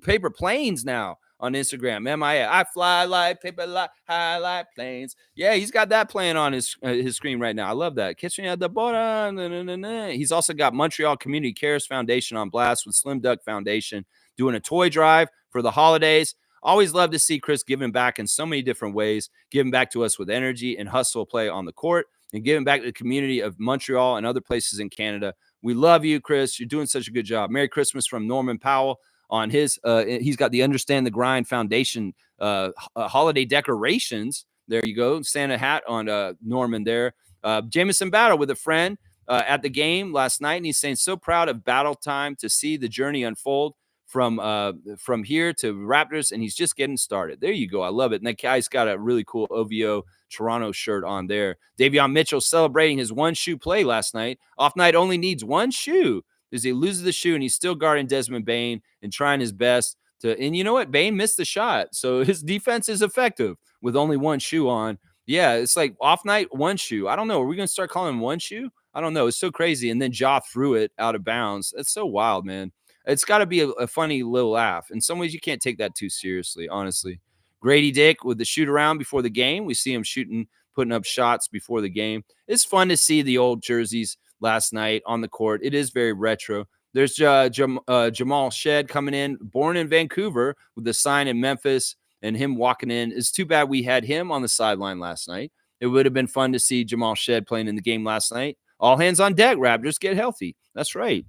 Paper Planes now on Instagram. MIA. I fly like paper, like high like planes. Yeah, he's got that playing on his screen right now. I love that. Catch me at the bottom. Nah, nah, nah, nah. He's also got Montreal Community Cares Foundation on blast with Slim Duck Foundation doing a toy drive for the holidays. Always love to see Chris giving back in so many different ways, giving back to us with energy and hustle play on the court, and giving back to the community of Montreal and other places in Canada. We love you, Chris. You're doing such a good job. Merry Christmas from Norman Powell on his. He's got the Understand the Grind Foundation holiday decorations. There you go. Santa hat on Norman there. Jameson Battle with a friend at the game last night, and he's saying so proud of Battle Time to see the journey unfold from here to Raptors, and he's just getting started. There you go. I love it. And that guy's got a really cool OVO Toronto shirt on there. Davion Mitchell celebrating his one shoe play last night. Off night only needs one shoe because he loses the shoe and he's still guarding Desmond Bane and trying his best to. And you know what? Bane missed the shot, so his defense is effective with only one shoe on. Yeah, it's like off night, one shoe. I don't know. Are we going to start calling him one shoe? I don't know. It's so crazy. And then Ja threw it out of bounds. That's so wild, man. It's got to be a funny little laugh. In some ways, you can't take that too seriously, honestly. Grady Dick with the shoot around before the game. We see him shooting, putting up shots before the game. It's fun to see the old jerseys last night on the court. It is very retro. There's Jamal Shed coming in, born in Vancouver with the sign in Memphis and him walking in. It's too bad we had him on the sideline last night. It would have been fun to see Jamal Shed playing in the game last night. All hands on deck, Raptors. Get healthy. That's right.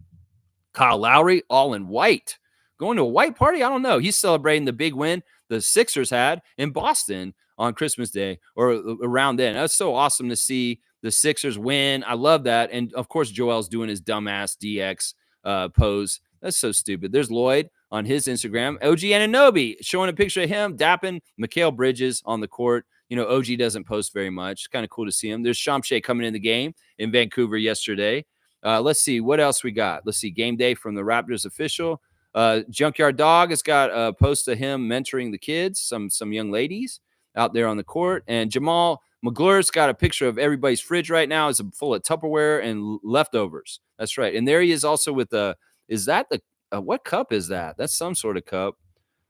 Kyle Lowry, all in white. Going to a white party? I don't know. He's celebrating the big win the Sixers had in Boston on Christmas Day or around then. That's so awesome to see the Sixers win. I love that. And, of course, Joel's doing his dumbass DX pose. That's so stupid. There's Lloyd on his Instagram. OG Anunoby showing a picture of him dapping Mikal Bridges on the court. You know, OG doesn't post very much. Kind of cool to see him. There's Shamshay coming in the game in Vancouver yesterday. Let's see what else we got. Let's see game day from the Raptors official. Junkyard Dog has got a post of him mentoring the kids, some young ladies out there on the court. And Jamal McGlure's got a picture of everybody's fridge right now. It's full of Tupperware and leftovers. That's right. And there he is also with is that the what cup is that? That's some sort of cup.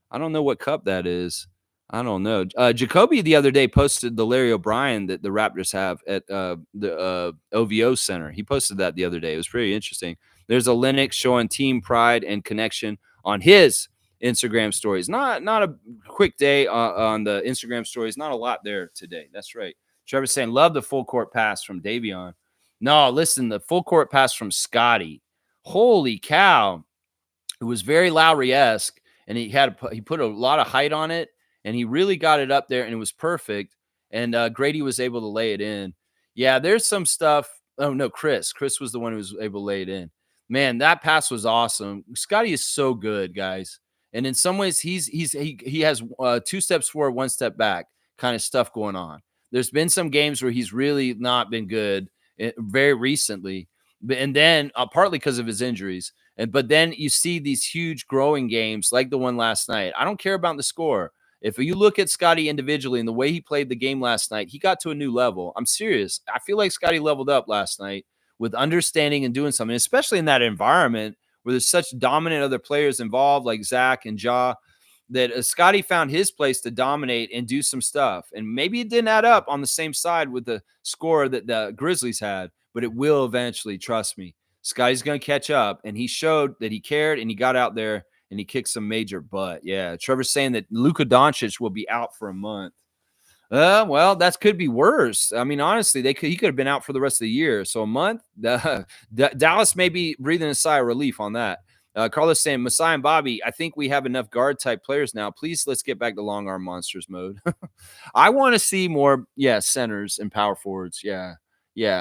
I don't know what cup that is. I don't know. Jacoby the other day posted the Larry O'Brien that the Raptors have at the OVO Center. He posted that the other day. It was pretty interesting. There's a Linux showing team pride and connection on his Instagram stories. Not a quick day on the Instagram stories. Not a lot there today. That's right. Trevor's saying, love the full court pass from Davion. No, listen, the full court pass from Scotty. Holy cow. It was very Lowry-esque, and he put a lot of height on it. And he really got it up there, and it was perfect. And Grady was able to lay it in. Yeah, there's some stuff. Oh, no, Chris. Chris was the one who was able to lay it in. Man, that pass was awesome. Scotty is so good, guys. And in some ways, he has 2 steps forward, 1 step back kind of stuff going on. There's been some games where he's really not been good very recently. And then partly because of his injuries. But then you see these huge growing games like the one last night. I don't care about the score. If you look at Scotty individually and the way he played the game last night, he got to a new level. I'm serious. I feel like Scotty leveled up last night with understanding and doing something, especially in that environment where there's such dominant other players involved like Zach and Ja, that Scotty found his place to dominate and do some stuff. And maybe it didn't add up on the same side with the score that the Grizzlies had, but it will eventually, trust me. Scotty's going to catch up, and he showed that he cared, and he got out there and he kicked some major butt. Yeah, Trevor's saying that Luka Doncic will be out for a month. Well, that could be worse. I mean, honestly, he could have been out for the rest of the year. So a month, Dallas may be breathing a sigh of relief on that. Carlos saying, Masai and Bobby, I think we have enough guard-type players now. Please, let's get back to long-arm monsters mode. I want to see more, centers and power forwards. Yeah,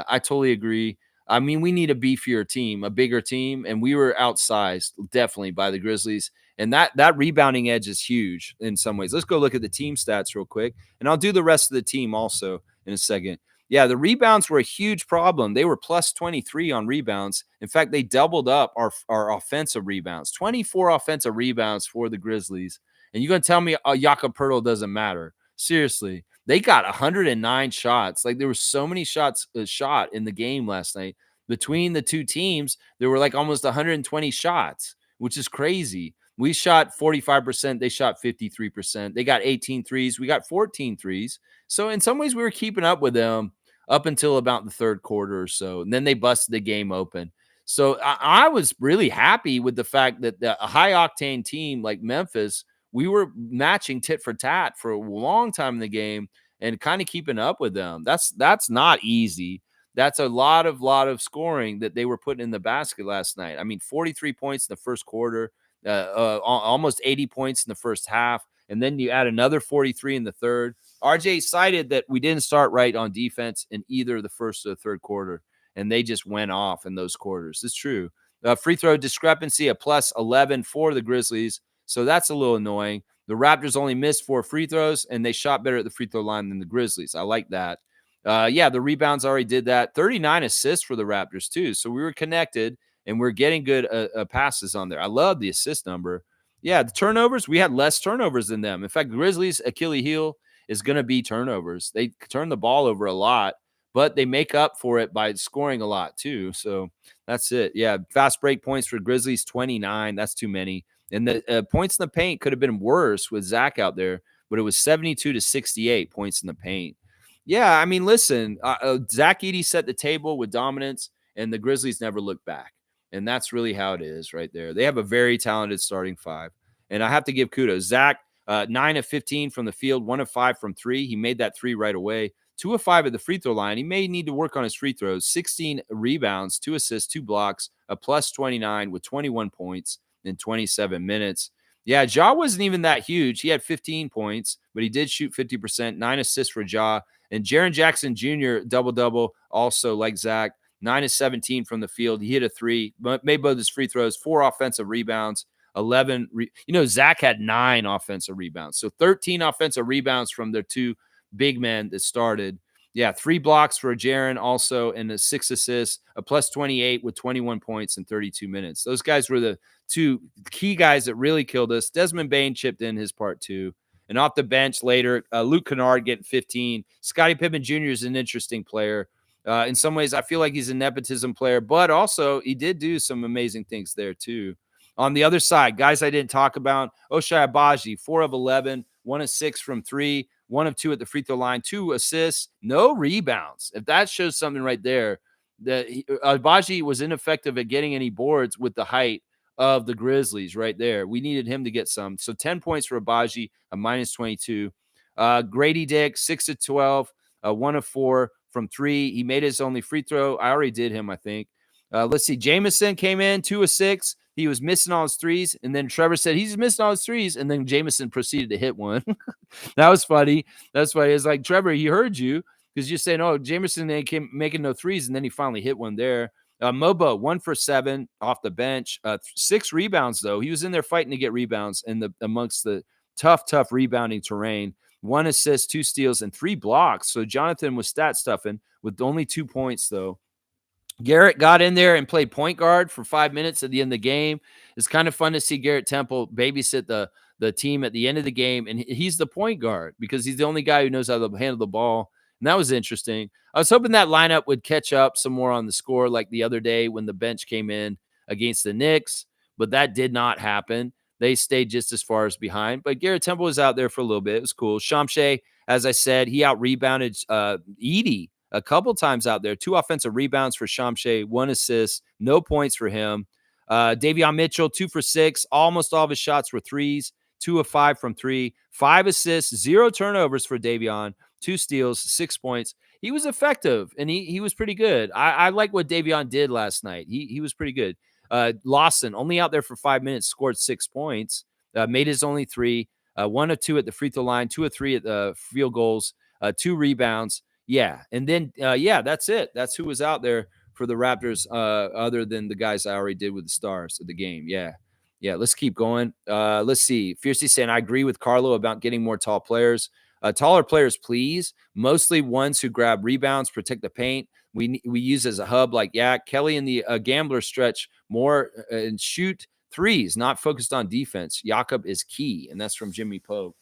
I totally agree. I mean, we need a beefier team, a bigger team, and we were outsized definitely by the Grizzlies. And that rebounding edge is huge in some ways. Let's go look at the team stats real quick, and I'll do the rest of the team also in a second. Yeah, the rebounds were a huge problem. They were plus 23 on rebounds. In fact, they doubled up our offensive rebounds, 24 offensive rebounds for the Grizzlies. And you're going to tell me Jakob Poeltl doesn't matter? Seriously, they got 109 shots. Like there were so many shots shot in the game last night. Between the two teams, there were like almost 120 shots, which is crazy. We shot 45%. They shot 53%. They got 18 threes. We got 14 threes. So in some ways, we were keeping up with them up until about the third quarter or so. And then they busted the game open. So I was really happy with the fact that a high octane team like Memphis, we were matching tit for tat for a long time in the game and kind of keeping up with them. That's not easy. That's a lot of scoring that they were putting in the basket last night. I mean, 43 points in the first quarter, almost 80 points in the first half, and then you add another 43 in the third. RJ cited that we didn't start right on defense in either the first or the third quarter, and they just went off in those quarters. It's true. Free throw discrepancy, a plus 11 for the Grizzlies, so that's a little annoying. The Raptors only missed 4 free throws, and they shot better at the free throw line than the Grizzlies. I like that. Yeah, the rebounds already did that. 39 assists for the Raptors, too. So we were connected, and we're getting good passes on there. I love the assist number. Yeah, the turnovers, we had less turnovers than them. In fact, Grizzlies' Achilles heel is going to be turnovers. They turn the ball over a lot, but they make up for it by scoring a lot, too. So that's it. Yeah, fast break points for Grizzlies, 29. That's too many. And the points in the paint could have been worse with Zach out there, but it was 72 to 68 points in the paint. Yeah, I mean, listen, Zach Edey set the table with dominance, and the Grizzlies never looked back. And that's really how it is right there. They have a very talented starting five. And I have to give kudos. Zach, 9 of 15 from the field, 1 of 5 from 3. He made that 3 right away. 2 of 5 at the free throw line. He may need to work on his free throws. 16 rebounds, 2 assists, 2 blocks, a plus 29 with 21 points in 27 minutes. Yeah, Ja wasn't even that huge. He had 15 points, but he did shoot 50%, 9 assists for Ja. And Jaren Jackson Jr., double-double, also like Zach, 9 of 17 from the field. He hit a 3, made both his free throws, 4 offensive rebounds, 11. Zach had 9 offensive rebounds. So 13 offensive rebounds from their 2 big men that started. Yeah, 3 blocks for Jaren also, and 6 assists, a plus 28 with 21 points in 32 minutes. Those guys were the 2 key guys that really killed us. Desmond Bane chipped in his part too. And off the bench later, Luke Kennard getting 15. Scottie Pippen Jr. is an interesting player. In some ways, I feel like he's a nepotism player, but also he did do some amazing things there too. On the other side, guys I didn't talk about, Ochai Agbaji, 4 of 11, 1 of 6 from 3, 1 of 2 at the free throw line, 2 assists, no rebounds. If that shows something right there, that Agbaji was ineffective at getting any boards with the height of the Grizzlies right there. We needed him to get some. So 10 points for Agbaji, a minus 22. Grady Dick, 6 of 12, 1 of 4 from 3. He made his only free throw. I already did him, I think. Let's see. Jamison came in, 2 of 6. He was missing all his threes. And then Trevor said he's missing all his threes. And then Jamison proceeded to hit one. That was funny. That's why it's like, Trevor, he heard you because you're saying, oh, Jamison came making no threes. And then he finally hit one there. Mobo, 1 for 7 off the bench. 6 rebounds, though. He was in there fighting to get rebounds amongst the tough rebounding terrain. 1 assist, 2 steals, and 3 blocks. So Jonathan was stat stuffing with only 2 points, though. Garrett got in there and played point guard for 5 minutes at the end of the game. It's kind of fun to see Garrett Temple babysit the team at the end of the game, and he's the point guard because he's the only guy who knows how to handle the ball. And that was interesting. I was hoping that lineup would catch up some more on the score like the other day when the bench came in against the Knicks, but that did not happen. They stayed just as far as behind. But Garrett Temple was out there for a little bit. It was cool. Shamshay, as I said, he out-rebounded Edey a couple times out there. 2 offensive rebounds for Shamshay, 1 assist, no points for him. Davion Mitchell, 2 for 6. Almost all of his shots were threes. 2 of 5 from 3. 5 assists, 0 turnovers for Davion. 2 steals, 6 points. He was effective, and he was pretty good. I like what Davion did last night. He was pretty good. Lawson, only out there for 5 minutes, scored 6 points. Made his only 3. 1 of 2 at the free throw line, 2 of 3 at the field goals, 2 rebounds. Yeah, and then, that's it. That's who was out there for the Raptors other than the guys I already did with the stars of the game. Yeah, let's keep going. Let's see. Fiercely saying, I agree with Carlo about getting more tall players. Taller players, please. Mostly ones who grab rebounds, protect the paint. We use as a hub like Yak. Kelly in the gambler stretch more and shoot Threes, not focused on defense. Jakob is key. And that's from Jimmy Pope.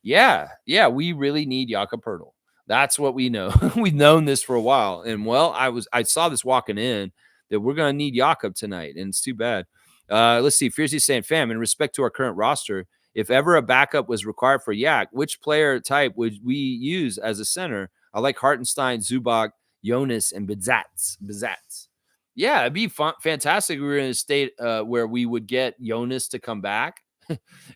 Yeah, we really need Jakob Pertl. That's what we know. We've known this for a while. And well, I saw this walking in that we're going to need Jakob tonight, and it's too bad. Let's see. Fiercely saying, fam, in respect to our current roster, if ever a backup was required for Yak, which player type would we use as a center? I like Hartenstein, Zubac, Jonas, and Bizats. Yeah, it'd be fantastic if we were in a state where we would get Jonas to come back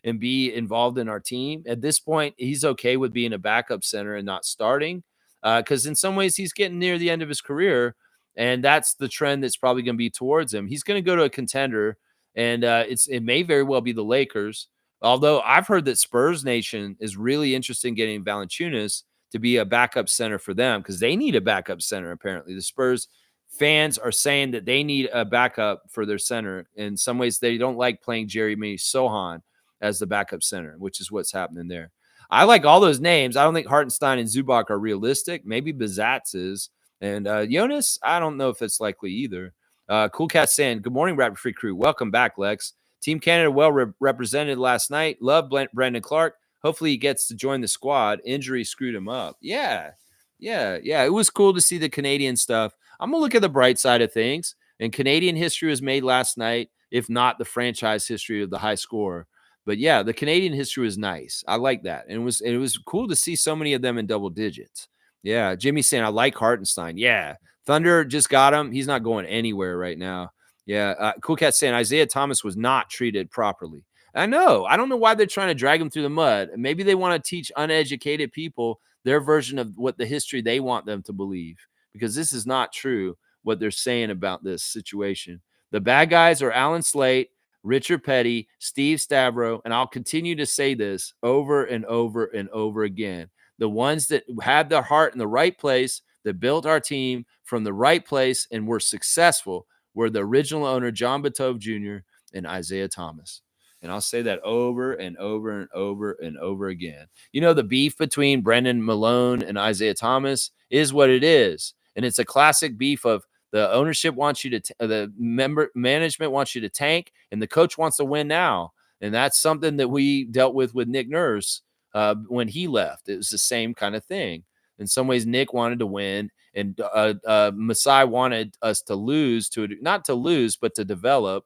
and be involved in our team. At this point, he's okay with being a backup center and not starting because in some ways he's getting near the end of his career, and that's the trend that's probably going to be towards him. He's going to go to a contender, and it may very well be the Lakers. Although I've heard that Spurs Nation is really interested in getting Valanciunas to be a backup center for them because they need a backup center. Apparently, the Spurs fans are saying that they need a backup for their center. In some ways, they don't like playing Jeremy Sohan as the backup center, which is what's happening there. I like all those names. I don't think Hartenstein and Zubac are realistic. Maybe Bizats is. And Jonas, I don't know if it's likely either. Cool Cat saying, good morning, Rapid Free Crew. Welcome back, Lex. Team Canada well represented last night. Love Brandon Clark. Hopefully he gets to join the squad. Injury screwed him up. Yeah. It was cool to see the Canadian stuff. I'm going to look at the bright side of things. And Canadian history was made last night, if not the franchise history of the high score. But yeah, the Canadian history was nice. I like that. And it was cool to see so many of them in double digits. Yeah, Jimmy saying, I like Hartenstein. Yeah, Thunder just got him. He's not going anywhere right now. Yeah, Cool Cat saying Isaiah Thomas was not treated properly. I know. I don't know why they're trying to drag him through the mud. Maybe they want to teach uneducated people their version of what the history they want them to believe, because this is not true what they're saying about this situation. The bad guys are Alan Slate, Richard Petty, Steve Stavro, and I'll continue to say this over and over and over again. The ones that had their heart in the right place, that built our team from the right place and were successful, were the original owner, John Batove Jr. and Isaiah Thomas. And I'll say that over and over and over and over again. You know, the beef between Brendan Malone and Isaiah Thomas is what it is. And it's a classic beef of the ownership wants you to, the management wants you to tank, and the coach wants to win now. And that's something that we dealt with Nick Nurse when he left. It was the same kind of thing. In some ways, Nick wanted to win, and Masai wanted us to lose, not to lose, but to develop.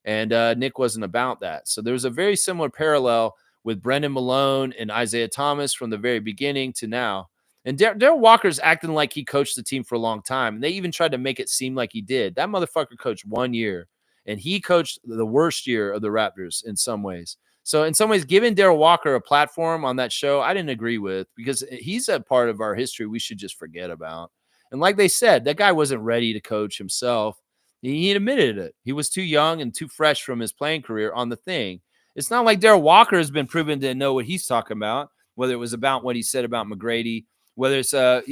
And Nick wasn't about that. So there was a very similar parallel with Brendan Malone and Isaiah Thomas from the very beginning to now. And Darryl Walker's acting like he coached the team for a long time. And they even tried to make it seem like he did. That motherfucker coached 1 year, and he coached the worst year of the Raptors in some ways. So in some ways, giving Darryl Walker a platform on that show, I didn't agree with, because he's a part of our history we should just forget about. And like they said, that guy wasn't ready to coach himself. He admitted it. He was too young and too fresh from his playing career on the thing. It's not like Darryl Walker has been proven to know what he's talking about, whether it was about what he said about McGrady, whether it's, that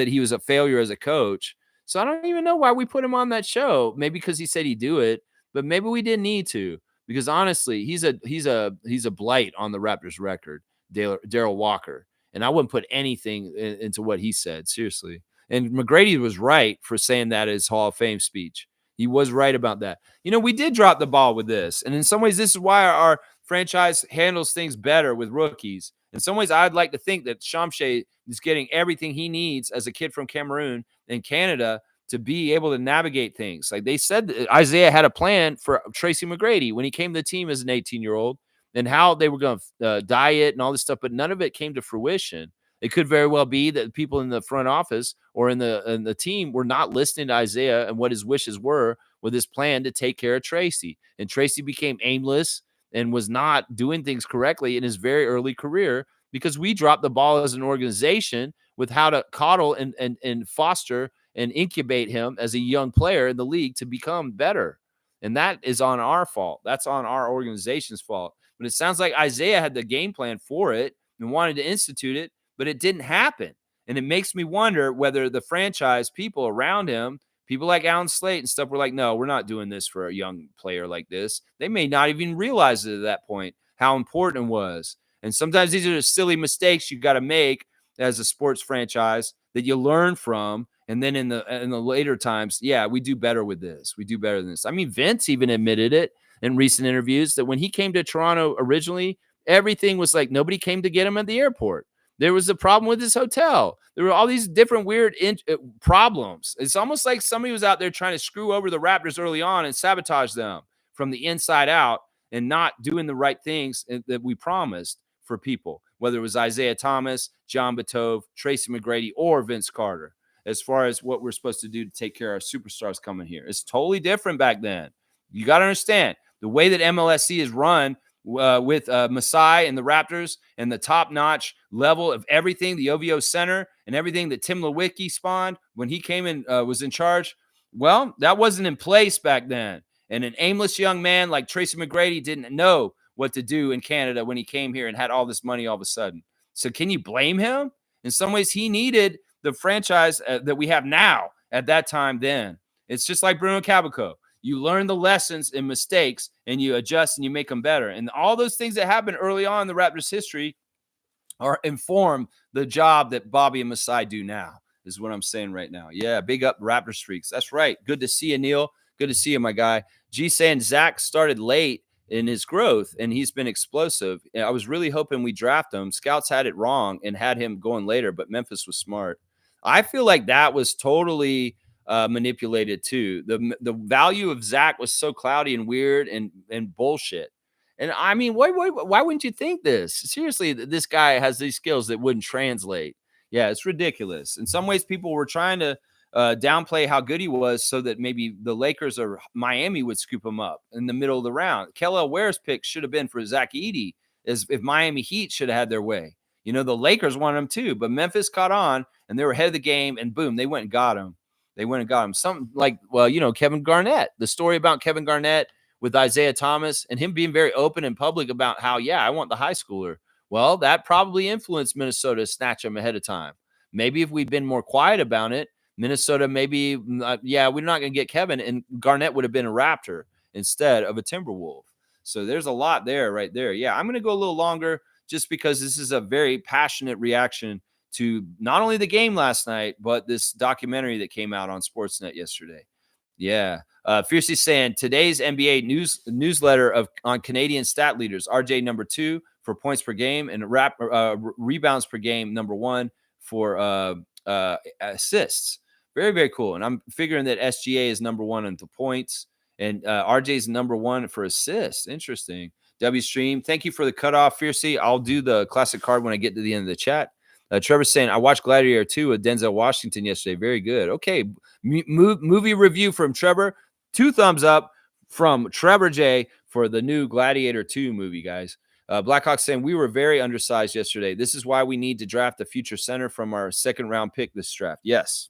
he was a failure as a coach. So I don't even know why we put him on that show. Maybe because he said he'd do it, but maybe we didn't need to, because honestly, he's a blight on the Raptors record, Darryl Walker. And I wouldn't put anything into what he said, seriously. And McGrady was right for saying that at his Hall of Fame speech. He was right about that. We did drop the ball with this. And in some ways, this is why our franchise handles things better with rookies. In some ways, I'd like to think that Shamshe is getting everything he needs as a kid from Cameroon and Canada to be able to navigate things. Like they said, Isaiah had a plan for Tracy McGrady when he came to the team as an 18-year-old, and how they were going to diet and all this stuff, but none of it came to fruition. It could very well be that people in the front office or in the team were not listening to Isaiah and what his wishes were with his plan to take care of Tracy. And Tracy became aimless and was not doing things correctly in his very early career, because we dropped the ball as an organization with how to coddle and foster and incubate him as a young player in the league to become better. And that is on our fault. That's on our organization's fault. But it sounds like Isaiah had the game plan for it and wanted to institute it, but it didn't happen. And it makes me wonder whether the franchise people around him, people like Alan Slate and stuff, were like, no, we're not doing this for a young player like this. They may not even realize it at that point, how important it was. And sometimes these are the silly mistakes you got to make as a sports franchise that you learn from. And then in the later times, yeah, we do better with this. We do better than this. I mean, Vince even admitted it. in recent interviews that when he came to Toronto originally, everything was like nobody came to get him at the airport. There was a problem with his hotel. There were all these different weird problems. It's almost like somebody was out there trying to screw over the Raptors early on and sabotage them from the inside out and not doing the right things that we promised for people, whether it was Isaiah Thomas, John Batove, Tracy McGrady, or Vince Carter, as far as what we're supposed to do to take care of our superstars coming here. It's totally different back then. You got to understand the way that MLSC is run with Masai and the Raptors and the top-notch level of everything, the OVO center and everything that Tim Lewicki spawned when he came and was in charge. Well, that wasn't in place back then. And an aimless young man like Tracy McGrady didn't know what to do in Canada when he came here and had all this money all of a sudden. So can you blame him? In some ways, he needed the franchise that we have now at that time then. It's just like Bruno Caboclo. You learn the lessons and mistakes and you adjust and you make them better. And all those things that happened early on in the Raptors history are inform the job that Bobby and Masai do now, is what I'm saying right now. Yeah, big up Raptor streaks. That's right. Good to see you, Neil. Good to see you, my guy. G saying Zach started late in his growth and he's been explosive. I was really hoping we draft him. Scouts had it wrong and had him going later, but Memphis was smart. I feel like that was totally manipulated too. The value of Zach was so cloudy and weird and bullshit. And I mean, why wouldn't you think this? Seriously, this guy has these skills that wouldn't translate. Yeah, it's ridiculous. In some ways, people were trying to downplay how good he was so that maybe the Lakers or Miami would scoop him up in the middle of the round. Kelly Ware's pick should have been for Zach Edey, as if Miami Heat should have had their way. You know, the Lakers wanted him too, but Memphis caught on and they were ahead of the game, and boom, they went and got him. They went and got him. Something like, well, you know, Kevin Garnett, the story about Kevin Garnett with Isaiah Thomas and him being very open and public about how, yeah, I want the high schooler. Well, that probably influenced Minnesota to snatch him ahead of time. Maybe if we'd been more quiet about it, Minnesota maybe, yeah, we're not going to get Kevin, and Garnett would have been a Raptor instead of a Timberwolf. So there's a lot there right there. Yeah, I'm going to go a little longer just because this is a very passionate reaction to not only the game last night, but this documentary that came out on Sportsnet yesterday. Yeah. Fiercely saying today's NBA newsletter on Canadian stat leaders, RJ number 2 for points per game and rebounds per game, number 1 for assists. Very, very cool. And I'm figuring that SGA is number 1 in the points and RJ is number 1 for assists. Interesting. W Stream, thank you for the cutoff, Fiercely. I'll do the classic card when I get to the end of the chat. Trevor's saying, I watched Gladiator 2 with Denzel Washington yesterday. Very good. Okay. Movie review from Trevor. 2 thumbs up from Trevor J for the new Gladiator 2 movie, guys. Blackhawk saying, we were very undersized yesterday. This is why we need to draft a future center from our second round pick this draft. Yes.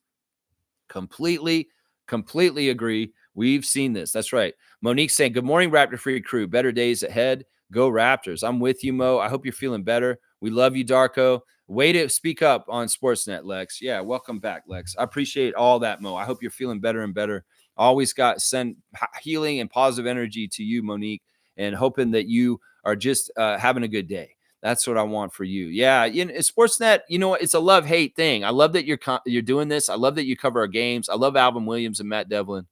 Completely agree. We've seen this. That's right. Monique saying, good morning, Raptor Free crew. Better days ahead. Go Raptors. I'm with you, Mo. I hope you're feeling better. We love you, Darko. Way to speak up on Sportsnet, Lex. Yeah, welcome back, Lex. I appreciate all that, Mo. I hope you're feeling better and better. Always send healing and positive energy to you, Monique, and hoping that you are just having a good day. That's what I want for you. Yeah, Sportsnet, you know, it's a love-hate thing. I love that you're doing this. I love that you cover our games. I love Alvin Williams and Matt Devlin,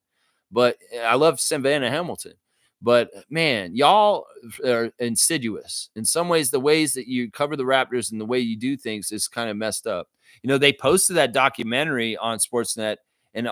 but I love Savannah Hamilton. But, man, y'all are insidious. In some ways, the ways that you cover the Raptors and the way you do things is kind of messed up. You know, they posted that documentary on Sportsnet, and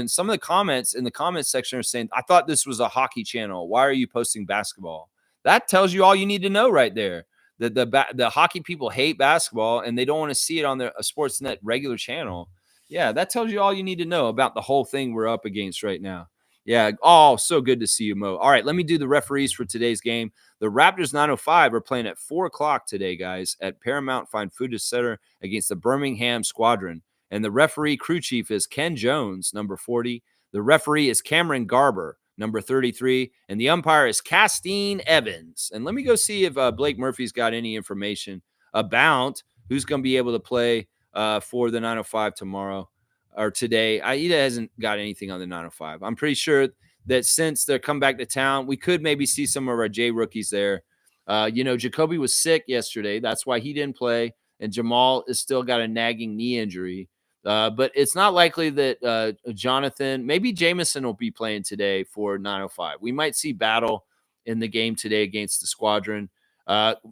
some of the comments in the comments section are saying, I thought this was a hockey channel. Why are you posting basketball? That tells you all you need to know right there. The hockey people hate basketball, and they don't want to see it on their Sportsnet regular channel. Yeah, that tells you all you need to know about the whole thing we're up against right now. Yeah. Oh, so good to see you, Mo. All right, let me do the referees for today's game. The Raptors 905 are playing at 4 o'clock today, guys, at Paramount Fine Food Center against the Birmingham Squadron. And the referee crew chief is Ken Jones, number 40. The referee is Cameron Garber, number 33. And the umpire is Castine Evans. And let me go see if Blake Murphy's got any information about who's going to be able to play for the 905 tomorrow. Or today. Aida hasn't got anything on the 905. I'm pretty sure that since they're come back to town, we could maybe see some of our J rookies there. Jacoby was sick yesterday. That's why he didn't play. And Jamal has still got a nagging knee injury. But it's not likely that Jonathan, maybe Jameson will be playing today for 905. We might see Battle in the game today against the Squadron.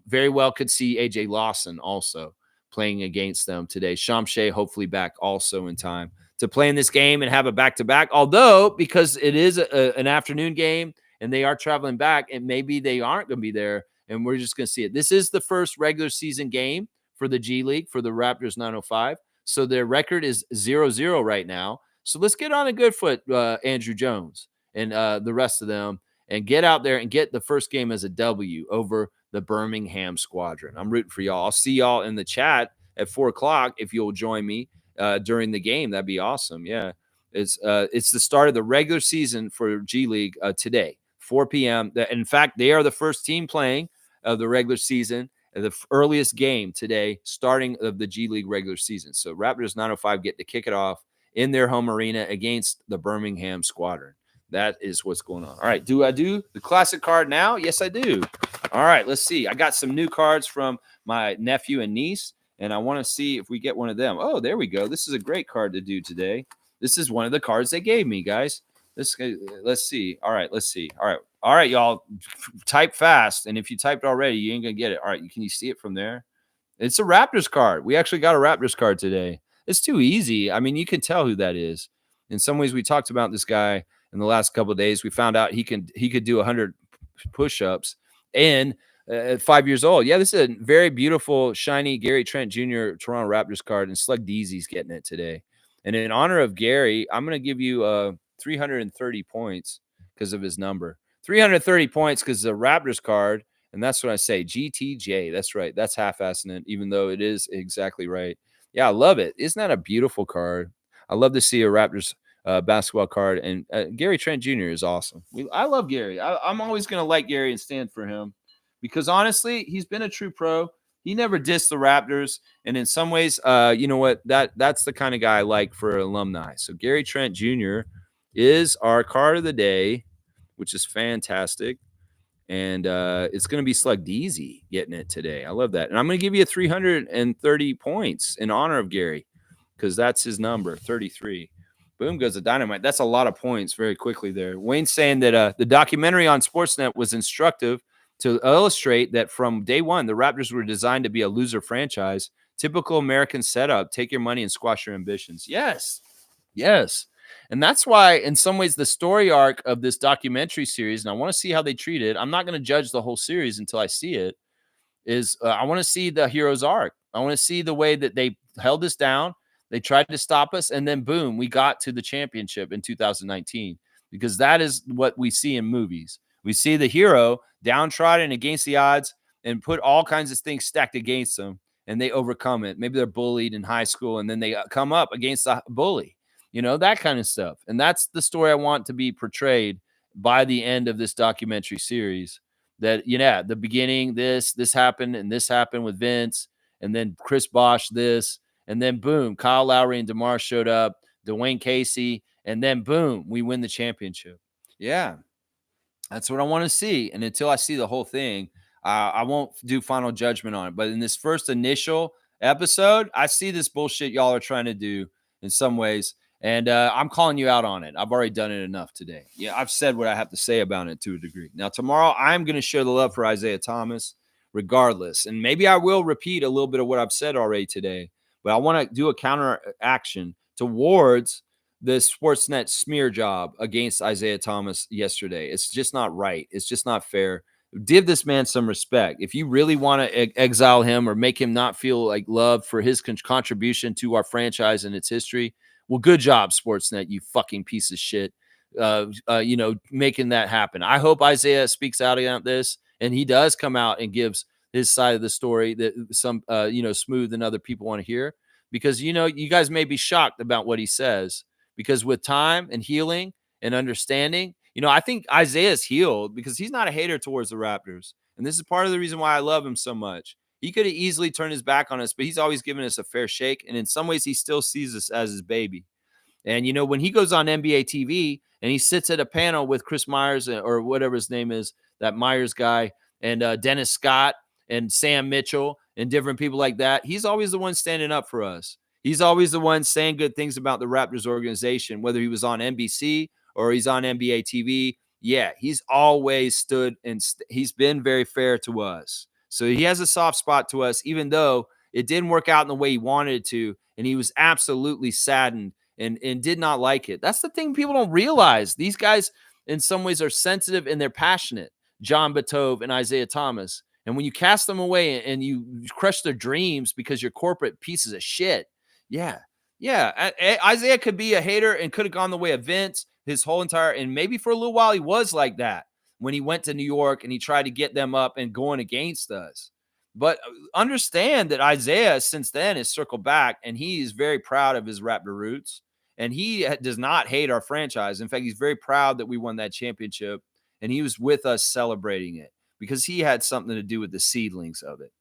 Very well could see AJ Lawson also playing against them today. Shamshay hopefully back also in time to play in this game and have a back-to-back. Although, because it is an afternoon game and they are traveling back, and maybe they aren't going to be there, and we're just going to see it. This is the first regular season game for the G League, for the Raptors 905. So their record is 0-0 right now. So let's get on a good foot, Andrew Jones and the rest of them, and get out there and get the first game as a W over the Birmingham Squadron. I'm rooting for y'all. I'll see y'all in the chat at 4 o'clock if you'll join me during the game. That'd be awesome. Yeah. It's the start of the regular season for G League today, 4 p.m. In fact, they are the first team playing of the regular season, the earliest game today, starting of the G League regular season. So Raptors 905 get to kick it off in their home arena against the Birmingham Squadron. That is what's going on. All right. Do I do the classic card now? Yes, I do. All right. Let's see. I got some new cards from my nephew and niece, and I want to see if we get one of them. Oh, there we go. This is a great card to do today. This is one of the cards they gave me, guys. Let's see. All right. Let's see. All right. All right, y'all. Type fast. And if you typed already, you ain't going to get it. All right. Can you see it from there? It's a Raptors card. We actually got a Raptors card today. It's too easy. I mean, you can tell who that is. In some ways, we talked about this guy in the last couple of days. We found out he could do 100 push-ups and at 5 years old. Yeah, this is a very beautiful, shiny Gary Trent Jr. Toronto Raptors card, and Slug Deezy's getting it today. And in honor of Gary, I'm going to give you 330 points because of his number. 330 points because it's a Raptors card, and that's what I say, GTJ. That's right. That's half-assing it, even though it is exactly right. Yeah, I love it. Isn't that a beautiful card? I love to see a Raptors basketball card, and Gary Trent Jr. is awesome. I love Gary. I'm always going to like Gary and stand for him because, honestly, he's been a true pro. He never dissed the Raptors, and in some ways, you know what? That's the kind of guy I like for alumni. So Gary Trent Jr. is our card of the day, which is fantastic. And it's going to be Slug Deezy getting it today. I love that. And I'm going to give you 330 points in honor of Gary because that's his number, 33. Boom goes the dynamite. That's a lot of points very quickly there. Wayne's saying that the documentary on Sportsnet was instructive to illustrate that from day one, the Raptors were designed to be a loser franchise. Typical American setup. Take your money and squash your ambitions. Yes. Yes. And that's why, in some ways, the story arc of this documentary series, and I want to see how they treat it. I'm not going to judge the whole series until I see it. I want to see the hero's arc. I want to see the way that they held us down. They tried to stop us, and then boom, we got to the championship in 2019 because that is what we see in movies. We see the hero downtrodden against the odds and put all kinds of things stacked against them, and they overcome it. Maybe they're bullied in high school, and then they come up against the bully. You know, that kind of stuff. And that's the story I want to be portrayed by the end of this documentary series. That, you know, the beginning, this happened, and this happened with Vince, and then Chris Bosh, this, and then boom, Kyle Lowry and DeMar showed up, Dwayne Casey, and then boom, we win the championship. Yeah, that's what I want to see. And until I see the whole thing, I won't do final judgment on it. But in this first initial episode, I see this bullshit y'all are trying to do in some ways. And I'm calling you out on it. I've already done it enough today. Yeah, I've said what I have to say about it to a degree. Now, tomorrow, I'm going to share the love for Isaiah Thomas regardless. And maybe I will repeat a little bit of what I've said already today. But I want to do a counter action towards this Sportsnet smear job against Isaiah Thomas yesterday. It's just not right. It's just not fair. Give this man some respect. If you really want to exile him or make him not feel like loved for his contribution to our franchise and its history, well, good job, Sportsnet, you fucking piece of shit, making that happen. I hope Isaiah speaks out about this, and he does come out and gives his side of the story that some, smooth than other people want to hear. Because, you guys may be shocked about what he says. Because with time and healing and understanding, I think Isaiah's healed because he's not a hater towards the Raptors. And this is part of the reason why I love him so much. He could have easily turned his back on us, but he's always given us a fair shake. And in some ways, he still sees us as his baby. And, when he goes on NBA TV and he sits at a panel with Chris Myers or whatever his name is, that Myers guy, and Dennis Scott and Sam Mitchell and different people like that, he's always the one standing up for us. He's always the one saying good things about the Raptors organization, whether he was on NBC or he's on NBA TV. Yeah, he's always stood and he's been very fair to us. So he has a soft spot to us, even though it didn't work out in the way he wanted it to, and he was absolutely saddened and did not like it. That's the thing people don't realize. These guys, in some ways, are sensitive and they're passionate. John Batove and Isaiah Thomas. And when you cast them away and you crush their dreams because you're corporate pieces of shit, yeah, yeah. Isaiah could be a hater and could have gone the way of Vince his whole entire, and maybe for a little while he was like that when he went to New York and he tried to get them up and going against us. But understand that Isaiah since then has circled back and he is very proud of his Raptor roots. And he does not hate our franchise. In fact, he's very proud that we won that championship. And he was with us celebrating it because he had something to do with the seedlings of it.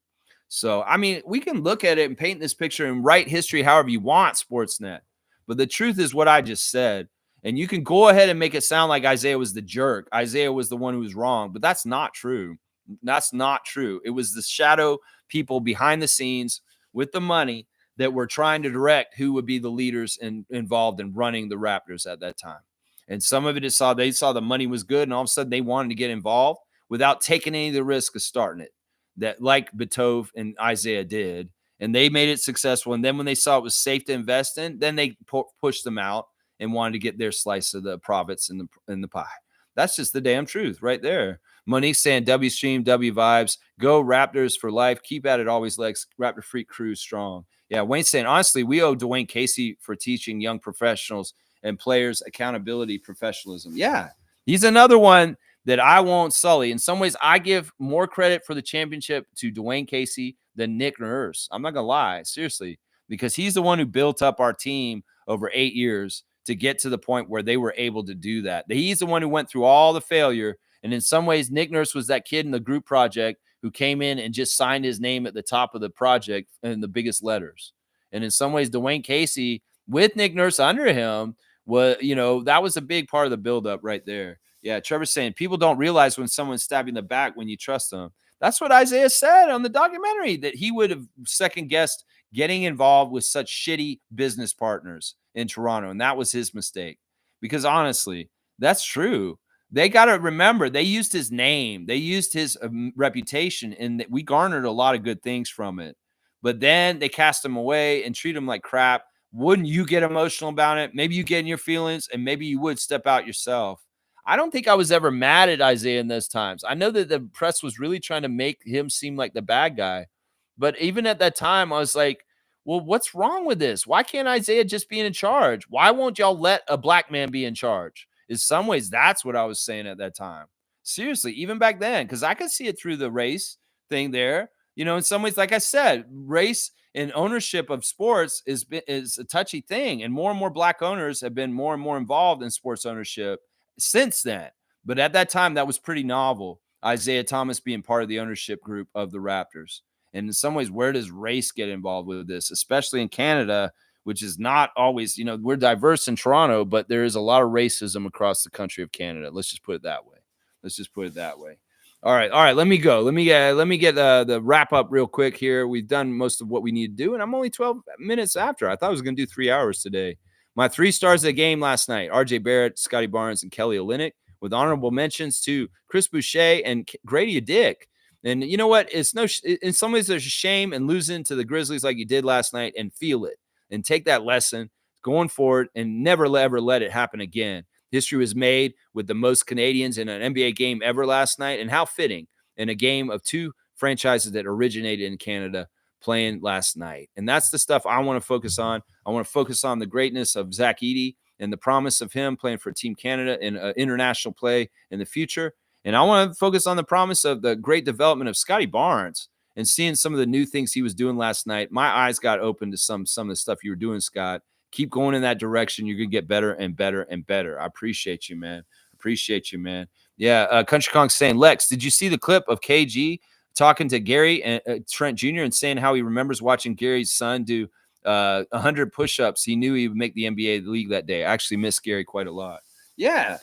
So, I mean, we can look at it and paint this picture and write history however you want, Sportsnet. But the truth is what I just said. And you can go ahead and make it sound like Isaiah was the jerk. Isaiah was the one who was wrong, but that's not true. That's not true. It was the shadow people behind the scenes with the money that were trying to direct who would be the leaders involved in running the Raptors at that time. And some of it is they saw the money was good, and all of a sudden they wanted to get involved without taking any of the risk of starting it. That like Batove and Isaiah did, and they made it successful. And then when they saw it was safe to invest in, then they pushed them out and wanted to get their slice of the profits in the pie. That's just the damn truth right there. Monique saying W stream, W vibes, go Raptors for life. Keep at it always, Lex. Raptor Freak crew strong. Yeah, Wayne saying, honestly, we owe Dwayne Casey for teaching young professionals and players accountability, professionalism. Yeah, he's another one that I won't sully. In some ways, I give more credit for the championship to Dwayne Casey than Nick Nurse. I'm not going to lie, seriously, because he's the one who built up our team over 8 years to get to the point where they were able to do that. He's the one who went through all the failure. And in some ways, Nick Nurse was that kid in the group project who came in and just signed his name at the top of the project in the biggest letters. And in some ways, Dwayne Casey with Nick Nurse under him was, that was a big part of the buildup right there. Yeah, Trevor's saying people don't realize when someone's stabbing the back when you trust them. That's what Isaiah said on the documentary, that he would have second guessed getting involved with such shitty business partners in Toronto. And that was his mistake. Because honestly, that's true. They got to remember, they used his name. They used his reputation, and we garnered a lot of good things from it. But then they cast him away and treat him like crap. Wouldn't you get emotional about it? Maybe you get in your feelings, and maybe you would step out yourself. I don't think I was ever mad at Isaiah in those times. I know that the press was really trying to make him seem like the bad guy. But even at that time, I was like, well, what's wrong with this? Why can't Isaiah just be in charge? Why won't y'all let a black man be in charge? In some ways, that's what I was saying at that time. Seriously, even back then, because I could see it through the race thing there. In some ways, like I said, race and ownership of sports is a touchy thing. And more black owners have been more and more involved in sports ownership since then. But at that time, that was pretty novel. Isaiah Thomas being part of the ownership group of the Raptors. And in some ways, where does race get involved with this, especially in Canada, which is not always, we're diverse in Toronto, but there is a lot of racism across the country of Canada. Let's just put it that way. All right. Let me go. Let me get the wrap up real quick here. We've done most of what we need to do, and I'm only 12 minutes after. I thought I was going to do 3 hours today. My 3 stars of the game last night: RJ Barrett, Scotty Barnes, and Kelly Olynyk, with honorable mentions to Chris Boucher and Grady Dick. And you know what? In some ways, there's a shame in losing to the Grizzlies like you did last night, and feel it and take that lesson going forward and never ever let it happen again. History was made with the most Canadians in an NBA game ever last night, and how fitting in a game of 2 franchises that originated in Canada playing last night. And that's the stuff I want to focus on. I want to focus on the greatness of Zach Edey and the promise of him playing for Team Canada in international play in the future. And I want to focus on the promise of the great development of Scotty Barnes and seeing some of the new things he was doing last night. My eyes got open to some of the stuff you were doing, Scott. Keep going in that direction. You're going to get better and better and better. I appreciate you, man. Yeah, Country Kong saying, Lex, did you see the clip of KG talking to Gary and Trent Jr. and saying how he remembers watching Gary's son do 100 push-ups? He knew he would make the NBA league that day. I actually miss Gary quite a lot. Yeah.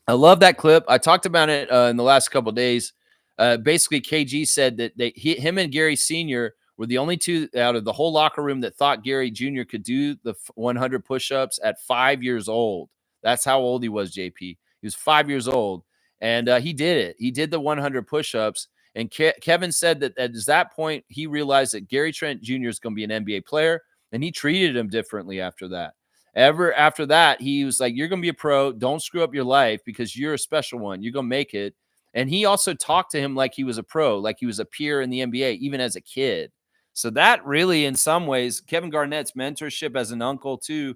I love that clip. I talked about it in the last couple of days. Basically, KG said that him and Gary Sr. were the only 2 out of the whole locker room that thought Gary Jr. could do the 100 push-ups at 5 years old. That's how old he was, JP. He was 5 years old, and he did it. He did the 100 push-ups. And Kevin said that at that point, he realized that Gary Trent Jr. is going to be an NBA player, and he treated him differently after that. Ever after that, he was like, "You're going to be a pro. Don't screw up your life because you're a special one. You're going to make it." And he also talked to him like he was a pro, like he was a peer in the NBA, even as a kid. So that really, in some ways, Kevin Garnett's mentorship as an uncle to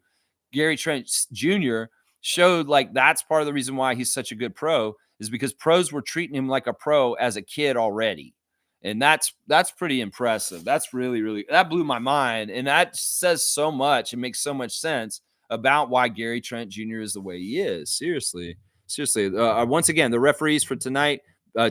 Gary Trent Jr. showed like that's part of the reason why he's such a good pro is because pros were treating him like a pro as a kid already. And that's pretty impressive. That's really that blew my mind. And that says so much. It makes so much sense about why Gary Trent Jr. is the way he is. Seriously. Once again, the referees for tonight,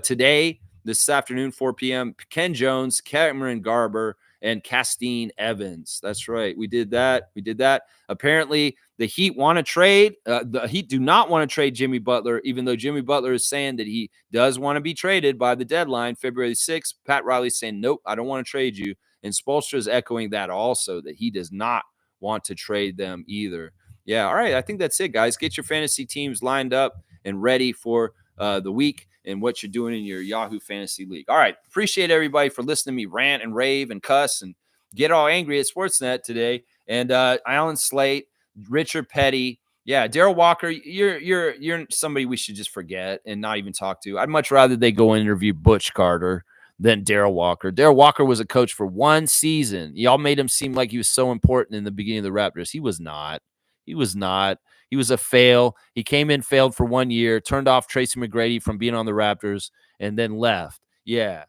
today, this afternoon, 4 p.m., Ken Jones, Cameron Garber, and Castine Evans. That's right. We did that. Apparently, the Heat want to trade. The Heat do not want to trade Jimmy Butler, even though Jimmy Butler is saying that he does want to be traded by the deadline, February 6th. Pat Riley's saying, nope, I don't want to trade you. And Spoelstra is echoing that also, that he does not want to trade them either. Yeah, all right. I think that's it, guys. Get your fantasy teams lined up and ready for the week and what you're doing in your Yahoo Fantasy League. All right. Appreciate everybody for listening to me rant and rave and cuss and get all angry at Sportsnet today. And Alan Slate, Richard Petty. Yeah, Darrell Walker, you're somebody we should just forget and not even talk to. I'd much rather they go interview Butch Carter than Darrell Walker. Darrell Walker was a coach for one season. Y'all made him seem like he was so important in the beginning of the Raptors. He was not. He was not. He was a fail. He came in, failed for 1 year, turned off Tracy McGrady from being on the Raptors, and then left. Yeah.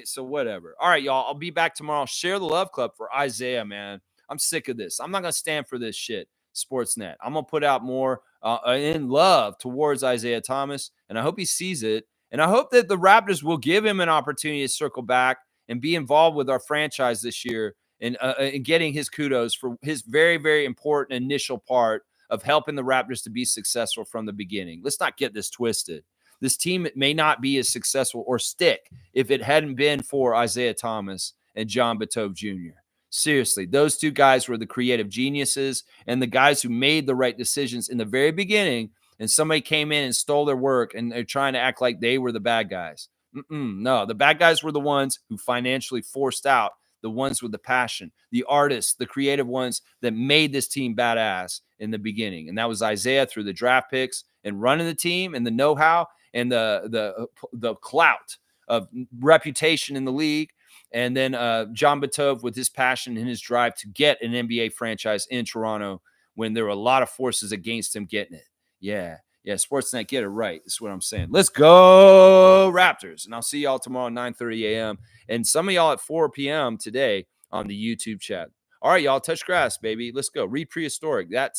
So whatever. All right, y'all. I'll be back tomorrow. Share the love club for Isaiah, man. I'm sick of this. I'm not going to stand for this shit, Sportsnet. I'm going to put out more in love towards Isaiah Thomas, and I hope he sees it. And I hope that the Raptors will give him an opportunity to circle back and be involved with our franchise this year and getting his kudos for his very, very important initial part of helping the Raptors to be successful from the beginning. Let's not get this twisted. This team may not be as successful or stick if it hadn't been for Isaiah Thomas and John Bitove Jr. Seriously, those two guys were the creative geniuses and the guys who made the right decisions in the very beginning, and somebody came in and stole their work, and they're trying to act like they were the bad guys. No, the bad guys were the ones who financially forced out the ones with the passion, the artists, the creative ones that made this team badass in the beginning. And that was Isaiah through the draft picks and running the team and the know-how and the clout of reputation in the league. And then John Bitove with his passion and his drive to get an NBA franchise in Toronto when there were a lot of forces against him getting it. Yeah, Sportsnet, get it right. That's what I'm saying. Let's go Raptors. And I'll see y'all tomorrow at 9:30 a.m. and some of y'all at 4 p.m. today on the YouTube chat. All right, y'all, touch grass, baby. Let's go. Read Prehistoric. That's